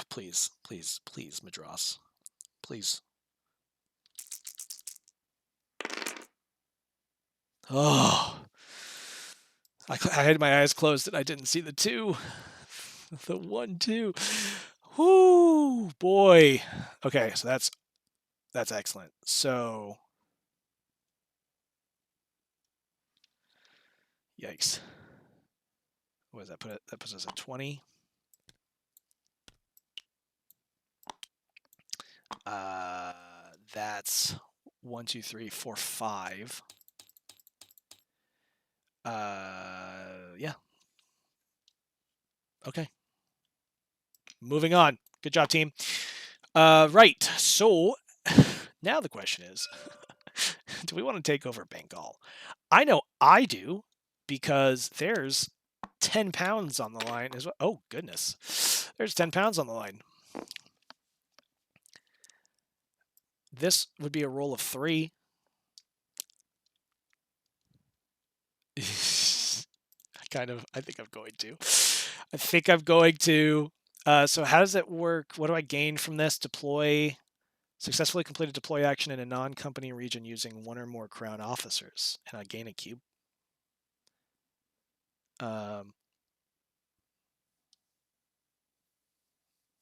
Please, please, please, Madras. Please. Oh. I had my eyes closed and I didn't see the 2. The 1, 2. Whoo, boy. Okay, so that's excellent. So, yikes. What does that put? That puts us at 20. That's 1, 2, 3, 4, 5. Yeah. Okay. Moving on. Good job, team. Right. So now the question is, do we want to take over Bengal? I know I do, because there's 10 pounds on the line as well. Oh, goodness. There's 10 pounds on the line. This would be a roll of 3. I think I'm going to. So how does it work? What do I gain from this? Deploy. Successfully completed deploy action in a non-company region using 1 or more crown officers. And I gain a cube.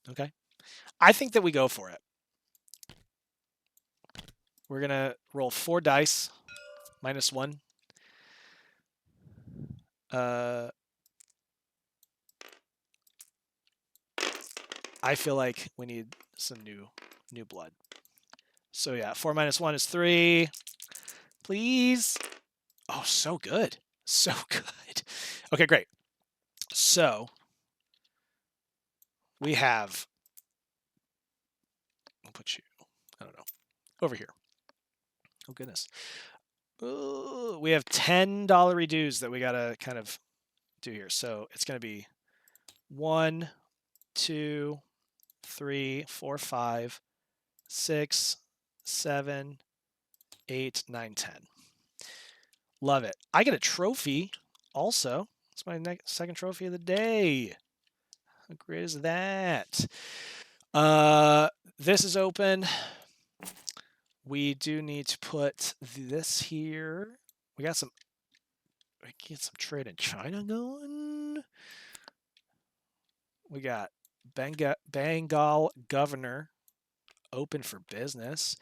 Okay. I think that we go for it. We're going to roll 4 dice. -1. I feel like we need some new blood. So yeah, 4 - 1 is 3. Please. Oh, so good. So good. Okay, great. So we have... I'll put you, I don't know, over here. Oh, goodness. Ooh, we have $10 redues that we gotta kind of do here. So it's gonna be 1, 2, 3, 4, 5, 6, 7, 8, 9, 10. Love it. I get a trophy also. It's my second trophy of the day. How great is that? This is open. We do need to put this here. We get some trade in China going. We got Bengal governor open for business.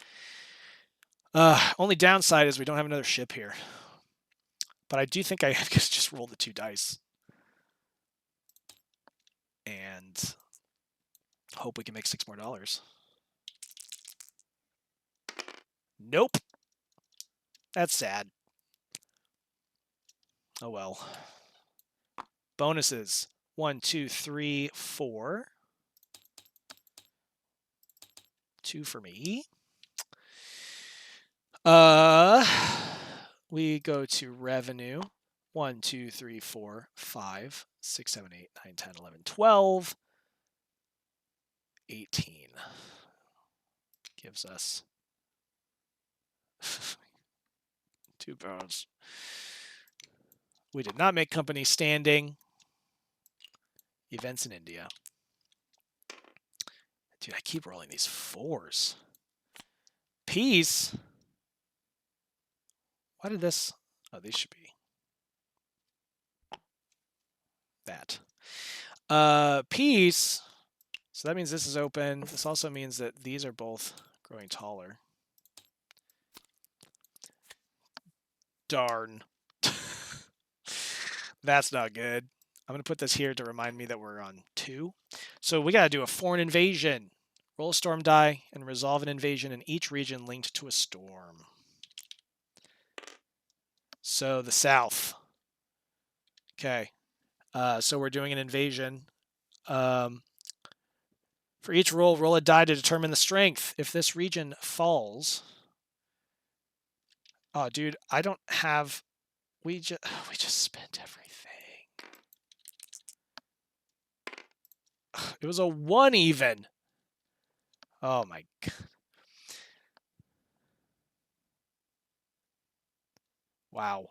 Only downside is we don't have another ship here. But I do think I could just roll the 2 dice. And hope we can make $6 more. Nope. That's sad. Oh well. Bonuses. 1, 2, 3, 4. 2 for me. We go to revenue. 1, 2, 3, 4, 5, 6, 7, 8, 9, 10, 11, 12. 18. Gives us 2 pounds. We did not make company standing. Events in India. Dude, I keep rolling these 4s. Peace. Why did this? Oh, these should be that. Peace. So that means this is open. This also means that these are both growing taller. Darn. That's not good. I'm going to put this here to remind me that we're on 2. So we got to do a foreign invasion. Roll a storm die and resolve an invasion in each region linked to a storm. So the south. Okay. So we're doing an invasion. For each roll a die to determine the strength. If this region falls... Oh, dude, I don't have... We just spent everything. It was a 1 even. Oh my god. Wow.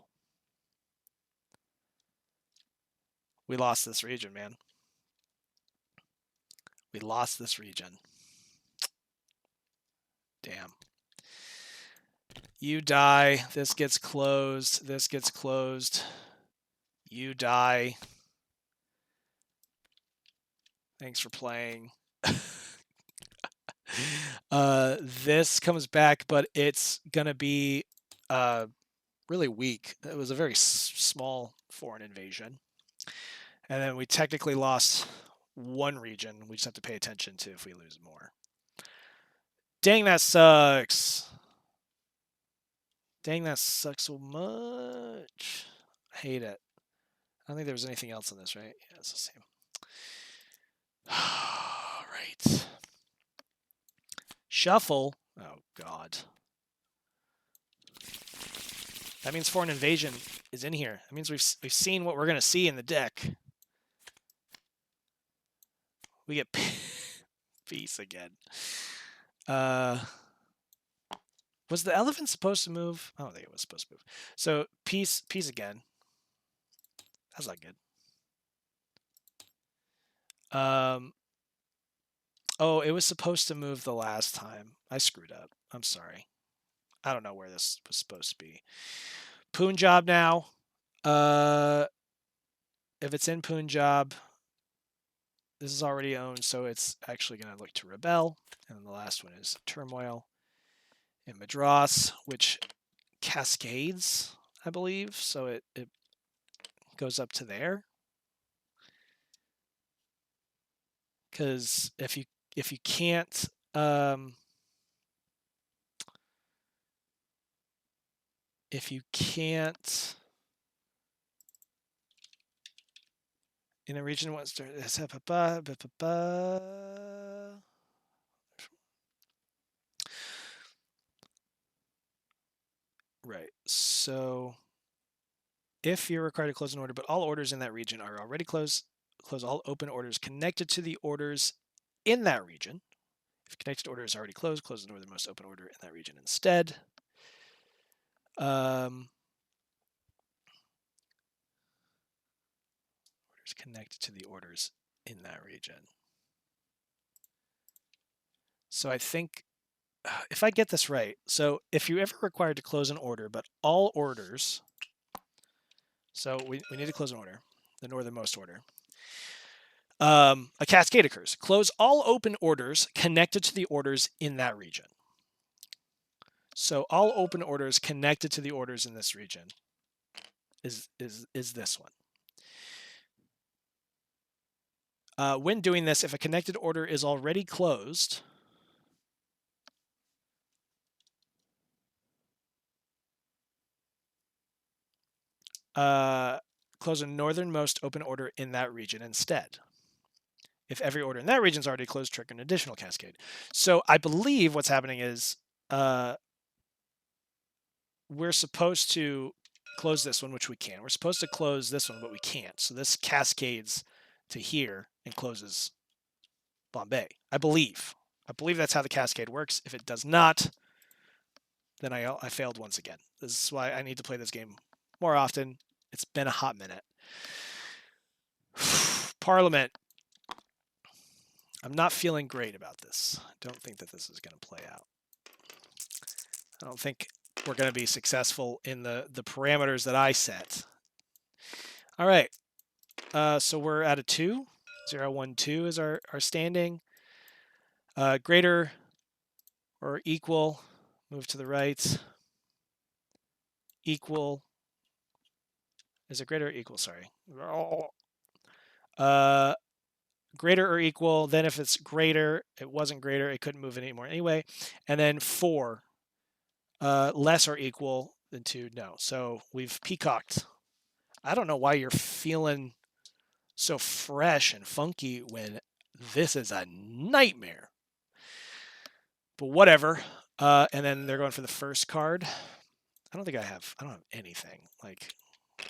We lost this region, man. We lost this region. Damn. You die. This gets closed. This gets closed. You die. Thanks for playing. This comes back, but it's going to be really weak. It was a very small foreign invasion. And then we technically lost 1 region. We just have to pay attention to if we lose more. Dang, that sucks. Dang, that sucks so much. I hate it. I don't think there was anything else in this, right? Yeah, it's the same. All right. Shuffle. Oh, God. That means foreign invasion is in here. That means we've seen what we're going to see in the deck. We get peace again. Was the elephant supposed to move? I don't think it was supposed to move. So peace again. That's not good. Oh, it was supposed to move the last time. I screwed up. I'm sorry. I don't know where this was supposed to be. Punjab now. If it's in Punjab, this is already owned, so it's actually going to look to rebel. And the last one is turmoil in Madras, which cascades, I believe. So it goes up to there. Because if you can't in a region wants to right. So if you're required to close an order, but all orders in that region are already closed, close all open orders connected to the orders in that region. If connected order is already closed, close the northernmost open order in that region instead. Orders connected to the orders in that region. So I think, if I get this right, so if you're ever required to close an order, but all orders, so we need to close an order, the northernmost order. A cascade occurs. Close all open orders connected to the orders in that region. So all open orders connected to the orders in this region is this one. When doing this, if a connected order is already closed, close a northernmost open order in that region instead. If every order in that region is already closed, trigger an additional cascade. So I believe what's happening is we're supposed to close this one, which we can. We're supposed to close this one, but we can't. So this cascades to here and closes Bombay. I believe that's how the cascade works. If it does not, then I failed once again. This is why I need to play this game more often. It's been a hot minute. Parliament. I'm not feeling great about this. I don't think that this is going to play out. I don't think we're going to be successful in the parameters that I set. All right. So we're at a 2. 0, 1, 2 is our standing. Greater or equal. Move to the right. Equal. Is it greater or equal? Sorry. Greater or equal. Then if it's greater, it wasn't greater, it couldn't move it anymore anyway. And then 4. Less or equal than 2. No. So we've peacocked. I don't know why you're feeling so fresh and funky when this is a nightmare. But whatever. And then they're going for the first card. I don't have anything. Like,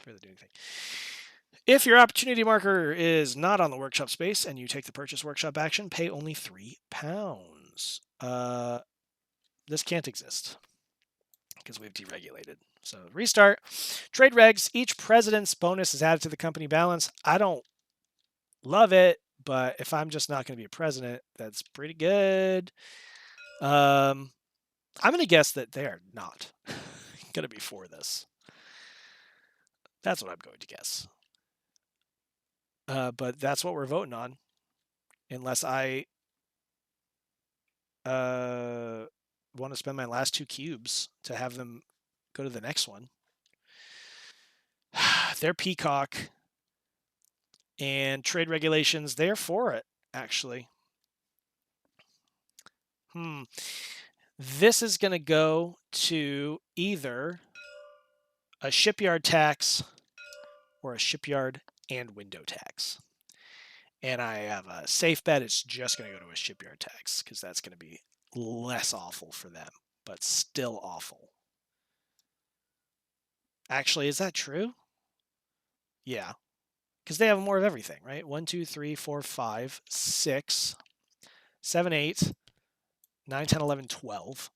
really do anything. If your opportunity marker is not on the workshop space and you take the purchase workshop action, pay only £3. This can't exist because we've deregulated. So restart. Trade regs. Each president's bonus is added to the company balance. I don't love it, but if I'm just not going to be a president, that's pretty good. I'm going to guess that they are not going to be for this. That's what I'm going to guess. But that's what we're voting on. Unless I want to spend my last 2 cubes to have them go to the next one. They're peacock. And trade regulations, they're for it, actually. This is going to go to either a shipyard tax or a shipyard and window tax. And I have a safe bet it's just going to go to a shipyard tax because that's going to be less awful for them, but still awful. Actually, is that true? Yeah. Because they have more of everything, right? 1, 2, 3, 4, 5, 6, 7, 8, 9, 10, 11, 12.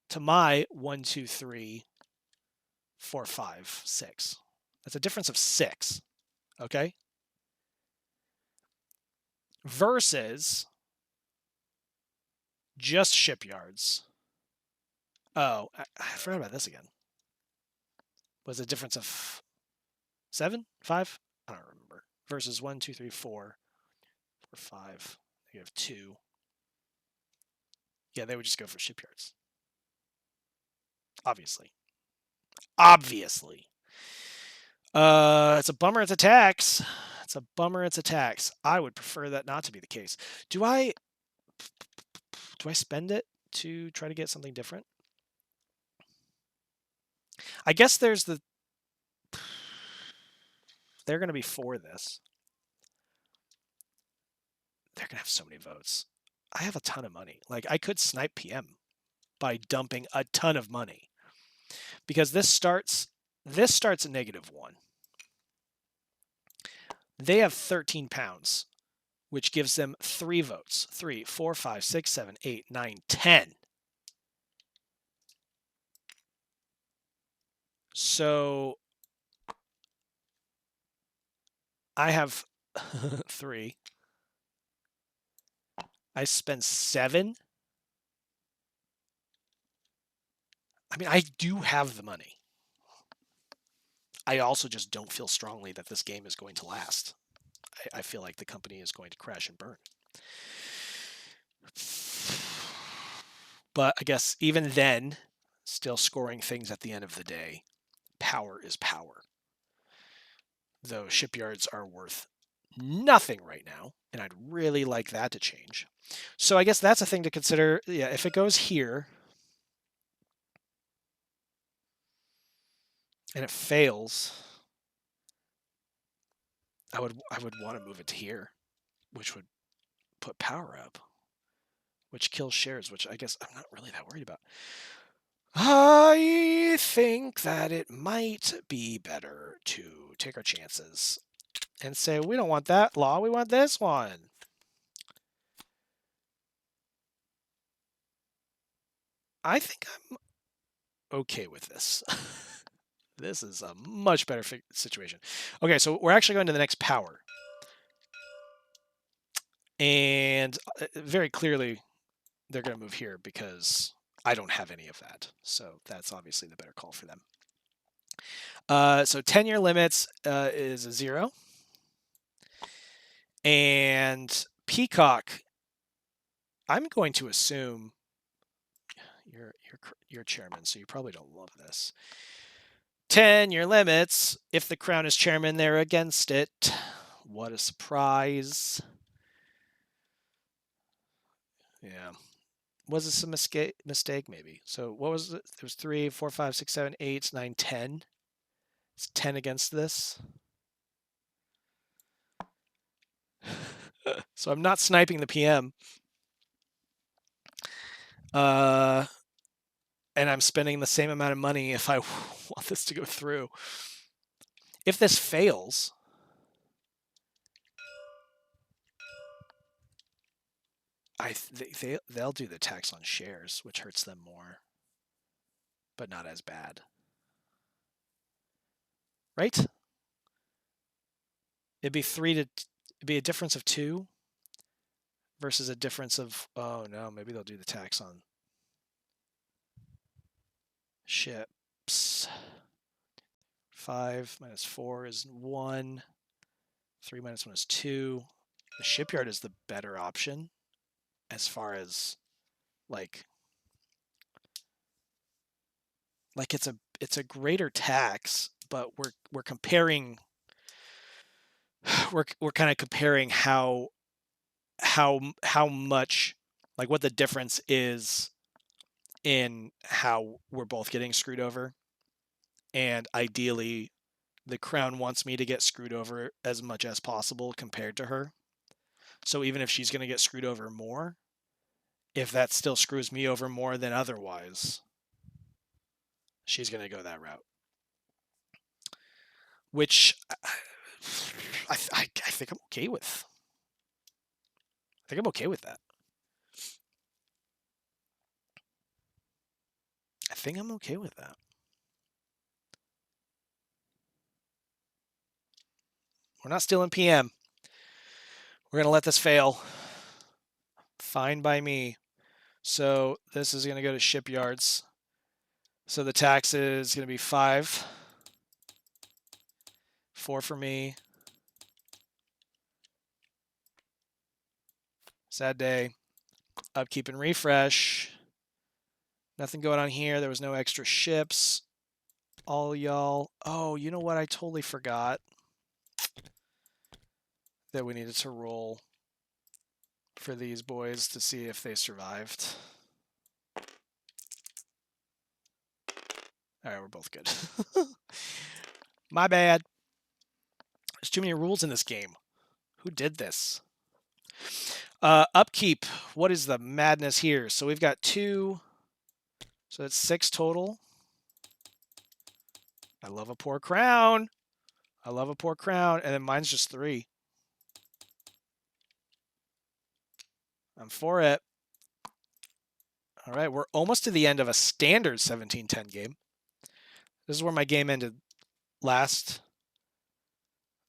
To my 1, 2, 3, 4, 5, 6. That's a difference of 6. Okay? Versus just shipyards. Oh, I forgot about this again. Was a difference of 7, 5? I don't remember. Versus 1, 2, 3, 4, 5. You have 2. Yeah, they would just go for shipyards. Obviously. It's a bummer it's a tax. It's a bummer it's a tax. I would prefer that not to be the case. Do I spend it to try to get something different? I guess they're going to be for this. They're going to have so many votes. I have a ton of money. Like, I could snipe PM by dumping a ton of money. because this starts at -1. They have 13 pounds, which gives them 3 votes. 3, 4, 5, 6, 7, 8, 9, 10. So I have 3. I spend 7. I mean, I do have the money. I also just don't feel strongly that this game is going to last. I feel like the company is going to crash and burn. But I guess even then, still scoring things at the end of the day, power is power. Though shipyards are worth nothing right now, and I'd really like that to change. So I guess that's a thing to consider. Yeah, if it goes here and it fails, I would want to move it to here, which would put power up, which kills shares, which I guess I'm not really that worried about. I think that it might be better to take our chances and say, we don't want that law, we want this one. I think I'm okay with this. This is a much better situation. Okay, so we're actually going to the next power. And very clearly, they're going to move here because I don't have any of that. So that's obviously the better call for them. So 10-year limits is a 0. And Peacock, I'm going to assume you're chairman, so you probably don't love this. 10-year limits. If the crown is chairman, they're against it. What a surprise. Yeah. Was this a mistake? Maybe. So what was it? There was 3, 4, 5, 6, 7, 8, 9, 10. It's 10 against this. So I'm not sniping the PM. And I'm spending the same amount of money if I want this to go through. If this fails, they'll do the tax on shares, which hurts them more, but not as bad. Right? It'd be a difference of 2 versus a difference of, oh no, maybe they'll do the tax on ships. 5 minus 4 is 1. 3 minus 1 is 2. The shipyard is the better option as far as like it's a greater tax, but we're comparing we're kind of comparing how much, like what the difference is in how we're both getting screwed over. And ideally the crown wants me to get screwed over as much as possible compared to her. So even if she's going to get screwed over more, if that still screws me over more than otherwise, she's going to go that route. Which I think I'm okay with. I think I'm okay with that. I think I'm okay with that. We're not stealing PM. We're going to let this fail. Fine by me. So this is going to go to shipyards. So the tax is going to be 5. 4 for me. Sad day. Upkeep and refresh. Nothing going on here. There was no extra ships. All y'all. Oh, you know what? I totally forgot that we needed to roll for these boys to see if they survived. All right, we're both good. My bad. There's too many rules in this game. Who did this? Upkeep. What is the madness here? So we've got 2. So it's 6 total. I love a poor crown. I love a poor crown. And then mine's just 3. I'm for it. All right, we're almost to the end of a standard 1710 game. This is where my game ended last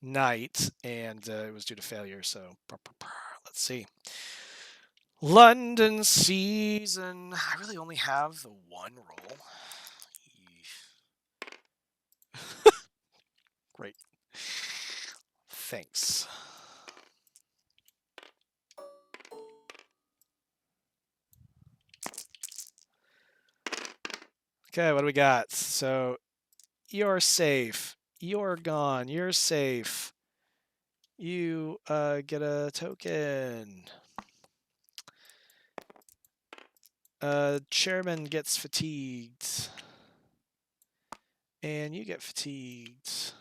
night, and it was due to failure. So let's see. London season. I really only have the 1 roll. Great. Thanks. Okay, what do we got? So you're safe. You're gone. You're safe. You get a token. Chairman gets fatigued. And you get fatigued.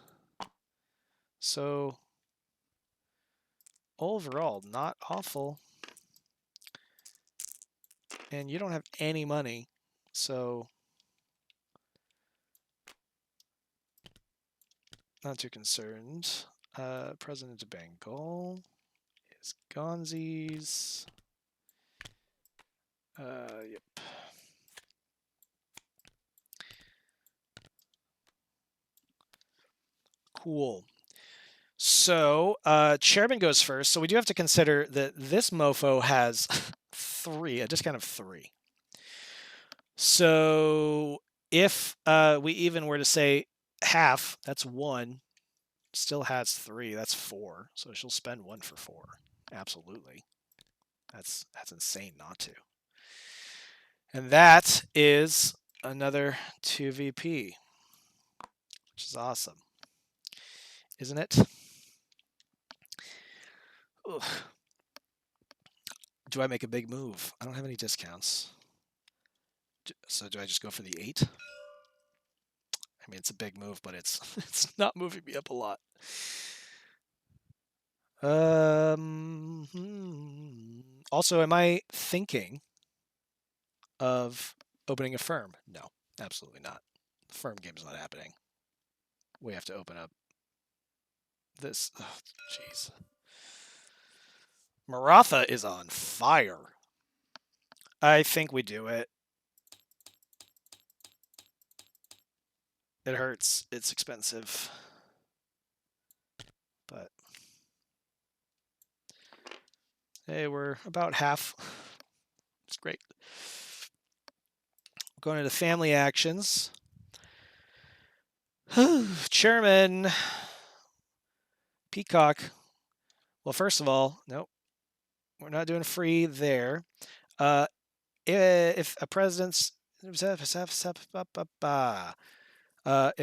So overall, not awful. And you don't have any money. So not too concerned. President of Bengal is Gonzes. Yep. Cool. So chairman goes first. So we do have to consider that this mofo has 3, a discount of 3. So if we even were to say half, that's 1. Still has 3. That's 4. So she'll spend 1 for 4. Absolutely. That's insane not to. And that is another 2 VP, which is awesome, isn't it? Ugh. Do I make a big move? I don't have any discounts. So do I just go for the 8? I mean, it's a big move, but it's not moving me up a lot. Also, am I thinking of opening a firm? No, absolutely not. The firm game's not happening. We have to open up this. Oh, jeez. Maratha is on fire. I think we do it. It hurts. It's expensive. But hey, we're about half. It's great. Going into family actions. Chairman. Peacock. Well, first of all, nope. We're not doing free there. If a president's... if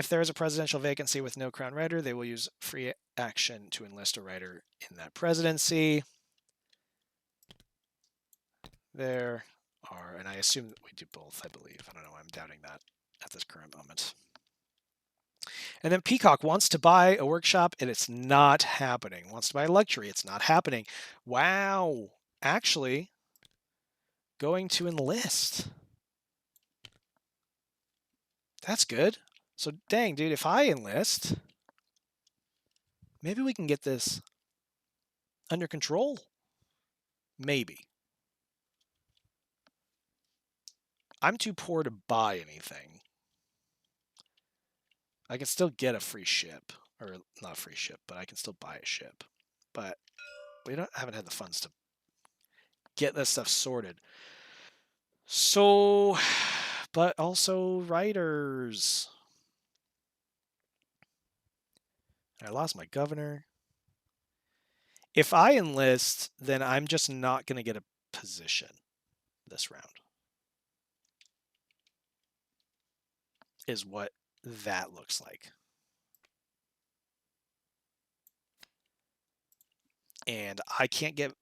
there is a presidential vacancy with no crown writer, they will use free action to enlist a writer in that presidency. There are, and I assume that we do both, I believe. I don't know why I'm doubting that at this current moment. And then Peacock wants to buy a workshop, and it's not happening. Wants to buy a luxury, it's not happening. Wow. Actually, going to enlist. That's good. So, dang, dude, if I enlist, maybe we can get this under control. Maybe. I'm too poor to buy anything. I can still get a free ship. Or not a free ship, but I can still buy a ship. But we haven't had the funds to get this stuff sorted. So, but also writers. I lost my governor. If I enlist, then I'm just not going to get a position this round. Is what that looks like. And I can't get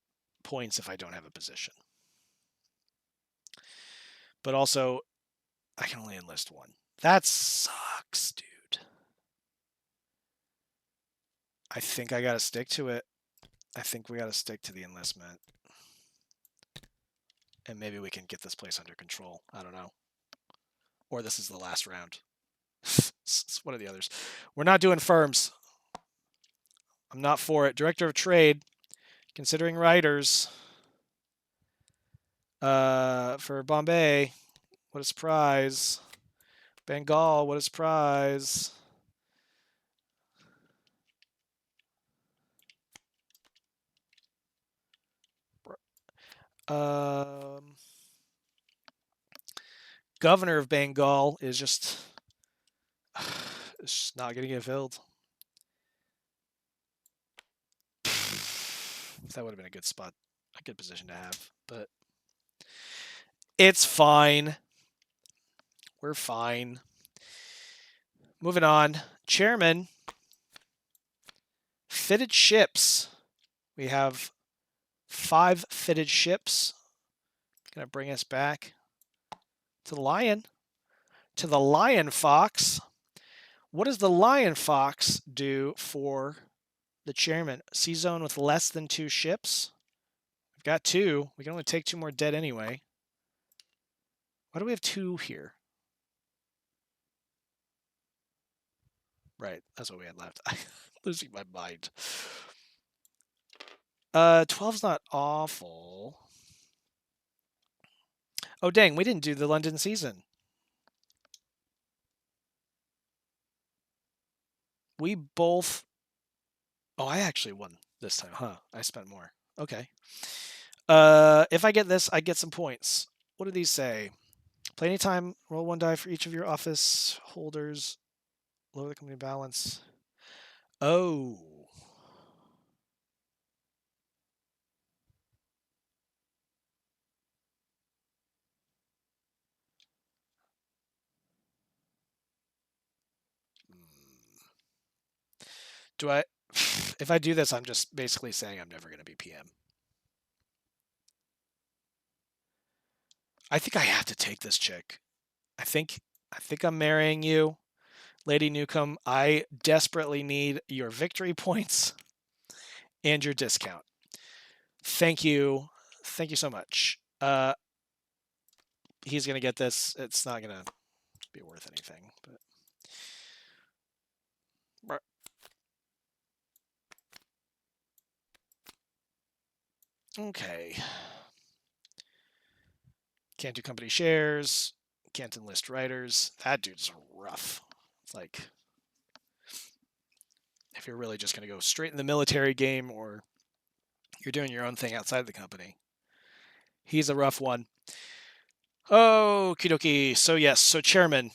points if I don't have a position. But also, I can only enlist 1. That sucks, dude. I think I got to stick to it. I think we got to stick to the enlistment. And maybe we can get this place under control. I don't know. Or this is the last round. What are the others? We're not doing firms. I'm not for it. Director of Trade, considering writers. For Bombay, what is prize? Bengal, what is prize? Governor of Bengal is just it's just not going to get filled. That would have been a good spot, a good position to have, but it's fine. We're fine. Moving on. Chairman, fitted ships. We have 5 fitted ships. Going to bring us back to the Lion. To the Lion Fox. What does the Lion Fox do for the chairman? Sea zone with less than 2 ships. We've got 2. We can only take 2 more dead anyway. Why do we have 2 here? Right, that's what we had left. I'm losing my mind. 12's not awful. Oh, dang, we didn't do the London season. We both... Oh, I actually won this time, huh? I spent more. Okay. If I get this, I get some points. What do these say? Play anytime, roll 1 die for each of your office holders. Lower the company balance. Oh. Do I... If I do this, I'm just basically saying I'm never going to be PM. I think I have to take this chick. I think I'm marrying you, Lady Newcomb. I desperately need your victory points and your discount. Thank you. Thank you so much. He's going to get this. It's not going to be worth anything. But... Okay. Can't do company shares. Can't enlist writers. That dude's rough. It's like, if you're really just going to go straight in the military game or you're doing your own thing outside the company, he's a rough one. Okie dokie. So yes, so chairman,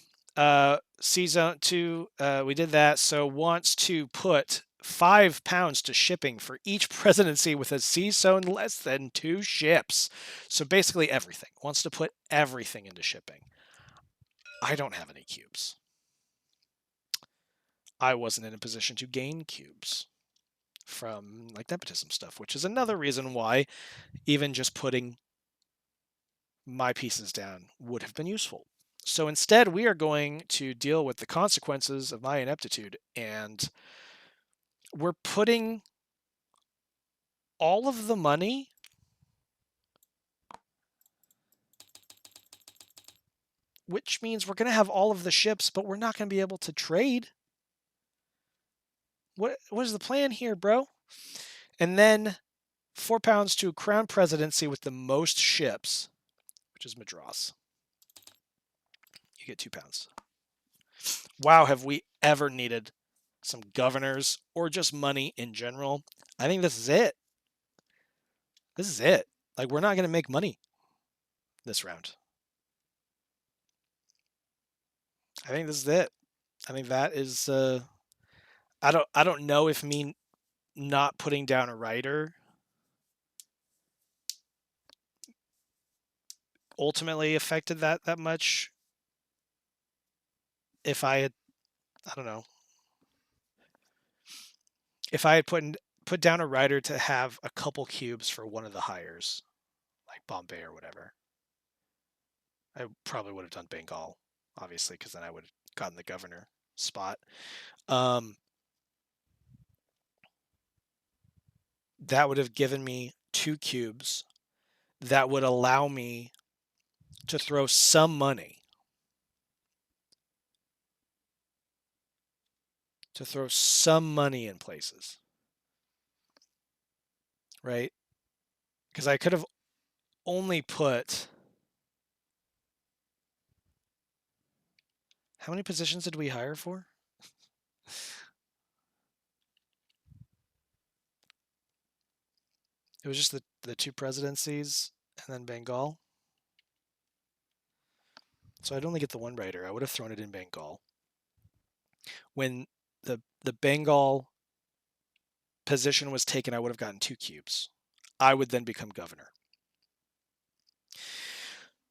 C-Zone 2, we did that. So wants to put £5 to shipping for each presidency with a sea zone less than 2 ships. So basically everything. Wants to put everything into shipping. I don't have any cubes. I wasn't in a position to gain cubes from like nepotism stuff, which is another reason why even just putting my pieces down would have been useful. So instead, we are going to deal with the consequences of my ineptitude, and we're putting all of the money which means we're going to have all of the ships, but we're not going to be able to trade. What is the plan here, bro? And then £4 to crown presidency with the most ships, which is Madras. You get £2. Wow, have we ever needed some governors or just money in general? I think this is it. This is it. Like, we're not going to make money this round. I think this is it. I think that is I don't know if me not putting down a writer ultimately affected that much. If I had, I don't know, if I had put down a writer to have a couple cubes for one of the hires, like Bombay or whatever, I probably would have done Bengal, obviously, because then I would have gotten the governor spot. That would have given me 2 cubes that would allow me to throw some money to throw some money in places, right? Because I could have only put... How many positions did we hire for? It was just the two presidencies and then Bengal. So I'd only get the one writer. I would have thrown it in Bengal. When the Bengal position was taken, I would have gotten 2 cubes. I would then become governor.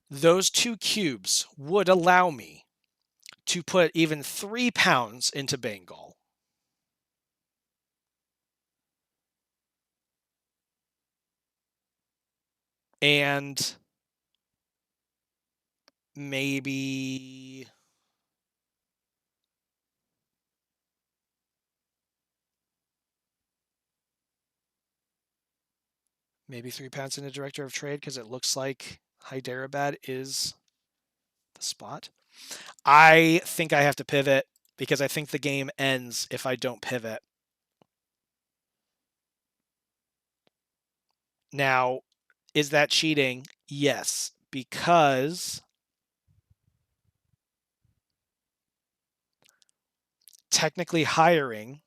Those 2 cubes would allow me to put even 3 pounds into Bengal. And maybe... maybe 3 pounds into Director of Trade, because it looks like Hyderabad is the spot. I think I have to pivot, because I think the game ends if I don't pivot. Now, is that cheating? Yes, because technically hiring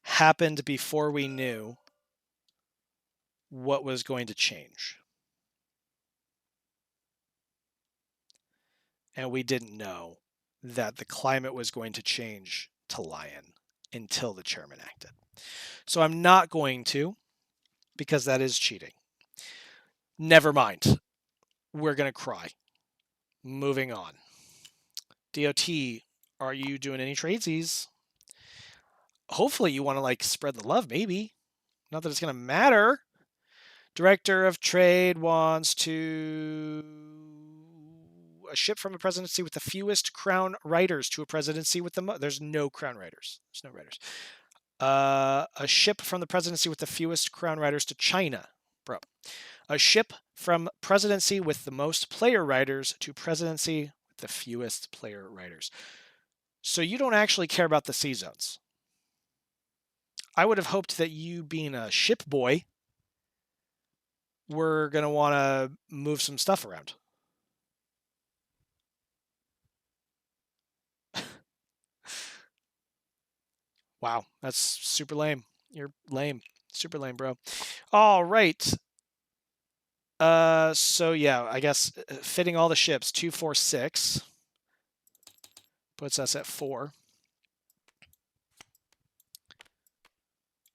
happened before we knew what was going to change. And we didn't know that the climate was going to change to lion until the chairman acted. So I'm not going to, because that is cheating. Never mind. We're going to cry. Moving on. DOT, are you doing any tradesies? Hopefully you want to like spread the love, maybe. Not that it's going to matter. Director of Trade wants to... a ship from a presidency with the fewest crown riders to a presidency with the most... There's no crown riders. There's no riders. A ship from the presidency with the fewest crown riders to China. Bro. A ship from presidency with the most player riders to presidency with the fewest player riders. So you don't actually care about the sea zones. I would have hoped that you, being a ship boy, were going to want to move some stuff around. Wow, that's super lame. You're lame. Super lame, bro. All right. So yeah, I guess fitting all the ships, 2, 4, 6 puts us at 4.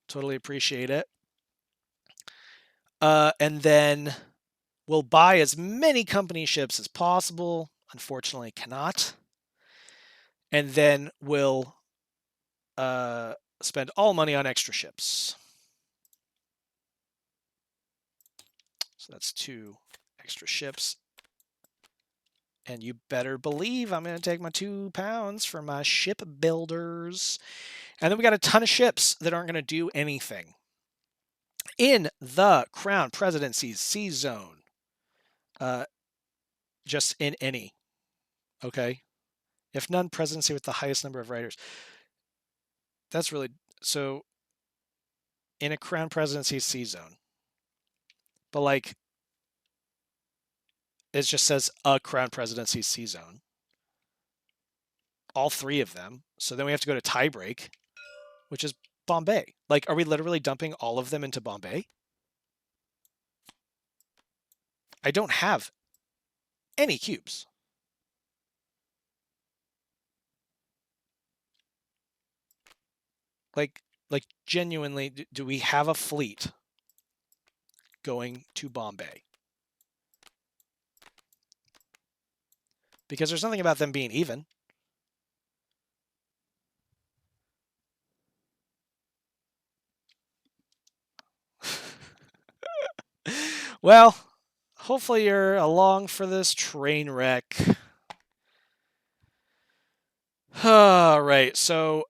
Totally appreciate it. And then we'll buy as many company ships as possible. Unfortunately, cannot. And then we'll spend all money on extra ships. So that's 2 extra ships. And you better believe I'm going to take my 2 pounds for my ship builders. And then we got a ton of ships that aren't going to do anything. In the Crown Presidency's Sea Zone. Just in any. Okay? If none, presidency with the highest number of writers. That's really... So, in a Crown Presidency Sea Zone. But like... it just says a Crown Presidency Sea Zone. All 3 of them. So then we have to go to tiebreak, which is Bombay. Like, are we literally dumping all of them into Bombay? I don't have any cubes. Like genuinely, do we have a fleet going to Bombay? Because there's nothing about them being even. Well, hopefully you're along for this train wreck. All right, so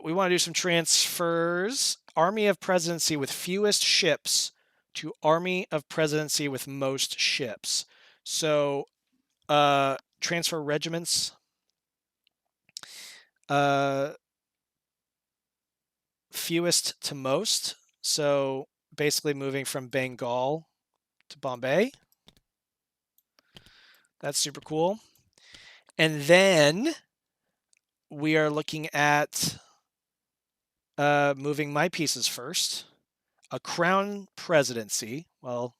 we want to do some transfers. Army of Presidency with fewest ships to Army of Presidency with most ships. So transfer regiments. fewest to most. So basically moving from Bengal to Bombay. That's super cool. And then we are looking at moving my pieces first. A crown presidency. Well,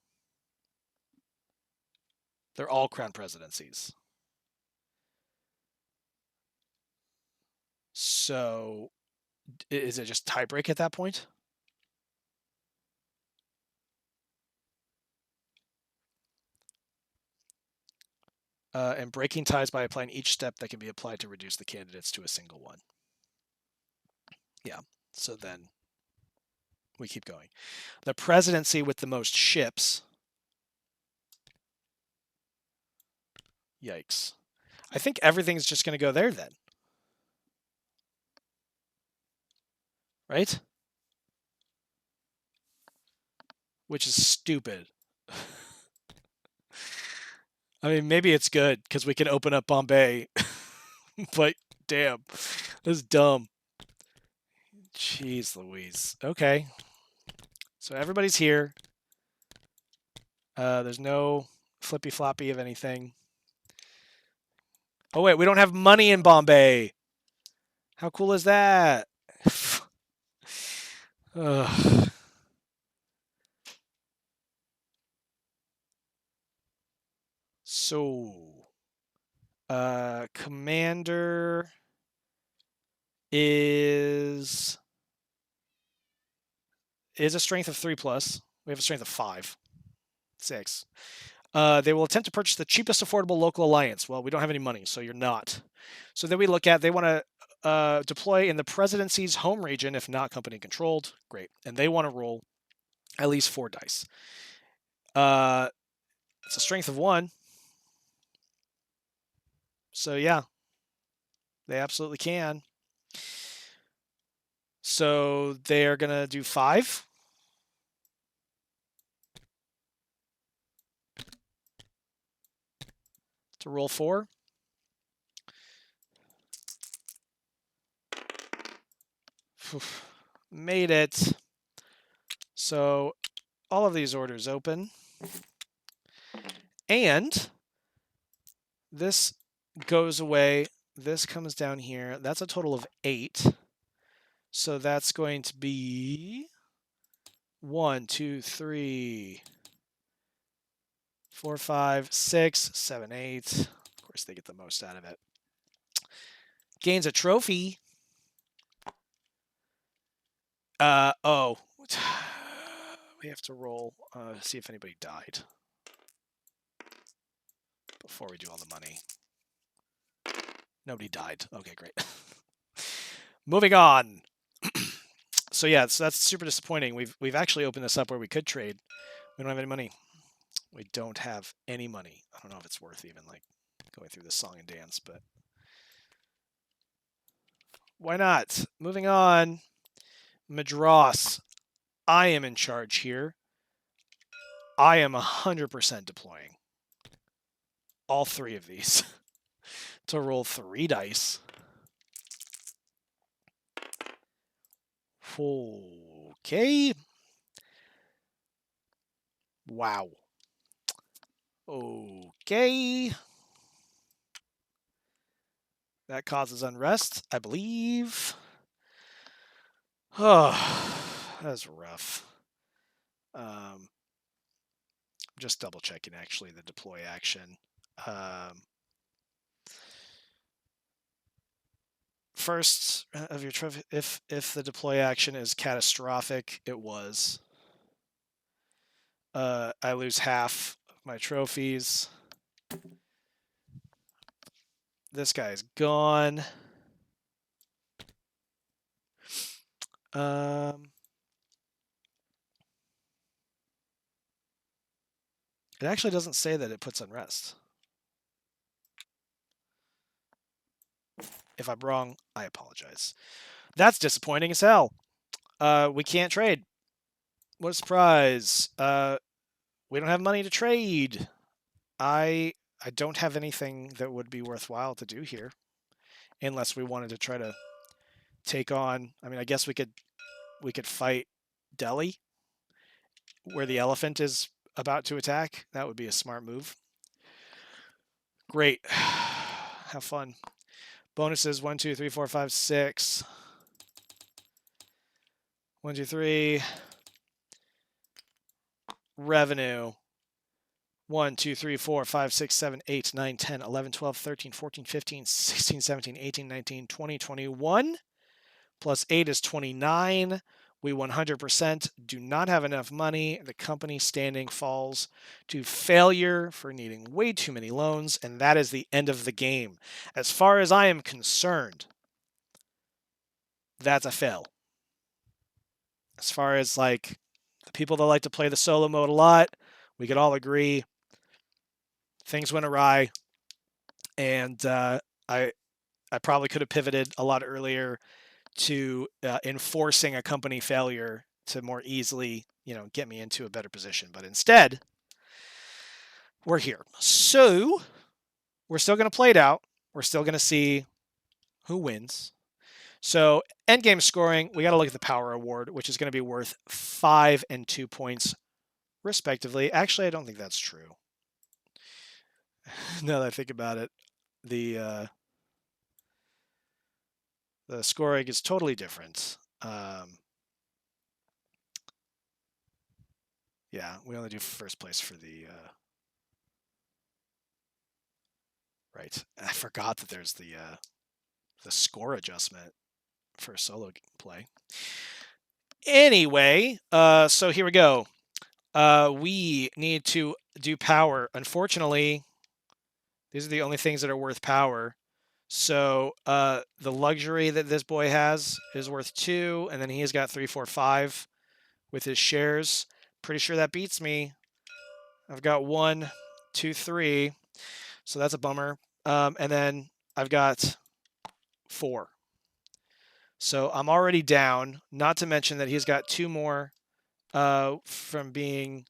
they're all crown presidencies. So is it just tiebreak at that point? And breaking ties by applying each step that can be applied to reduce the candidates to a single one. Yeah, so then we keep going. The presidency with the most ships. Yikes. I think everything's just going to go there then. Right? Which is stupid. I mean, maybe it's good because we can open up Bombay. But damn, this is dumb. Jeez Louise. Okay. So everybody's here. There's no flippy floppy of anything. Oh wait, we don't have money in Bombay. How cool is that? So, commander is a strength of 3+. We have a strength of 5. 6. They will attempt to purchase the cheapest affordable local alliance. Well, we don't have any money, so you're not. So then we look at, they want to deploy in the presidency's home region if not company controlled. Great. And they want to roll at least 4 dice. It's a strength of 1. So yeah, they absolutely can. So they are going to do 5. To roll 4. Made it. So all of these orders open. And this goes away. This comes down here. That's a total of 8. So that's going to be 1, 2, 3, 4, 5, 6, 7, 8. Of course, they get the most out of it. Gains a trophy. Oh. We have to roll, see if anybody died before we do all the money. Nobody died. Okay, great. Moving on. So yeah, so that's super disappointing. We've actually opened this up where we could trade. We don't have any money. We don't have any money. I don't know if it's worth even like going through this song and dance, but why not? Moving on. Madras. I am in charge here. I am 100% deploying all 3 of these to roll 3 dice. Okay. Wow. Okay. That causes unrest, I believe. Oh, that's rough. Just double checking actually the deploy action. First of your trophy, if the deploy action is catastrophic, it was. I lose half of my trophies. This guy is gone. It actually doesn't say that it puts unrest. If I'm wrong, I apologize. That's disappointing as hell. We can't trade. What a surprise. We don't have money to trade. I don't have anything that would be worthwhile to do here. unless we wanted to try to take on. I mean, I guess we could fight Delhi, where the elephant is about to attack. That would be a smart move. Great. Have fun. Bonuses 1, 2, 3, 4, 5, 6. 1, 2, 3. Revenue. 1, 2, 3, 4, 5, 6, 7, 8, 9, 10, 11, 12, 13, 14, 15, 16, 17, 18, 19, 20, 21. Plus 8 is 29. We 100% do not have enough money. The company standing falls to failure for needing way too many loans, and that is the end of the game. As far as I am concerned, that's a fail. As far as like the people that like to play the solo mode a lot, we could all agree things went awry, and I probably could have pivoted a lot earlier to enforcing a company failure to more easily, get me into a better position. But instead, we're here. So we're still going to play it out. We're still going to see who wins. So endgame scoring, we got to look at the power award, which is going to be worth 5 and 2 points respectively. Actually, I don't think that's true. Now that I think about it, the scoring is totally different. Yeah, we only do first place for the right. I forgot that there's the score adjustment for solo play. Anyway, so here we go. We need to do power. Unfortunately, these are the only things that are worth power. So the luxury that this boy has is worth 2, and then he has got 3, 4, 5 with his shares. Pretty sure that beats me. I've got 1, 2, 3, so that's a bummer. And then I've got 4. So I'm already down, not to mention that he's got 2 more from being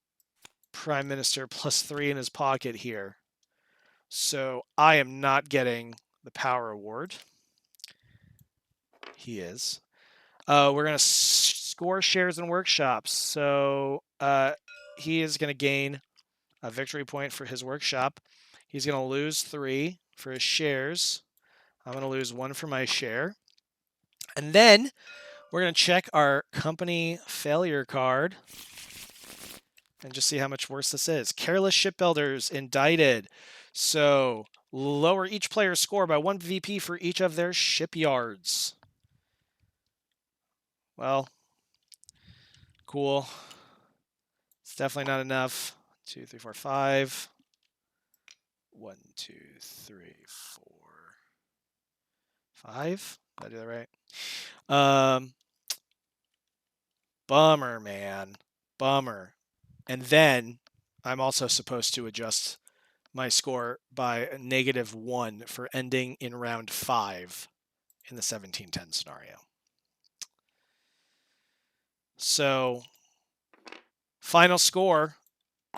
prime minister plus 3 in his pocket here. So I am not getting the power award. He is. We're going to score shares and workshops. So he is going to gain a victory point for his workshop. He's going to lose 3 for his shares. I'm going to lose 1 for my share. And then we're going to check our company failure card and just see how much worse this is. Careless shipbuilders indicted. So lower each player's score by 1 VP for each of their shipyards. Well, cool. It's definitely not enough. 2, 3, 4, 5. 1, 2, 3, 4, 5. Did I do that right? Bummer, man. Bummer. And then I'm also supposed to adjust my score by a -1 for ending in round 5 in the 1710 scenario. So final score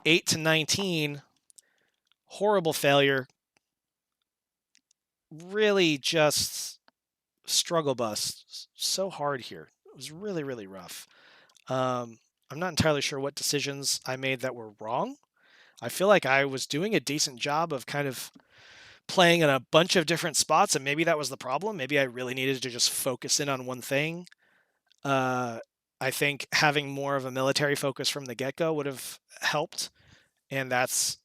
8 to 19. Horrible failure. Really just struggle bus. So hard here. It was really, really rough. I'm not entirely sure what decisions I made that were wrong. I feel like I was doing a decent job of kind of playing in a bunch of different spots, and maybe that was the problem. Maybe I really needed to just focus in on one thing. I think having more of a military focus from the get-go would have helped, and that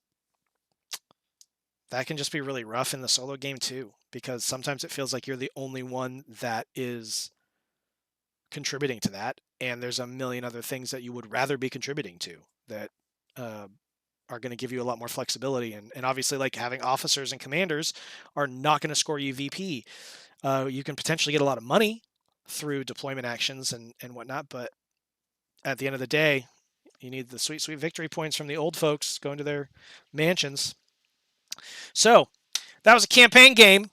can just be really rough in the solo game too, because sometimes it feels like you're the only one that is contributing to that, and there's a million other things that you would rather be contributing to that are going to give you a lot more flexibility. And obviously, like, having officers and commanders are not going to score you VP. You can potentially get a lot of money through deployment actions and whatnot, but at the end of the day, you need the sweet, sweet victory points from the old folks going to their mansions. So that was a campaign game.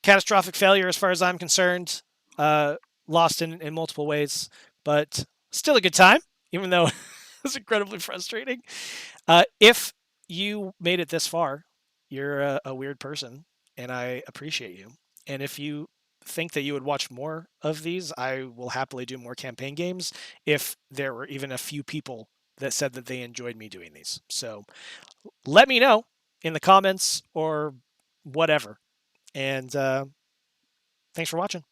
Catastrophic failure as far as I'm concerned. Lost in multiple ways, but still a good time, even though it was incredibly frustrating. If you made it this far, you're a weird person, and I appreciate you. And if you think that you would watch more of these, I will happily do more campaign games if there were even a few people that said that they enjoyed me doing these. So let me know in the comments or whatever. And thanks for watching.